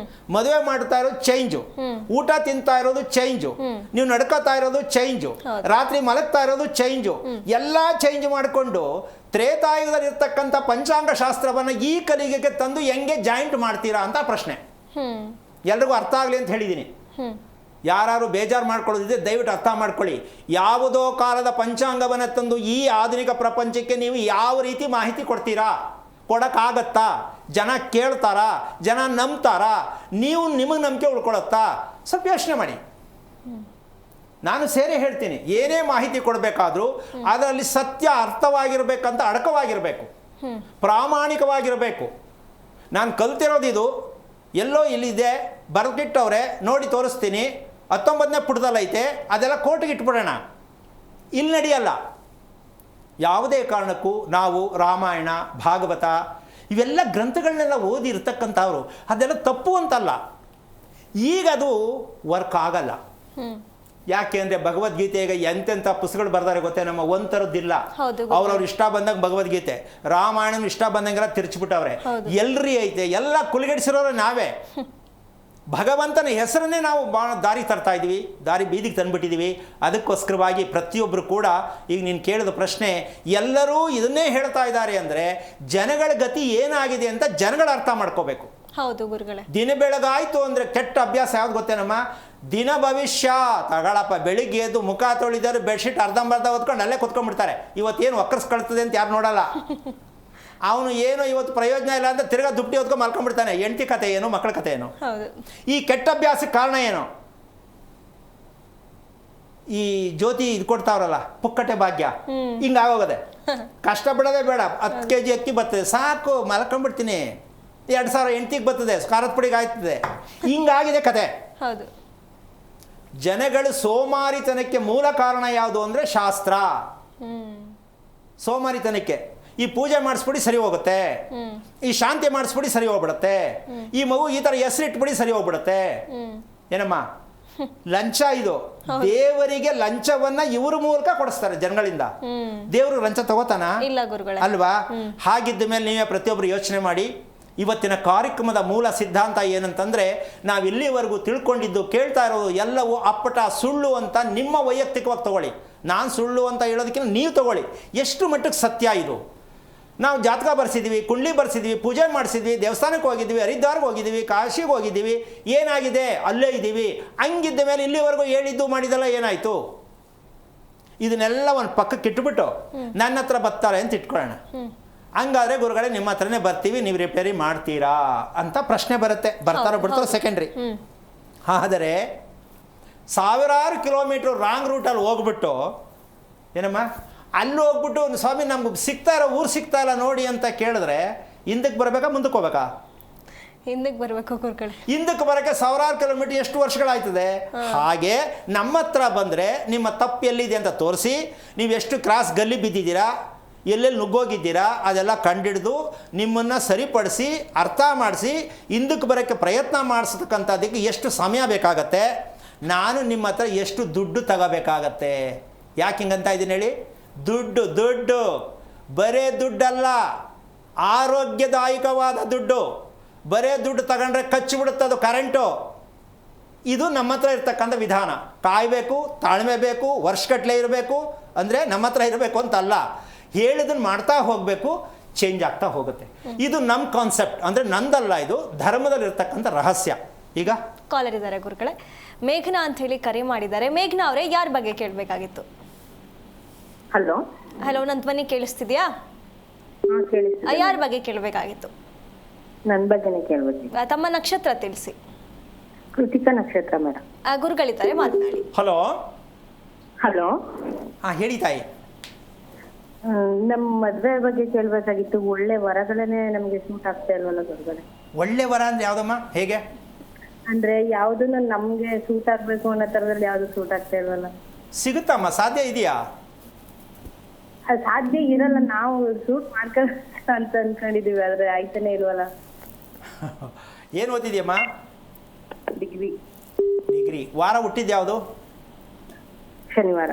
ಮದುವೆ ಮಾಡ್ತಾ ಇರೋದು ಚೇಂಜು, ಊಟ ತಿಂತಾ ಇರೋದು ಚೇಂಜು, ನೀವು ನಡ್ಕೋತಾ ಇರೋದು ಚೇಂಜು, ರಾತ್ರಿ ಮಲಗ್ತಾ ಇರೋದು ಚೇಂಜು, ಎಲ್ಲ ಚೇಂಜ್ ಮಾಡಿಕೊಂಡು ತ್ರೇತಾಯುಗದಲ್ಲಿ ಇರ್ತಕ್ಕಂಥ ಪಂಚಾಂಗ ಶಾಸ್ತ್ರವನ್ನು ಈ ಕಲಿಗೆಗೆ ತಂದು ಹೆಂಗೆ ಜಾಯಿಂಟ್ ಮಾಡ್ತೀರಾ ಅಂತ ಪ್ರಶ್ನೆ. ಎಲ್ರಿಗೂ ಅರ್ಥ ಆಗಲಿ ಅಂತ ಹೇಳಿದ್ದೀನಿ. ಯಾರು ಬೇಜಾರು ಮಾಡ್ಕೊಳ್ಳೋದಿದೆ ದಯವಿಟ್ಟು ಅರ್ಥ ಮಾಡ್ಕೊಳ್ಳಿ. ಯಾವುದೋ ಕಾಲದ ಪಂಚಾಂಗವನ್ನು ತಂದು ಈ ಆಧುನಿಕ ಪ್ರಪಂಚಕ್ಕೆ ನೀವು ಯಾವ ರೀತಿ ಮಾಹಿತಿ ಕೊಡ್ತೀರಾ? ಕೊಡೋಕ್ಕಾಗತ್ತಾ? ಜನ ಕೇಳ್ತಾರಾ? ಜನ ನಂಬ್ತಾರಾ? ನೀವು ನಿಮಗೆ ನಂಬಿಕೆ ಉಳ್ಕೊಳತ್ತಾ? ಸ್ವಲ್ಪ ಯೋಚನೆ ಮಾಡಿ. ನಾನು ಸೇರಿ ಹೇಳ್ತೀನಿ, ಏನೇ ಮಾಹಿತಿ ಕೊಡಬೇಕಾದ್ರೂ ಅದರಲ್ಲಿ ಸತ್ಯ ಅರ್ಥವಾಗಿರ್ಬೇಕಂತ ಅಡಕವಾಗಿರಬೇಕು, ಪ್ರಾಮಾಣಿಕವಾಗಿರಬೇಕು. ನಾನು ಕಲ್ತಿರೋದು ಇದು, ಎಲ್ಲೋ ಇಲ್ಲಿದೆ ಬರೆದಿಟ್ಟವ್ರೆ, ನೋಡಿ ತೋರಿಸ್ತೀನಿ, 19ನೇ ಪುಟದಲ್ಲೈತೆ, ಅದೆಲ್ಲ ಕೋರ್ಟಿಗೆ ಇಟ್ಬಿಡೋಣ. ಇಲ್ಲಿ ನಡೆಯಲ್ಲ. ಯಾವುದೇ ಕಾರಣಕ್ಕೂ ನಾವು ರಾಮಾಯಣ ಭಾಗವತ ಇವೆಲ್ಲ ಗ್ರಂಥಗಳನ್ನೆಲ್ಲ ಓದಿರ್ತಕ್ಕಂಥವ್ರು ಅದೆಲ್ಲ ತಪ್ಪು ಅಂತಲ್ಲ. ಈಗ ಅದು ವರ್ಕ್ ಆಗಲ್ಲ. ಯಾಕೆ ಅಂದರೆ ಭಗವದ್ಗೀತೆಗೆ ಎಂತೆಂಥ ಪುಸ್ತಕಗಳು ಬರ್ತಾರೆ ಗೊತ್ತೇ, ನಮ್ಮ ಒಂಥರದ್ದಿಲ್ಲ. ಅವ್ರವ್ರು ಇಷ್ಟ ಬಂದಾಗ ಭಗವದ್ಗೀತೆ, ರಾಮಾಯಣ ಇಷ್ಟ ಬಂದಂಗೆಲ್ಲ ತಿರ್ಚಿಬಿಟ್ಟವ್ರೆ. ಎಲ್ರಿ ಐತೆ ಎಲ್ಲ ಕುಲಗೆಡಿಸಿರೋರು ನಾವೇ. ಭಗವಂತನ ಹೆಸರನ್ನೇ ನಾವು ದಾರಿ ತರ್ತಾ ಇದ್ದೀವಿ, ದಾರಿ ಬೀದಿಗೆ ತಂದುಬಿಟ್ಟಿದ್ದೀವಿ. ಅದಕ್ಕೋಸ್ಕರವಾಗಿ ಪ್ರತಿಯೊಬ್ಬರು ಕೂಡ ಈಗ ನೀನು ಕೇಳಿದ ಪ್ರಶ್ನೆ, ಎಲ್ಲರೂ ಇದನ್ನೇ ಹೇಳ್ತಾ ಇದ್ದಾರೆ ಅಂದರೆ ಜನಗಳ ಗತಿ ಏನಾಗಿದೆ ಅಂತ ಜನಗಳು ಅರ್ಥ ಮಾಡ್ಕೋಬೇಕು. ಹೌದು ಗುರುಗಳೇ. ದಿನ ಬೆಳಗಾಯಿತು ಅಂದರೆ ಕೆಟ್ಟ ಅಭ್ಯಾಸ ಯಾವ್ದು ಗೊತ್ತೇನಮ್ಮ, ದಿನ ಭವಿಷ್ಯ ತಗಳಪ್ಪ. ಬೆಳಿಗ್ಗೆ ಎದ್ದು ಮುಖ ತೊಳಿದಾರು ಬೆಡ್ಶೀಟ್ ಅರ್ಧಂಬರ್ಧ ಹೊತ್ಕೊಂಡು ಅಲ್ಲೇ ಕುತ್ಕೊಂಡ್ಬಿಡ್ತಾರೆ. ಇವತ್ತೇನು ಒಕ್ಕರ್ಸ್ಕೊಳ್ತದೆ ಅಂತ ಯಾರು ನೋಡಲ್ಲ. ಅವನು ಏನೋ ಇವತ್ತು ಪ್ರಯೋಜನ ಇಲ್ಲ ಅಂತ ತಿರ್ಗಾ ದುಡ್ಡಿ ಹೊತ್ಕೊಂಡು ಮಲ್ಕೊಂಡ್ಬಿಡ್ತಾನೆ. ಹೆಂಡತಿ ಕತೆ ಏನು, ಮಕ್ಕಳ ಕತೆ ಏನು. ಈ ಕೆಟ್ಟ ಅಭ್ಯಾಸಕ್ಕೆ ಕಾರಣ ಏನು? ಈ ಜ್ಯೋತಿ ಇದು ಕೊಡ್ತಾವ್ರಲ್ಲ ಪುಕ್ಕಟೆ ಭಾಗ್ಯ, ಹಿಂಗಾಗೋಗದೆ. ಕಷ್ಟಪಡೋದೇ ಬೇಡ, 10 kg ಅಕ್ಕಿ ಬರ್ತದೆ ಸಾಕು, ಮಲ್ಕೊಂಡ್ಬಿಡ್ತೀನಿ. 2000 ಹೆಂಡ್ತಿಗೆ ಬರ್ತದೆ, ಖಾರದ ಪುಡಿಗೆ ಆಯ್ತದೆ. ಹಿಂಗಾಗಿದೆ ಕತೆ. ಹೌದು. ಜನಗಳು ಸೋಮಾರಿತನಕ್ಕೆ ಮೂಲ ಕಾರಣ ಯಾವುದು ಅಂದರೆ ಶಾಸ್ತ್ರ. ಸೋಮಾರಿತನಕ್ಕೆ ಈ ಪೂಜೆ ಮಾಡಿಸ್ಬಿಡಿ ಸರಿ ಹೋಗುತ್ತೆ, ಈ ಶಾಂತಿ ಮಾಡಿಸ್ಬಿಡಿ ಸರಿ ಹೋಗ್ಬಿಡುತ್ತೆ, ಈ ಮಗು ಈ ಥರ ಹೆಸರಿಟ್ಬಿಡಿ ಸರಿ ಹೋಗ್ಬಿಡುತ್ತೆ. ಏನಮ್ಮ ಲಂಚ ಇದು. ದೇವರಿಗೆ ಲಂಚವನ್ನ ಇವ್ರ ಮೂಲಕ ಕೊಡಿಸ್ತಾರೆ ಜನಗಳಿಂದ. ದೇವರು ಲಂಚ ತಗೋತಾನ? ಇಲ್ಲ ಗುರುಗಳೇ. ಅಲ್ವಾ? ಹಾಗಿದ್ದ ಮೇಲೆ ನೀವೇ ಪ್ರತಿಯೊಬ್ಬರು ಯೋಚನೆ ಮಾಡಿ. ಇವತ್ತಿನ ಕಾರ್ಯಕ್ರಮದ ಮೂಲ ಸಿದ್ಧಾಂತ ಏನಂತಂದರೆ, ನಾವು ಇಲ್ಲಿವರೆಗೂ ತಿಳ್ಕೊಂಡಿದ್ದು ಕೇಳ್ತಾ ಇರೋದು ಎಲ್ಲವೂ ಅಪ್ಪಟ ಸುಳ್ಳು ಅಂತ ನಿಮ್ಮ ವೈಯಕ್ತಿಕವಾಗಿ ತಗೊಳ್ಳಿ. ನಾನು ಸುಳ್ಳು ಅಂತ ಹೇಳೋದಕ್ಕಿಂತ ನೀವು ತಗೊಳ್ಳಿ ಎಷ್ಟು ಮಟ್ಟಕ್ಕೆ ಸತ್ಯ ಇದು. ನಾವು ಜಾತಕ ಬರ್ಸಿದ್ವಿ, ಕುಂಡ್ಲಿ ಬರ್ಸಿದ್ವಿ, ಪೂಜೆ ಮಾಡಿಸಿದ್ವಿ, ದೇವಸ್ಥಾನಕ್ಕೆ ಹೋಗಿದ್ವಿ, ಹರಿದ್ವಾರ್ಗೆ ಹೋಗಿದ್ದೀವಿ, ಕಾಶಿಗೆ ಹೋಗಿದ್ದೀವಿ, ಏನಾಗಿದೆ ಅಲ್ಲೇ ಇದ್ದೀವಿ. ಹಂಗಿದ್ದ ಮೇಲೆ ಇಲ್ಲಿವರೆಗೂ ಹೇಳಿದ್ದು ಮಾಡಿದೆಲ್ಲ ಏನಾಯಿತು? ಇದನ್ನೆಲ್ಲ ಒಂದು ಪಕ್ಕಕ್ಕೆ ಇಟ್ಬಿಟ್ಟು ನನ್ನ ಹತ್ರ ಬರ್ತಾರೆ ಅಂತ ಇಟ್ಕೊಳ್ಳೋಣ. ಹಂಗಾದ್ರೆ ಗುರುಗಳೇ ನಿಮ್ಮ ಹತ್ರನೇ ಬರ್ತೀವಿ, ನೀವು ರಿಪೇರಿ ಮಾಡ್ತೀರಾ ಅಂತ ಪ್ರಶ್ನೆ ಬರುತ್ತೆ. ಬರ್ತಾರೋ ಬಿಡ್ತಾರೋ ಸೆಕೆಂಡ್ರಿ. ಆದರೆ ಸಾವಿರಾರು ಕಿಲೋಮೀಟ್ರ್ ರಾಂಗ್ ರೂಟಲ್ಲಿ ಹೋಗ್ಬಿಟ್ಟು ಏನಮ್ಮ ಅಲ್ಲಿ ಹೋಗ್ಬಿಟ್ಟು ಸ್ವಾಮಿ ನಮ್ಗೆ ಸಿಗ್ತಾ ಇರೋ ಊರು ಸಿಗ್ತಾ ಇಲ್ಲ ನೋಡಿ ಅಂತ ಕೇಳಿದ್ರೆ ಹಿಂದಕ್ಕೆ ಬರಬೇಕಾ ಮುಂದಕ್ಕೆ ಹೋಗ್ಬೇಕಾ? ಹಿಂದಕ್ಕೆ ಬರಬೇಕು ಗುರುಗಳೇ. ಹಿಂದಕ್ಕೆ ಬರೋಕ್ಕೆ ಸಾವಿರಾರು ಕಿಲೋಮೀಟರ್ ಎಷ್ಟು ವರ್ಷಗಳಾಯ್ತದೆ. ಹಾಗೆ ನಮ್ಮ ಹತ್ರ ಬಂದರೆ ನಿಮ್ಮ ತಪ್ಪು ಎಲ್ಲಿದೆ ಅಂತ ತೋರಿಸಿ, ನೀವು ಎಷ್ಟು ಕ್ರಾಸ್ ಗಲ್ಲಿ ಬಿದ್ದಿದ್ದೀರಾ, ಎಲ್ಲೆಲ್ಲಿ ನುಗ್ಗೋಗಿದ್ದೀರಾ ಅದೆಲ್ಲ ಕಂಡಿಡಿದು ನಿಮ್ಮನ್ನು ಸರಿಪಡಿಸಿ ಅರ್ಥ ಮಾಡಿಸಿ ಹಿಂದಕ್ಕೆ ಬರೋಕ್ಕೆ ಪ್ರಯತ್ನ ಮಾಡಿಸ್ತಕ್ಕಂಥದ್ದಕ್ಕೆ ಎಷ್ಟು ಸಮಯ ಬೇಕಾಗತ್ತೆ, ನಾನು ನಿಮ್ಮ ಹತ್ರ ಎಷ್ಟು ದುಡ್ಡು ತಗೋಬೇಕಾಗತ್ತೆ. ಯಾಕೆ ಹಿಂಗಂತ ಇದ್ದೀನಿ ಹೇಳಿ? ದುಡ್ಡು ಬರೇ ದುಡ್ಡಲ್ಲ, ಆರೋಗ್ಯದಾಯಕವಾದ ದುಡ್ಡು. ಬರೇ ದುಡ್ಡು ತಗೊಂಡ್ರೆ ಕಚ್ಚಿಬಿಡುತ್ತೆ ಅದು ಕರೆಂಟು. ಇದು ನಮ್ಮ ಹತ್ರ ಇರ್ತಕ್ಕಂಥ ವಿಧಾನ. ಕಾಯಬೇಕು, ತಾಳ್ಮೆ ಬೇಕು, ವರ್ಷಗಟ್ಟಲೆ ಇರಬೇಕು. ಅಂದರೆ ನಮ್ಮ ಹತ್ರ ಇರಬೇಕು ಅಂತಲ್ಲ, ಹೇಳಿದನ್ನು ಮಾಡ್ತಾ ಹೋಗಬೇಕು, ಚೇಂಜ್ ಆಗ್ತಾ ಹೋಗುತ್ತೆ. ಇದು ನಮ್ಮ ಕಾನ್ಸೆಪ್ಟ್, ಅಂದರೆ ನಂದಲ್ಲ, ಇದು ಧರ್ಮದಲ್ಲಿರ್ತಕ್ಕಂಥ ರಹಸ್ಯ. ಈಗ ಕಾಲರ್ ಇದ್ದಾರೆ ಗುರುಗಳೇ, ಮೇಘನಾ ಅಂತ ಹೇಳಿ ಕರೆ ಮಾಡಿದ್ದಾರೆ. ಮೇಘನಾ ಅವರೇ, ಯಾರ ಬಗ್ಗೆ ಕೇಳಬೇಕಾಗಿತ್ತು? ಹಲೋ ಹಲೋ, ನನ್ನ ಧ್ವನಿ ಕೇಳಿಸ್ತಿದ್ಯಾ? ಯಾರ ಬಗ್ಗೆ ಕೇಳಬೇಕಾಗಿತ್ತು? ನನ್ನ ಬಗ್ಗೆನೇ ಕೇಳಬೇಕು. ತಮ್ಮ ನಕ್ಷತ್ರ ತಿಳಿಸಿ. ಕೃತಿಕಾ ನಕ್ಷತ್ರ ಮೇಡಮ್. ಗುರುಗಳಿದ್ದಾರೆ, ಮಾತನಾಡಿ. Hello hello. ಹೇಳಿ ತಾಯಿ. ನಮ್ಮ ಮದ್ವೆ ಬಗ್ಗೆ ಕೇಳಬೇಕಾಗಿತ್ತು. ಒಳ್ಳೆ ವರಗಳನ್ನೇ ನಮ್ಗೆ ಸೂಟ್ ಆಗ್ತಾ ಇಲ್ವಲ್ಲ ಗುರುಗಳೇ? ಒಳ್ಳೆ ವರ ಅಂದ್ರೆ ಯಾವ್ದಮ್ಮ? ಹೇಗೆ ಅಂದ್ರೆ ಯಾವ್ದನ್ನ ನಮ್ಗೆ ಸೂಟ್ ಆಗ್ಬೇಕು ಅನ್ನೋ ತರದಲ್ಲಿ ಯಾವ್ದು ಸೂಟ್ ಆಗ್ತಾ ಇಲ್ವಲ್ಲ? ಸಿಗುತ್ತಮ್ಮ, ಸಾಧ್ಯ ಇದೆಯಾ? ಅದು ಸಾಧ್ಯ ಇರಲ್ಲ, ನಾವು ಸೂಟ್ ಮಾಡ್ಕೊಂಡ್ ಅಂತ ಅನ್ಕೊಂಡಿದೀವಿ, ಆದ್ರೆ ಆಯ್ತಾನೆ ಇಲ್ವಲ್ಲ. ಏನು ಓದಿದ್ಯಮ್ಮ? ಡಿಗ್ರಿ. ವಾರ ಹುಟ್ಟಿದ್ ಯಾವುದು? ಶನಿವಾರ.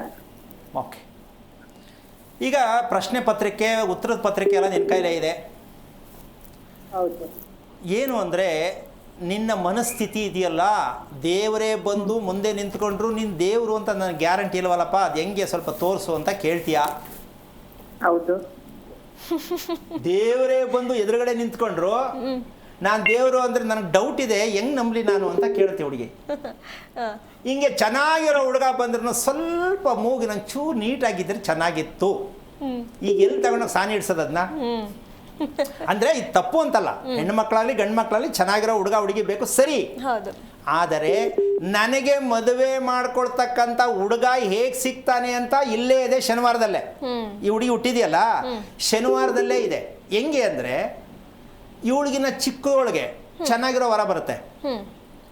ಓಕೆ. ಈಗ ಪ್ರಶ್ನೆ ಪತ್ರಿಕೆ, ಉತ್ತರದ ಪತ್ರಿಕೆ ಎಲ್ಲ ನಿನ್ನ ಕೈಲೇ ಇದೆ. ಹೌದು. ಏನು ಅಂದರೆ, ನಿನ್ನ ಮನಸ್ಥಿತಿ ಇದೆಯಲ್ಲ, ದೇವರೇ ಬಂದು ಮುಂದೆ ನಿಂತ್ಕೊಂಡ್ರು ನೀನು ದೇವರು ಅಂತ ನನಗೆ ಗ್ಯಾರಂಟಿ ಇಲ್ವಲ್ಲಪ್ಪ, ಅದು ಹೆಂಗೆ ಸ್ವಲ್ಪ ತೋರಿಸು ಅಂತ ಕೇಳ್ತೀಯ. ಹೌದು. ದೇವರೇ ಬಂದು ಎದುರುಗಡೆ ನಿಂತ್ಕೊಂಡ್ರು ನಾನು ದೇವರು ಅಂದರೆ ನನಗೆ ಡೌಟ್ ಇದೆ, ಹೆಂಗೆ ನಂಬಲಿ ನಾನು ಅಂತ ಕೇಳ್ತೀವಿ ಹುಡುಗಿ. ಹಿಂಗೆ ಚೆನ್ನಾಗಿರೋ ಹುಡುಗ ಬಂದ್ರೂ ಸ್ವಲ್ಪ ಮೂಗಿ ನಂಗೆ ಚೂರು ನೀಟಾಗಿದ್ದರೆ ಚೆನ್ನಾಗಿತ್ತು. ಈಗ ಎಲ್ಲಿ ತಗೊಂಡೋಗಿ ಸಾನಿ ಇಡ್ಸೋದನ್ನ? ಅಂದರೆ ಇದು ತಪ್ಪು ಅಂತಲ್ಲ, ಹೆಣ್ಣು ಮಕ್ಕಳಾಗಲಿ ಗಂಡು ಮಕ್ಕಳಾಗಲಿ ಚೆನ್ನಾಗಿರೋ ಹುಡುಗ ಹುಡುಗಿ ಬೇಕು, ಸರಿ. ಆದರೆ ನನಗೆ ಮದುವೆ ಮಾಡ್ಕೊಳ್ತಕ್ಕಂಥ ಹುಡುಗ ಹೇಗೆ ಸಿಗ್ತಾನೆ ಅಂತ ಇಲ್ಲೇ ಇದೆ, ಶನಿವಾರದಲ್ಲೇ. ಈ ಹುಡುಗಿ ಹುಟ್ಟಿದೆಯಲ್ಲ, ಶನಿವಾರದಲ್ಲೇ ಇದೆ. ಹೆಂಗೆ ಅಂದರೆ, ಇವಳಿಗಿನ ಚಿಕ್ಕದೊಳಗೆ ಚೆನ್ನಾಗಿರೋ ವರ ಬರುತ್ತೆ.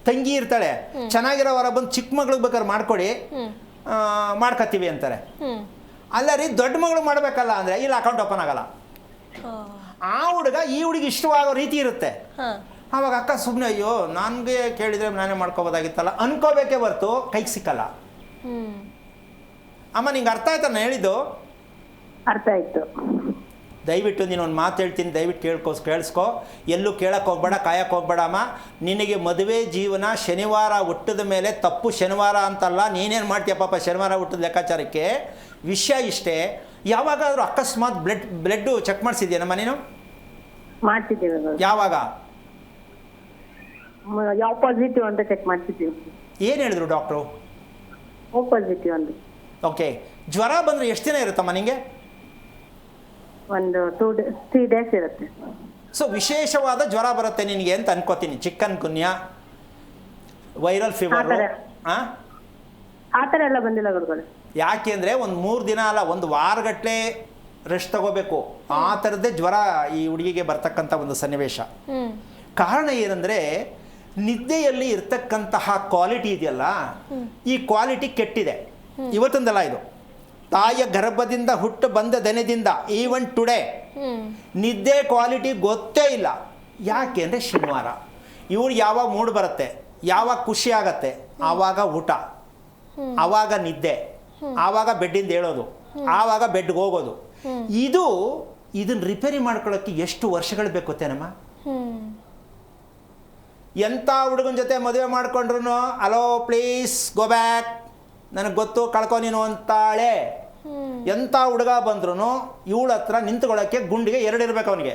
ತಂಗಿ ಇರ್ತಾಳೆ, ಚೆನ್ನಾಗಿರೋ ವರ ಬಂದು ಚಿಕ್ಕ ಮಗಳಿಗೆ ಬೇಕಾದ್ರೆ ಮಾಡ್ಕೊಡಿ, ಮಾಡ್ಕೊತೀವಿ ಅಂತಾರೆ. ಅಲ್ಲ ರೀ, ದೊಡ್ಡ ಮಗಳು ಮಾಡಬೇಕಲ್ಲ ಅಂದರೆ ಇಲ್ಲಿ ಅಕೌಂಟ್ ಓಪನ್ ಆಗಲ್ಲ. ಆ ಹುಡುಗ ಈ ಹುಡುಗಿ ಇಷ್ಟವಾಗೋ ರೀತಿ ಇರುತ್ತೆ. ಆವಾಗ ಅಕ್ಕ ಸುಮ್ಮನೆ ಅಯ್ಯೋ ನನಗೆ ಕೇಳಿದರೆ ನಾನೇ ಮಾಡ್ಕೋಬೋದಾಗಿತ್ತಲ್ಲ ಅನ್ಕೋಬೇಕೇ ಹೊರ್ತು ಕೈಗೆ ಸಿಕ್ಕಲ್ಲ. ಅಮ್ಮ ನಿಂಗೆ ಅರ್ಥ ಆಯ್ತಾ ನಾನು ಹೇಳಿದ್ದು? ಅರ್ಥ ಆಯ್ತು. ದಯವಿಟ್ಟು ನೀನು ಒಂದು ಮಾತು ಹೇಳ್ತೀನಿ, ದಯವಿಟ್ಟು ಕೇಳಿಸ್ಕೊ. ಎಲ್ಲೂ ಕೇಳಕ್ಕೆ ಹೋಗ್ಬೇಡ, ಕಾಯಕ್ಕೆ ಹೋಗ್ಬೇಡ ಅಮ್ಮ. ನಿನಗೆ ಮದುವೆ ಜೀವನ ಶನಿವಾರ ಹುಟ್ಟಿದ ಮೇಲೆ ತಪ್ಪು ಶನಿವಾರ ಅಂತಲ್ಲ, ನೀನೇನು ಮಾಡ್ತೀಯ ಪಾಪ ಶನಿವಾರ ಹುಟ್ಟಿದ ಲೆಕ್ಕಾಚಾರಕ್ಕೆ. ವಿಷಯ ಇಷ್ಟೇ, ಯಾವಾಗಾದರೂ ಅಕಸ್ಮಾತ್ ಬ್ಲಡ್ಡು ಚೆಕ್ ಮಾಡಿಸಿದ್ಯೇನಮ್ಮ ನೀನು? ಮಾಡ್ತಿದ್ದೀವಿ. ಯಾವಾಗ? ಯಾವ ಪಾಸಿಟಿವ್ ಅಂತ ಚೆಕ್ ಮಾಡ್ತಿದ್ದೀವಿ. ಏನು ಹೇಳಿದ್ರು ಡಾಕ್ಟ್ರು? ಓ ಪಾಸಿಟಿವ್ ಅಂತ. ಓಕೆ. ಜ್ವರ ಬಂದರೆ ಎಷ್ಟು ದಿನ ಇರುತ್ತಮ್ಮ ನಿಮಗೆ? ಒಂದು 3 days ಇರುತ್ತೆ. ಸೊ ವಿಶೇಷವಾದ ಜ್ವರ ಬರುತ್ತೆ ನಿನಗೆ ಅಂತ ಅನ್ಕೋತೀನಿ. ಚಿಕನ್ ಗುನ್ಯಾ, ವೈರಲ್ ಫೀವರು ಆ ಥರ ಎಲ್ಲ ಬಂದಿಲ್ಲ ಗುರುಗಳೇ. ಯಾಕೆ ಅಂದರೆ ಒಂದು 3 ದಿನ ಅಲ್ಲ, ಒಂದು ವಾರಗಟ್ಟಲೆ ರೆಸ್ಟ್ ತಗೋಬೇಕು. ಆ ಥರದ್ದೇ ಜ್ವರ ಈ ಹುಡುಗಿಗೆ ಬರ್ತಕ್ಕಂಥ ಒಂದು ಸನ್ನಿವೇಶ. ಕಾರಣ ಏನಂದರೆ ನಿದ್ದೆಯಲ್ಲಿ ಇರ್ತಕ್ಕಂತಹ ಕ್ವಾಲಿಟಿ ಇದೆಯಲ್ಲ, ಈ ಕ್ವಾಲಿಟಿ ಕೆಟ್ಟಿದೆ. ಇವತ್ತೊಂದಲ್ಲ, ಇದು ತಾಯಿಯ ಗರ್ಭದಿಂದ ಹುಟ್ಟು ಬಂದ ದನದಿಂದ ಈವನ್ ಟುಡೇ ನಿದ್ದೆ ಕ್ವಾಲಿಟಿ ಗೊತ್ತೇ ಇಲ್ಲ. ಯಾಕೆ ಅಂದರೆ ಶನಿವಾರ. ಇವ್ರು ಯಾವಾಗ ಮೂಡ್ ಬರುತ್ತೆ, ಯಾವಾಗ ಖುಷಿ ಆಗತ್ತೆ ಆವಾಗ ಊಟ, ಆವಾಗ ನಿದ್ದೆ, ಆವಾಗ ಬೆಡ್ಡಿಂದ ಹೇಳೋದು, ಆವಾಗ ಬೆಡ್ಗೆ ಹೋಗೋದು. ಇದನ್ನು ರಿಪೇರಿ ಮಾಡ್ಕೊಳ್ಳೋಕ್ಕೆ ಎಷ್ಟು ವರ್ಷಗಳು ಬೇಕು ಗೊತ್ತೇನಮ್ಮ? ಎಂಥ ಹುಡುಗನ ಜೊತೆ ಮದುವೆ ಮಾಡ್ಕೊಂಡ್ರು ಅಲೋ ಪ್ಲೀಸ್ ಗೋ ಬ್ಯಾಕ್, ನನಗೆ ಗೊತ್ತು ಕಳ್ಕೊ ನೀನು ಅಂತಾಳೆ. ಎಂಥ ಹುಡುಗ ಬಂದ್ರೂ ಇವಳ ಹತ್ರ ನಿಂತ್ಕೊಳ್ಳೋಕ್ಕೆ ಗುಂಡಿಗೆ 2 ಇರಬೇಕು ಅವನಿಗೆ.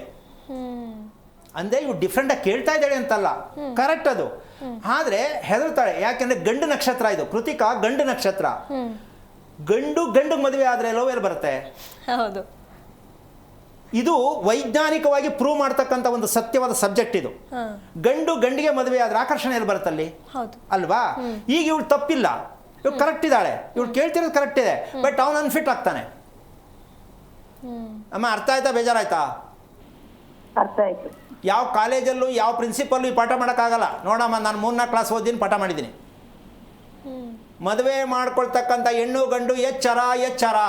ಅಂದರೆ ಇವು ಡಿಫ್ರೆಂಟಾಗಿ ಕೇಳ್ತಾ ಇದ್ದಾಳೆ ಅಂತಲ್ಲ, ಕರೆಕ್ಟ್ ಅದು. ಆದರೆ ಹೆದರ್ತಾಳೆ. ಯಾಕೆಂದರೆ ಗಂಡು ನಕ್ಷತ್ರ ಇದು, ಕೃತಿಕಾ ಗಂಡು ನಕ್ಷತ್ರ. ಗಂಡು ಮದುವೆ ಆದರೆ ಲೋವೇರ್ ಬರುತ್ತೆ. ಹೌದು, ಇದು ವೈಜ್ಞಾನಿಕವಾಗಿ ಪ್ರೂವ್ ಮಾಡ್ತಕ್ಕಂಥ ಒಂದು ಸತ್ಯವಾದ ಸಬ್ಜೆಕ್ಟ್ ಇದು. ಗಂಡಿಗೆ ಮದುವೆ ಆದ್ರೆ ಆಕರ್ಷಣೆ ಎಲ್ಲಿ ಬರುತ್ತಲ್ಲಿ ಅಲ್ವಾ? ಈಗ ಇವಳು ತಪ್ಪಿಲ್ಲ, ಇವಳು ಕರೆಕ್ಟ್ ಇದ್ದಾಳೆ, ಇವಳು ಕೇಳ್ತಿರೋದು ಕರೆಕ್ಟ್ ಇದೆ, ಬಟ್ ಅವನು ಅನ್ಫಿಟ್ ಆಗ್ತಾನೆ. ಅಮ್ಮ ಅರ್ಥ ಆಯ್ತಾ? ಬೇಜಾರಾಯ್ತಾ? ಅರ್ಥ ಆಯ್ತು. ಯಾವ ಕಾಲೇಜಲ್ಲೂ ಯಾವ ಪ್ರಿನ್ಸಿಪಲ್ಲು ಈ ಪಾಠ ಮಾಡೋಕ್ಕಾಗಲ್ಲ. ನೋಡಮ್ಮ, ನಾನು 3-4 ಕ್ಲಾಸ್ ಓದಿನಿ, ಪಾಠ ಮಾಡಿದ್ದೀನಿ. ಮದುವೆ ಮಾಡ್ಕೊಳ್ತಕ್ಕಂಥ ಹೆಣ್ಣು ಗಂಡು ಎಚ್ಚರ.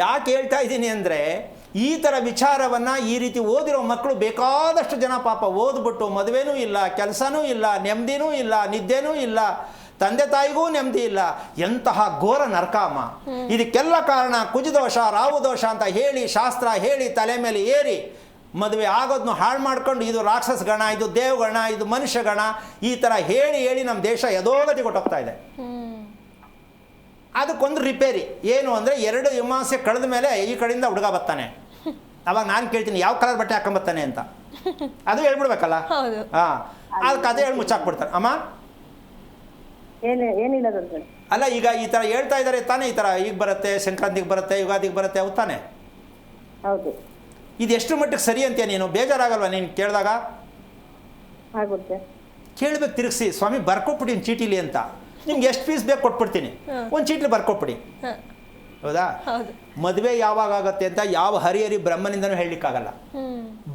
ಯಾಕೆ ಹೇಳ್ತಾ ಇದ್ದೀನಿ ಅಂದರೆ, ಈ ಥರ ವಿಚಾರವನ್ನು ಈ ರೀತಿ ಓದಿರೋ ಮಕ್ಕಳು ಬೇಕಾದಷ್ಟು ಜನ ಪಾಪ ಓದ್ಬಿಟ್ಟು ಮದುವೆನೂ ಇಲ್ಲ, ಕೆಲಸನೂ ಇಲ್ಲ, ನೆಮ್ಮದಿನೂ ಇಲ್ಲ, ನಿದ್ದೆನೂ ಇಲ್ಲ, ತಂದೆ ತಾಯಿಗೂ ನೆಮ್ಮದಿ ಇಲ್ಲ. ಎಂತಹ ಘೋರ ನರಕ ಅಮ್ಮ. ಇದಕ್ಕೆಲ್ಲ ಕಾರಣ ಕುಜದೋಷ, ರಾಹುದೋಷ ಅಂತ ಹೇಳಿ ಶಾಸ್ತ್ರ ಹೇಳಿ ತಲೆ ಮೇಲೆ ಏರಿ ಮದುವೆ ಆಗೋದನ್ನು ಹಾಳು ಮಾಡ್ಕೊಂಡು ಇದು ರಾಕ್ಷಸ ಗಣ, ಇದು ದೇವಗಣ, ಇದು ಮನುಷ್ಯ ಗಣ, ಈ ಥರ ಹೇಳಿ ನಮ್ಮ ದೇಶ ಯಥೋಗತಿ ಕೊಟ್ಟೋಗ್ತಾ ಇದೆ. ಅದಕ್ಕೊಂದು ರಿಪೇರಿ ಏನು ಅಂದರೆ, 2 ಅಮಾವಾಸ್ಯೆ ಕಳೆದ ಮೇಲೆ ಈ ಕಡೆಯಿಂದ ಹುಡುಗ ಬರ್ತಾನೆ. ಅವಾಗ ನಾನು ಕೇಳ್ತೀನಿ ಯಾವ ಕಲರ್ ಬಟ್ಟೆ ಹಾಕೊಂಬರ್ತಾನೆ ಅಂತ. ಅದು ಹೇಳ್ಬಿಡ್ಬೇಕಲ್ಲ. ಹಾಂ, ಅದಕ್ಕೆ ಅದೇ ಹೇಳಿ ಮುಚ್ಚಾಕ್ಬಿಡ್ತಾನೆ. ಅಮ್ಮ ಏನಿಲ್ಲ ಅಲ್ಲ, ಈಗ ಈ ಥರ ಹೇಳ್ತಾ ಇದ್ದಾರೆ ತಾನೇ, ಈ ಥರ ಈಗ ಬರುತ್ತೆ, ಸಂಕ್ರಾಂತಿಗೆ ಬರುತ್ತೆ, ಯುಗಾದಿಗೆ ಬರುತ್ತೆ, ಅವು ತಾನೆ? ಹೌದು. ಇದು ಎಷ್ಟು ಮಟ್ಟಿಗೆ ಸರಿ ಅಂತೀಯ ನೀನು? ಬೇಜಾರಾಗಲ್ವಾ ನೀನು ಕೇಳಿದಾಗ? ಆಗುತ್ತೆ. ಕೇಳಬೇಕು ತಿರುಗಿಸಿ, ಸ್ವಾಮಿ ಬರ್ಕೊಟ್ಬಿಡಿ ಒಂದು ಚೀಟಿಲಿ ಅಂತ. ನಿಮ್ಗೆ ಎಷ್ಟು ಫೀಸ್ ಬೇಕು ಕೊಟ್ಬಿಡ್ತೀನಿ, ಒಂದು ಚೀಟ್ಲಿ ಬರ್ಕೊಟ್ಬಿಡಿ. ಹೌದಾ? ಮದುವೆ ಯಾವಾಗ ಆಗುತ್ತೆ ಅಂತ ಯಾವ ಹರಿಹರಿ ಬ್ರಹ್ಮನಿಂದನೂ ಹೇಳಲಿಕ್ಕಾಗಲ್ಲ,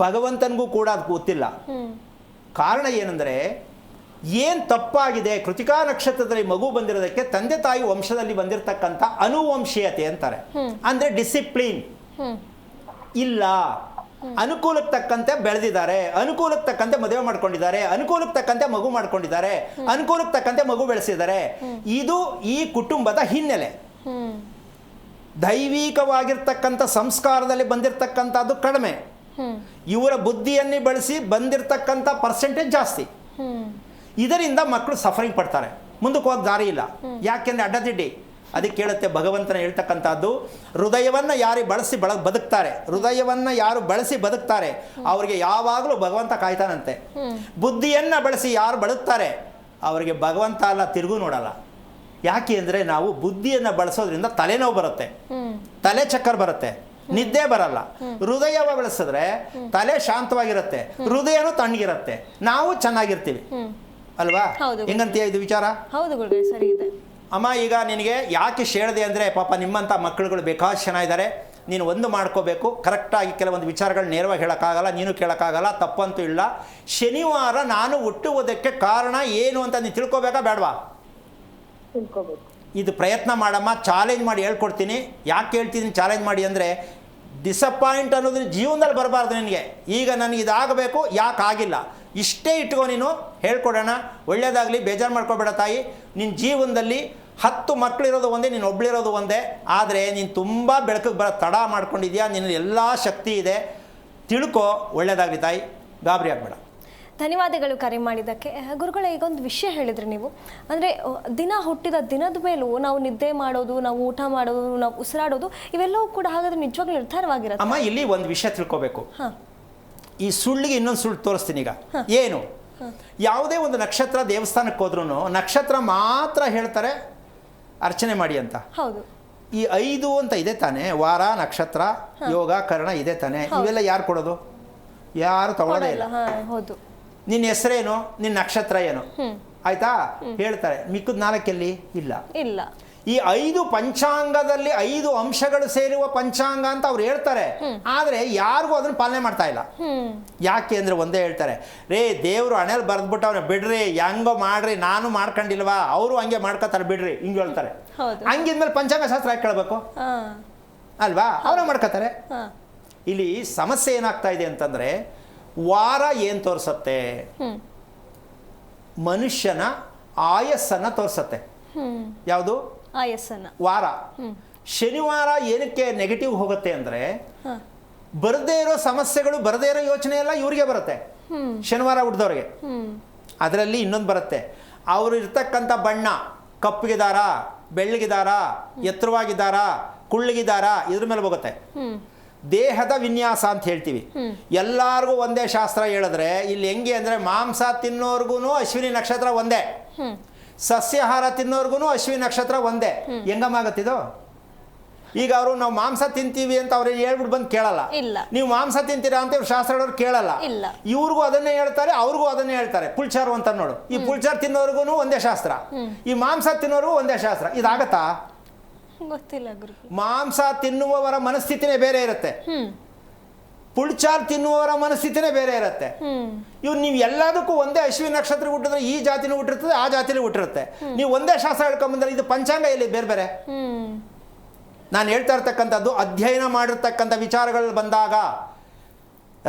ಭಗವಂತನಿಗೂ ಕೂಡ ಅದು ಗೊತ್ತಿಲ್ಲ. ಕಾರಣ ಏನಂದರೆ, ಏನು ತಪ್ಪಾಗಿದೆ, ಕೃತಿಕಾ ನಕ್ಷತ್ರದಲ್ಲಿ ಮಗು ಬಂದಿರೋದಕ್ಕೆ ತಂದೆ ತಾಯಿ ವಂಶದಲ್ಲಿ ಬಂದಿರತಕ್ಕಂಥ ಅನುವಂಶೀಯತೆ ಅಂತಾರೆ. ಅಂದರೆ ಡಿಸಿಪ್ಲಿನ್ ಇಲ್ಲ. ಅನುಕೂಲಕ್ಕೆ ತಕ್ಕಂತೆ ಬೆಳೆದಿದ್ದಾರೆ, ಅನುಕೂಲಕ್ಕೆ ತಕ್ಕಂತೆ ಮದುವೆ ಮಾಡ್ಕೊಂಡಿದ್ದಾರೆ, ಅನುಕೂಲಕ್ಕೆ ತಕ್ಕಂತೆ ಮಗು ಮಾಡ್ಕೊಂಡಿದ್ದಾರೆ, ಅನುಕೂಲಕ್ಕೆ ತಕ್ಕಂತೆ ಮಗು ಬೆಳೆಸಿದ್ದಾರೆ. ಇದು ಈ ಕುಟುಂಬದ ಹಿನ್ನೆಲೆ. ದೈವಿಕವಾಗಿರ್ತಕ್ಕಂಥ ಸಂಸ್ಕಾರದಲ್ಲಿ ಬಂದಿರತಕ್ಕಂಥದ್ದು ಕಡಿಮೆ, ಇವರ ಬುದ್ಧಿಯನ್ನೇ ಬಳಸಿ ಬಂದಿರತಕ್ಕಂಥ ಪರ್ಸೆಂಟೇಜ್ ಜಾಸ್ತಿ. ಇದರಿಂದ ಮಕ್ಕಳು ಸಫರಿಂಗ್ ಪಡ್ತಾರೆ, ಮುಂದಕ್ಕೆ ಹೋಗಿ ದಾರಿ ಇಲ್ಲ. ಯಾಕೆಂದರೆ ಅಡ್ಡದಿಡ್ಡಿ ಅದಕ್ಕೆ ಕೇಳುತ್ತೆ ಭಗವಂತನ ಹೇಳ್ತಕ್ಕಂಥದ್ದು, ಹೃದಯವನ್ನು ಯಾರು ಬದುಕ್ತಾರೆ, ಹೃದಯವನ್ನು ಯಾರು ಬಳಸಿ ಬದುಕ್ತಾರೆ ಅವರಿಗೆ ಯಾವಾಗಲೂ ಭಗವಂತ ಕಾಯ್ತಾನಂತೆ. ಬುದ್ಧಿಯನ್ನು ಬಳಸಿ ಯಾರು ಬದುಕ್ತಾರೆ ಅವರಿಗೆ ಭಗವಂತ ಅಲ್ಲ ತಿರುಗೂ ನೋಡಲ್ಲ. ಯಾಕೆ ಅಂದರೆ, ನಾವು ಬುದ್ಧಿಯನ್ನು ಬಳಸೋದ್ರಿಂದ ತಲೆನೋವು ಬರುತ್ತೆ, ತಲೆ ಚಕ್ಕರ್ ಬರುತ್ತೆ, ನಿದ್ದೆ ಬರಲ್ಲ. ಹೃದಯವ ಬೆಳೆಸಿದ್ರೆ ತಲೆ ಶಾಂತವಾಗಿರುತ್ತೆ, ಹೃದಯನೂ ತಣ್ಣಗಿರುತ್ತೆ, ನಾವು ಚೆನ್ನಾಗಿರ್ತೀವಿ ಅಲ್ವಾ? ಹೆಂಗಂತೀಯ ಇದು ವಿಚಾರ? ಹೌದು ಗುರುಗಳೇ, ಸರಿ ಇದೆ. ಅಮ್ಮ ಈಗ ನಿನಗೆ ಯಾಕೆ ಹೇಳಿದೆ ಅಂದರೆ, ಪಾಪ ನಿಮ್ಮಂಥ ಮಕ್ಕಳುಗಳು ಬೇಕಾದಷ್ಟು ಚೆನ್ನಾಗಿದ್ದಾರೆ. ನೀನು ಒಂದು ಮಾಡ್ಕೋಬೇಕು, ಕರೆಕ್ಟಾಗಿ ಕೆಲವೊಂದು ವಿಚಾರಗಳು ನೇರವಾಗಿ ಹೇಳೋಕ್ಕಾಗಲ್ಲ, ನೀನು ಕೇಳೋಕ್ಕಾಗಲ್ಲ, ತಪ್ಪಂತೂ ಇಲ್ಲ. ಶನಿವಾರ ನಾನು ಹುಟ್ಟುವುದಕ್ಕೆ ಕಾರಣ ಏನು ಅಂತ ನೀನು ತಿಳ್ಕೊಬೇಕಾ ಬೇಡವಾ? ಇದು ಪ್ರಯತ್ನ ಮಾಡಮ್ಮ, ಚಾಲೆಂಜ್ ಮಾಡಿ ಹೇಳ್ಕೊಡ್ತೀನಿ. ಯಾಕೆ ಹೇಳ್ತಿದ್ದೀನಿ ಚಾಲೆಂಜ್ ಮಾಡಿ ಅಂದರೆ, ಡಿಸಪಾಯಿಂಟ್ ಅನ್ನೋದು ಜೀವನದಲ್ಲಿ ಬರಬಾರ್ದು ನಿನಗೆ. ಈಗ ನನಗೆ ಇದಾಗಬೇಕು, ಯಾಕೆ ಆಗಿಲ್ಲ, ಇಷ್ಟೇ ಇಟ್ಕೊ, ನೀನು ಹೇಳ್ಕೊಡೋಣ, ಒಳ್ಳೆಯದಾಗಲಿ, ಬೇಜಾರು ಮಾಡ್ಕೊಬೇಡ ತಾಯಿ. ನಿನ್ನ ಜೀವನದಲ್ಲಿ 10 ಮಕ್ಕಳಿರೋದು ಒಂದೇ, ನೀನು ಒಬ್ಬಳಿರೋದು ಒಂದೇ. ಆದರೆ ನೀನು ತುಂಬ ಬೆಳಕಿಗೆ ತಡ ಮಾಡ್ಕೊಂಡಿದ್ಯಾ, ನಿನ್ನ ಎಲ್ಲ ಶಕ್ತಿ ಇದೆ, ತಿಳ್ಕೊ, ಒಳ್ಳೆಯದಾಗಲಿ ತಾಯಿ, ಗಾಬರಿ ಆಗಬೇಡ. ಧನ್ಯವಾದಗಳು ಕರೆ ಮಾಡಿದ್ದಕ್ಕೆ. ಗುರುಗಳೇ, ಈಗೊಂದು ವಿಷಯ ಹೇಳಿದ್ರಿ ನೀವು, ಅಂದರೆ ದಿನ ಹುಟ್ಟಿದ ದಿನದ ಮೇಲೂ ನಾವು ನಿದ್ದೆ ಮಾಡೋದು, ನಾವು ಊಟ ಮಾಡೋದು, ನಾವು ಉಸಿರಾಡೋದು, ಇವೆಲ್ಲವೂ ಕೂಡ ಹಾಗಾದ್ರೆ ನಿಜವಾಗ್ಲೂ ನಿರ್ಧಾರವಾಗಿರುತ್ತೆ. ಅಮ್ಮ, ಇಲ್ಲಿ ಒಂದು ವಿಷಯ ತಿಳ್ಕೊಬೇಕು. ಈ ಸುಳ್ಳಿಗೆ ಇನ್ನೊಂದು ಸುಳ್ಳು ತೋರಿಸ್ತೀನಿ ಈಗ. ಏನು, ಯಾವುದೇ ಒಂದು ನಕ್ಷತ್ರ ದೇವಸ್ಥಾನಕ್ಕೆ ಹೋದ್ರೂ ನಕ್ಷತ್ರ ಮಾತ್ರ ಹೇಳ್ತಾರೆ ಅರ್ಚನೆ ಮಾಡಿ ಅಂತ. ಹೌದು. ಈ 5 ಅಂತ ಇದೆ ತಾನೆ, ವಾರ, ನಕ್ಷತ್ರ, ಯೋಗ, ಕರ್ಣ ಇದೆ ತಾನೆ, ಇವೆಲ್ಲ ಯಾರು ಕೊಡೋದು? ಯಾರು ತಗೊಳ್ಳೋದೇ ಇಲ್ಲ. ಹೌದು. ನಿನ್ನ ಹೆಸರೇನು, ನಿನ್ನ ನಕ್ಷತ್ರ ಏನು, ಆಯ್ತಾ, ಹೇಳ್ತಾರೆ. ಮಿಕ್ಕದ 4 ಎಲ್ಲಿ ಇಲ್ಲ. ಇಲ್ಲ. ಈ 5 ಪಂಚಾಂಗದಲ್ಲಿ 5 ಅಂಶಗಳು ಸೇರುವ ಪಂಚಾಂಗ ಅಂತ ಅವ್ರು ಹೇಳ್ತಾರೆ. ಆದರೆ ಯಾರಿಗೂ ಅದನ್ನು ಪಾಲನೆ ಮಾಡ್ತಾ ಇಲ್ಲ. ಯಾಕೆ ಅಂದರೆ ಒಂದೇ ಹೇಳ್ತಾರೆ, ರೇ ದೇವರು ಹಣೆಯಲ್ಲಿ ಬರೆದ್ಬಿಟ್ಟವ್ರೆ, ಬಿಡ್ರಿ, ಹೆಂಗೋ ಮಾಡ್ರಿ, ನಾನು ಮಾಡ್ಕೊಂಡಿಲ್ವಾ, ಅವರು ಹಂಗೆ ಮಾಡ್ಕೋತಾರೆ, ಬಿಡ್ರಿ, ಹಿಂಗೆ ಹೇಳ್ತಾರೆ. ಹಂಗಿದ್ಮೇಲೆ ಪಂಚಾಂಗ ಶಾಸ್ತ್ರ ಯಾಕೆ ಕೇಳಬೇಕು ಅಲ್ವಾ? ಅವರೇ ಮಾಡ್ಕೋತಾರೆ. ಇಲ್ಲಿ ಸಮಸ್ಯೆ ಏನಾಗ್ತಾ ಇದೆ ಅಂತಂದರೆ, ವಾರ ಏನು ತೋರಿಸತ್ತೆ? ಮನುಷ್ಯನ ಆಯಸ್ಸನ್ನು ತೋರಿಸತ್ತೆ. ಯಾವುದು? ಆಯಸ್ಸನ್ನ. ವಾರ. ಶನಿವಾರ ಏನಕ್ಕೆ ನೆಗೆಟಿವ್ ಹೋಗುತ್ತೆ ಅಂದರೆ, ಬರದೇ ಇರೋ ಸಮಸ್ಯೆಗಳು, ಬರದೇ ಇರೋ ಯೋಚನೆ ಎಲ್ಲ ಇವ್ರಿಗೆ ಬರುತ್ತೆ, ಶನಿವಾರ ಹುಟ್ಟಿದವ್ರಿಗೆ. ಅದರಲ್ಲಿ ಇನ್ನೊಂದು ಬರುತ್ತೆ, ಅವರು ಇರ್ತಕ್ಕಂಥ ಬಣ್ಣ, ಕಪ್ಪಗಿದಾರ, ಬೆಳ್ಳಗಿದಾರ, ಎತ್ತರವಾಗಿದ್ದಾರ, ಕುಳ್ಳಗಿದಾರ, ಇದ್ರ ಮೇಲೆ ಹೋಗುತ್ತೆ. ದೇಹದ ವಿನ್ಯಾಸ ಅಂತ ಹೇಳ್ತೀವಿ. ಎಲ್ಲಾರ್ಗೂ ಒಂದೇ ಶಾಸ್ತ್ರ ಹೇಳಿದ್ರೆ, ಇಲ್ಲಿ ಹೆಂಗೆ ಅಂದರೆ, ಮಾಂಸ ತಿನ್ನೋರ್ಗು ಅಶ್ವಿನಿ ನಕ್ಷತ್ರ ಒಂದೇ, ಸಸ್ಯಾಹಾರ ತಿನ್ನೋರ್ಗು ಅಶ್ವಿನಿ ನಕ್ಷತ್ರ ಒಂದೇ. ಹೆಂಗಮ್ಮಾಗತ್ತಿದು? ಈಗ ಅವರು ನಾವು ಮಾಂಸ ತಿಂತೀವಿ ಅಂತ ಅವ್ರೇನು ಹೇಳ್ಬಿಟ್ಟು ಬಂದು ಕೇಳಲ್ಲ. ನೀವು ಮಾಂಸ ತಿಂತೀರಾ ಅಂತ ಇವ್ರು ಶಾಸ್ತ್ರ ಹೇಳೋರು ಕೇಳಲ್ಲ. ಇವ್ರಿಗೂ ಅದನ್ನೇ ಹೇಳ್ತಾರೆ, ಅವ್ರಿಗೂ ಅದನ್ನೇ ಹೇಳ್ತಾರೆ. ಪುಲ್ಚಾರು ಅಂತ ನೋಡು, ಈ ಪುಲ್ಚಾರು ತಿನ್ನೋರ್ಗು ಒಂದೇ ಶಾಸ್ತ್ರ, ಈ ಮಾಂಸ ತಿನ್ನೋರ್ಗೂ ಒಂದೇ ಶಾಸ್ತ್ರ. ಇದಾಗತ್ತಾ? ಗೊತ್ತಿಲ್ಲ ಗುರು. ಮಾಂಸ ತಿನ್ನುವವರ ಮನಸ್ಥಿತಿನೇ ಬೇರೆ ಇರುತ್ತೆ, ಪುಳ್ಚಾರ್ ತಿನ್ನುವವರ ಮನಸ್ಥಿತಿನೇ ಬೇರೆ ಇರುತ್ತೆ. ಇವ್ರು ನೀವು ಎಲ್ಲದಕ್ಕೂ ಒಂದೇ ಅಶ್ವಿನಿ ನಕ್ಷತ್ರ ಹುಟ್ಟಿದ್ರೆ ಈ ಜಾತಿನೂ ಹುಟ್ಟಿರ್ತದೆ, ಆ ಜಾತಿನೂ ಹುಟ್ಟಿರುತ್ತೆ. ನೀವು ಒಂದೇ ಶಾಸ್ತ್ರ ಹೇಳ್ಕೊಂಬಂದ್ರೆ ಇದು ಪಂಚಾಂಗ ಎಲ್ಲಿ ಬೇರೆ ಬೇರೆ? ನಾನು ಹೇಳ್ತಾ ಇರ್ತಕ್ಕಂಥದ್ದು, ಅಧ್ಯಯನ ಮಾಡಿರ್ತಕ್ಕಂಥ ವಿಚಾರಗಳು ಬಂದಾಗ,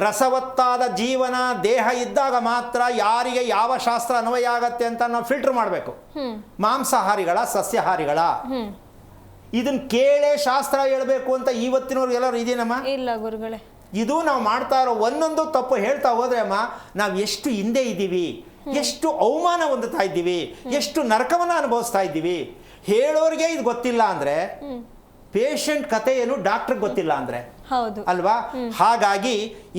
ರಸವತ್ತಾದ ಜೀವನ ದೇಹ ಇದ್ದಾಗ ಮಾತ್ರ ಯಾರಿಗೆ ಯಾವ ಶಾಸ್ತ್ರ ಅನ್ವಯ ಆಗತ್ತೆ ಅಂತ ನಾವು ಫಿಲ್ಟರ್ ಮಾಡಬೇಕು. ಮಾಂಸಾಹಾರಿಗಳ, ಸಸ್ಯಾಹಾರಿಗಳ, ಇದನ್ನ ಕೇಳೇ ಶಾಸ್ತ್ರ ಹೇಳ್ಬೇಕು ಅಂತ ಇವತ್ತಿನವ್ರು ಎಲ್ಲರೂ ಇದೀನಮ್ಮ? ಇಲ್ಲ ಗುರುಗಳೇ. ಇದು ನಾವು ಮಾಡ್ತಾ ಇರೋ ಒಂದೊಂದು ತಪ್ಪು ಹೇಳ್ತಾ ಹೋದ್ರೆ ಅಮ್ಮ, ನಾವು ಎಷ್ಟು ಹಿಂದೆ ಇದ್ದೀವಿ, ಎಷ್ಟು ಅವಮಾನ ಹೊಂದುತ್ತಾ ಇದ್ದೀವಿ, ಎಷ್ಟು ನರಕವನ್ನು ಅನುಭವಿಸ್ತಾ ಇದ್ದೀವಿ. ಹೇಳೋರಿಗೆ ಇದು ಗೊತ್ತಿಲ್ಲ ಅಂದ್ರೆ, ಪೇಷಂಟ್ ಕತೆ ಏನು ಡಾಕ್ಟರ್ಗೆ ಗೊತ್ತಿಲ್ಲ ಅಂದ್ರೆ, ಹೌದು ಅಲ್ವಾ? ಹಾಗಾಗಿ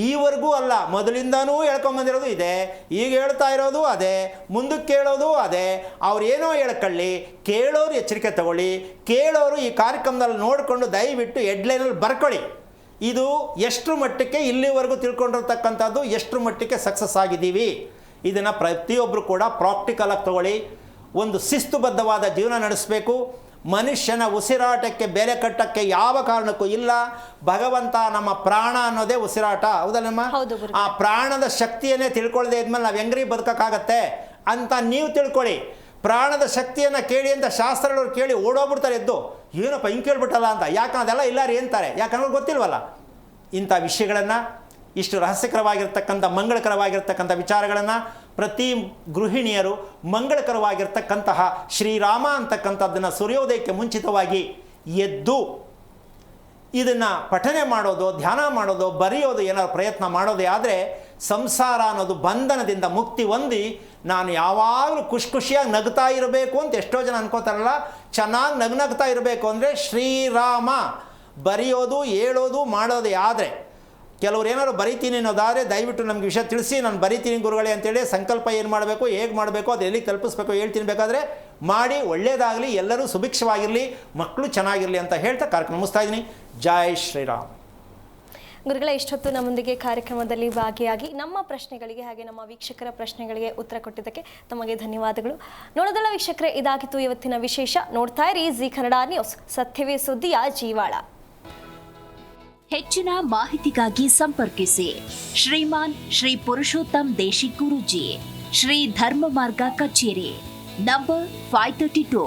ಈವರೆಗೂ ಅಲ್ಲ, ಮೊದಲಿಂದಾನೂ ಹೇಳ್ಕೊಂಬಂದಿರೋದು ಇದೆ, ಈಗ ಹೇಳ್ತಾ ಇರೋದು ಅದೇ, ಮುಂದಕ್ಕೆ ಕೇಳೋದು ಅದೇ. ಅವ್ರು ಏನೋ ಹೇಳ್ಕೊಳ್ಳಿ, ಕೇಳೋರು ಎಚ್ಚರಿಕೆ ತಗೊಳ್ಳಿ. ಕೇಳೋರು ಈ ಕಾರ್ಯಕ್ರಮದಲ್ಲಿ ನೋಡಿಕೊಂಡು ದಯವಿಟ್ಟು ಹೆಡ್ಲೈನಲ್ಲಿ ಬರ್ಕೊಳ್ಳಿ. ಇದು ಎಷ್ಟು ಮಟ್ಟಕ್ಕೆ ಇಲ್ಲಿವರೆಗೂ ತಿಳ್ಕೊಂಡಿರ್ತಕ್ಕಂಥದ್ದು, ಎಷ್ಟು ಮಟ್ಟಕ್ಕೆ ಸಕ್ಸಸ್ ಆಗಿದ್ದೀವಿ, ಇದನ್ನು ಪ್ರತಿಯೊಬ್ಬರು ಕೂಡ ಪ್ರಾಕ್ಟಿಕಲ್ ಆಗಿ ತಗೊಳ್ಳಿ. ಒಂದು ಶಿಸ್ತುಬದ್ಧವಾದ ಜೀವನ ನಡೆಸಬೇಕು. ಮನುಷ್ಯನ ಉಸಿರಾಟಕ್ಕೆ ಬೆಲೆ ಕಟ್ಟಕ್ಕೆ ಯಾವ ಕಾರಣಕ್ಕೂ ಇಲ್ಲ. ಭಗವಂತ ನಮ್ಮ ಪ್ರಾಣ ಅನ್ನೋದೇ ಉಸಿರಾಟ, ಹೌದಲ್ಲಮ್ಮ? ಆ ಪ್ರಾಣದ ಶಕ್ತಿಯನ್ನೇ ತಿಳ್ಕೊಳ್ಳದೆ ಇದ್ಮೇಲೆ ನಾವು ಹೆಂಗ್ರಿ ಬದುಕಕ್ಕಾಗತ್ತೆ ಅಂತ ನೀವು ತಿಳ್ಕೊಳ್ಳಿ. ಪ್ರಾಣದ ಶಕ್ತಿಯನ್ನು ಕೇಳಿ ಅಂತ ಶಾಸ್ತ್ರಗಳು ಕೇಳಿ ಓಡೋಗ್ಬಿಡ್ತಾರೆ ಎದ್ದು, ಏನಪ್ಪ ಹಿಂಗೆ ಕೇಳ್ಬಿಟ್ಟಲ್ಲ ಅಂತ. ಯಾಕಂದ್ರೆ ಅದೆಲ್ಲ ಇಲ್ಲ ರೀ ಅಂತಾರೆ, ಯಾಕಂದ್ರೆ ಗೊತ್ತಿಲ್ವಲ್ಲ. ಇಂಥ ವಿಷಯಗಳನ್ನು, ಇಷ್ಟು ರಹಸ್ಯಕರವಾಗಿರ್ತಕ್ಕಂಥ ಮಂಗಳಕರವಾಗಿರ್ತಕ್ಕಂಥ ವಿಚಾರಗಳನ್ನು ಪ್ರತಿ ಗೃಹಿಣಿಯರು ಮಂಗಳಕರವಾಗಿರ್ತಕ್ಕಂತಹ ಶ್ರೀರಾಮ ಅಂತಕ್ಕಂಥದ್ದನ್ನು ಸೂರ್ಯೋದಯಕ್ಕೆ ಮುಂಚಿತವಾಗಿ ಎದ್ದು ಇದನ್ನು ಪಠನೆ ಮಾಡೋದು, ಧ್ಯಾನ ಮಾಡೋದು, ಬರೆಯೋದು, ಏನಾದ್ರು ಪ್ರಯತ್ನ ಮಾಡೋದೇ ಆದರೆ ಸಂಸಾರ ಅನ್ನೋದು ಬಂಧನದಿಂದ ಮುಕ್ತಿ ಹೊಂದಿ ನಾನು ಯಾವಾಗಲೂ ಖುಷಿಯಾಗಿ ನಗ್ತಾ ಇರಬೇಕು ಅಂತ ಎಷ್ಟೋ ಜನ ಅನ್ಕೋತಾರಲ್ಲ. ಚೆನ್ನಾಗಿ ನಗ್ನಗ್ತಾ ಇರಬೇಕು ಅಂದರೆ ಶ್ರೀರಾಮ ಬರೆಯೋದು, ಹೇಳೋದು, ಮಾಡೋದೇ. ಆದರೆ ಕೆಲವ್ರು ಏನಾದ್ರು ಬರಿತೀನಿ ಅನ್ನೋದಾದರೆ ದಯವಿಟ್ಟು ನಮಗೆ ವಿಷಯ ತಿಳಿಸಿ, ನಾನು ಬರಿತೀನಿ ಗುರುಗಳೇ ಅಂತೇಳಿ ಸಂಕಲ್ಪ ಏನು ಮಾಡಬೇಕು, ಹೇಗೆ ಮಾಡಬೇಕು, ಅದು ಎಲ್ಲಿಗೆ ತಲುಪಿಸ್ಬೇಕು ಹೇಳ್ತೀನಿ. ಬೇಕಾದರೆ ಮಾಡಿ, ಒಳ್ಳೆಯದಾಗಲಿ, ಎಲ್ಲರೂ ಸುಭಿಕ್ಷವಾಗಿರಲಿ, ಮಕ್ಕಳು ಚೆನ್ನಾಗಿರಲಿ ಅಂತ ಹೇಳ್ತಾ ಕಾರ್ಯಕ್ರಮ ಮುಗಿಸ್ತಾ ಇದ್ದೀನಿ. ಜೈ ಶ್ರೀರಾಮ್. ಗುರುಗಳೇ, ಇಷ್ಟೊತ್ತು ನಮ್ಮೊಂದಿಗೆ ಕಾರ್ಯಕ್ರಮದಲ್ಲಿ ಭಾಗಿಯಾಗಿ ನಮ್ಮ ಪ್ರಶ್ನೆಗಳಿಗೆ ಹಾಗೆ ನಮ್ಮ ವೀಕ್ಷಕರ ಪ್ರಶ್ನೆಗಳಿಗೆ ಉತ್ತರ ಕೊಟ್ಟಿದ್ದಕ್ಕೆ ತಮಗೆ ಧನ್ಯವಾದಗಳು. ನೋಡೋದಲ್ಲ ವೀಕ್ಷಕರೇ, ಇದಾಗಿತ್ತು ಇವತ್ತಿನ ವಿಶೇಷ. ನೋಡ್ತಾ ಇರಿ ಜಿ ಕನ್ನಡ ನ್ಯೂಸ್, ಸತ್ಯವೇ ಸುದ್ದಿಯ ಜೀವಾಳ. ಹೆಚ್ಚಿನ ಮಾಹಿತಿಗಾಗಿ ಸಂಪರ್ಕಿಸಿ ಶ್ರೀಮಾನ್ ಶ್ರೀ ಪುರುಷೋತ್ತಮ್ ದೇಶಿ ಗುರೂಜಿ, ಶ್ರೀ ಧರ್ಮ ಮಾರ್ಗ ಕಚೇರಿ, ನಂಬರ್ 532,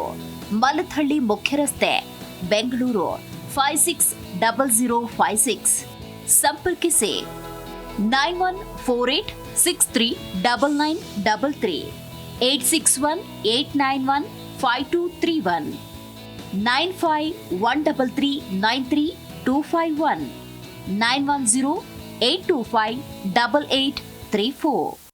ಮಲಥಳ್ಳಿ ಮುಖ್ಯ ರಸ್ತೆ, ಬೆಂಗಳೂರು 560056. ಸಂಪರ್ಕಿಸಿ 9148639933, 8618915231, 9513393251, 91082588834.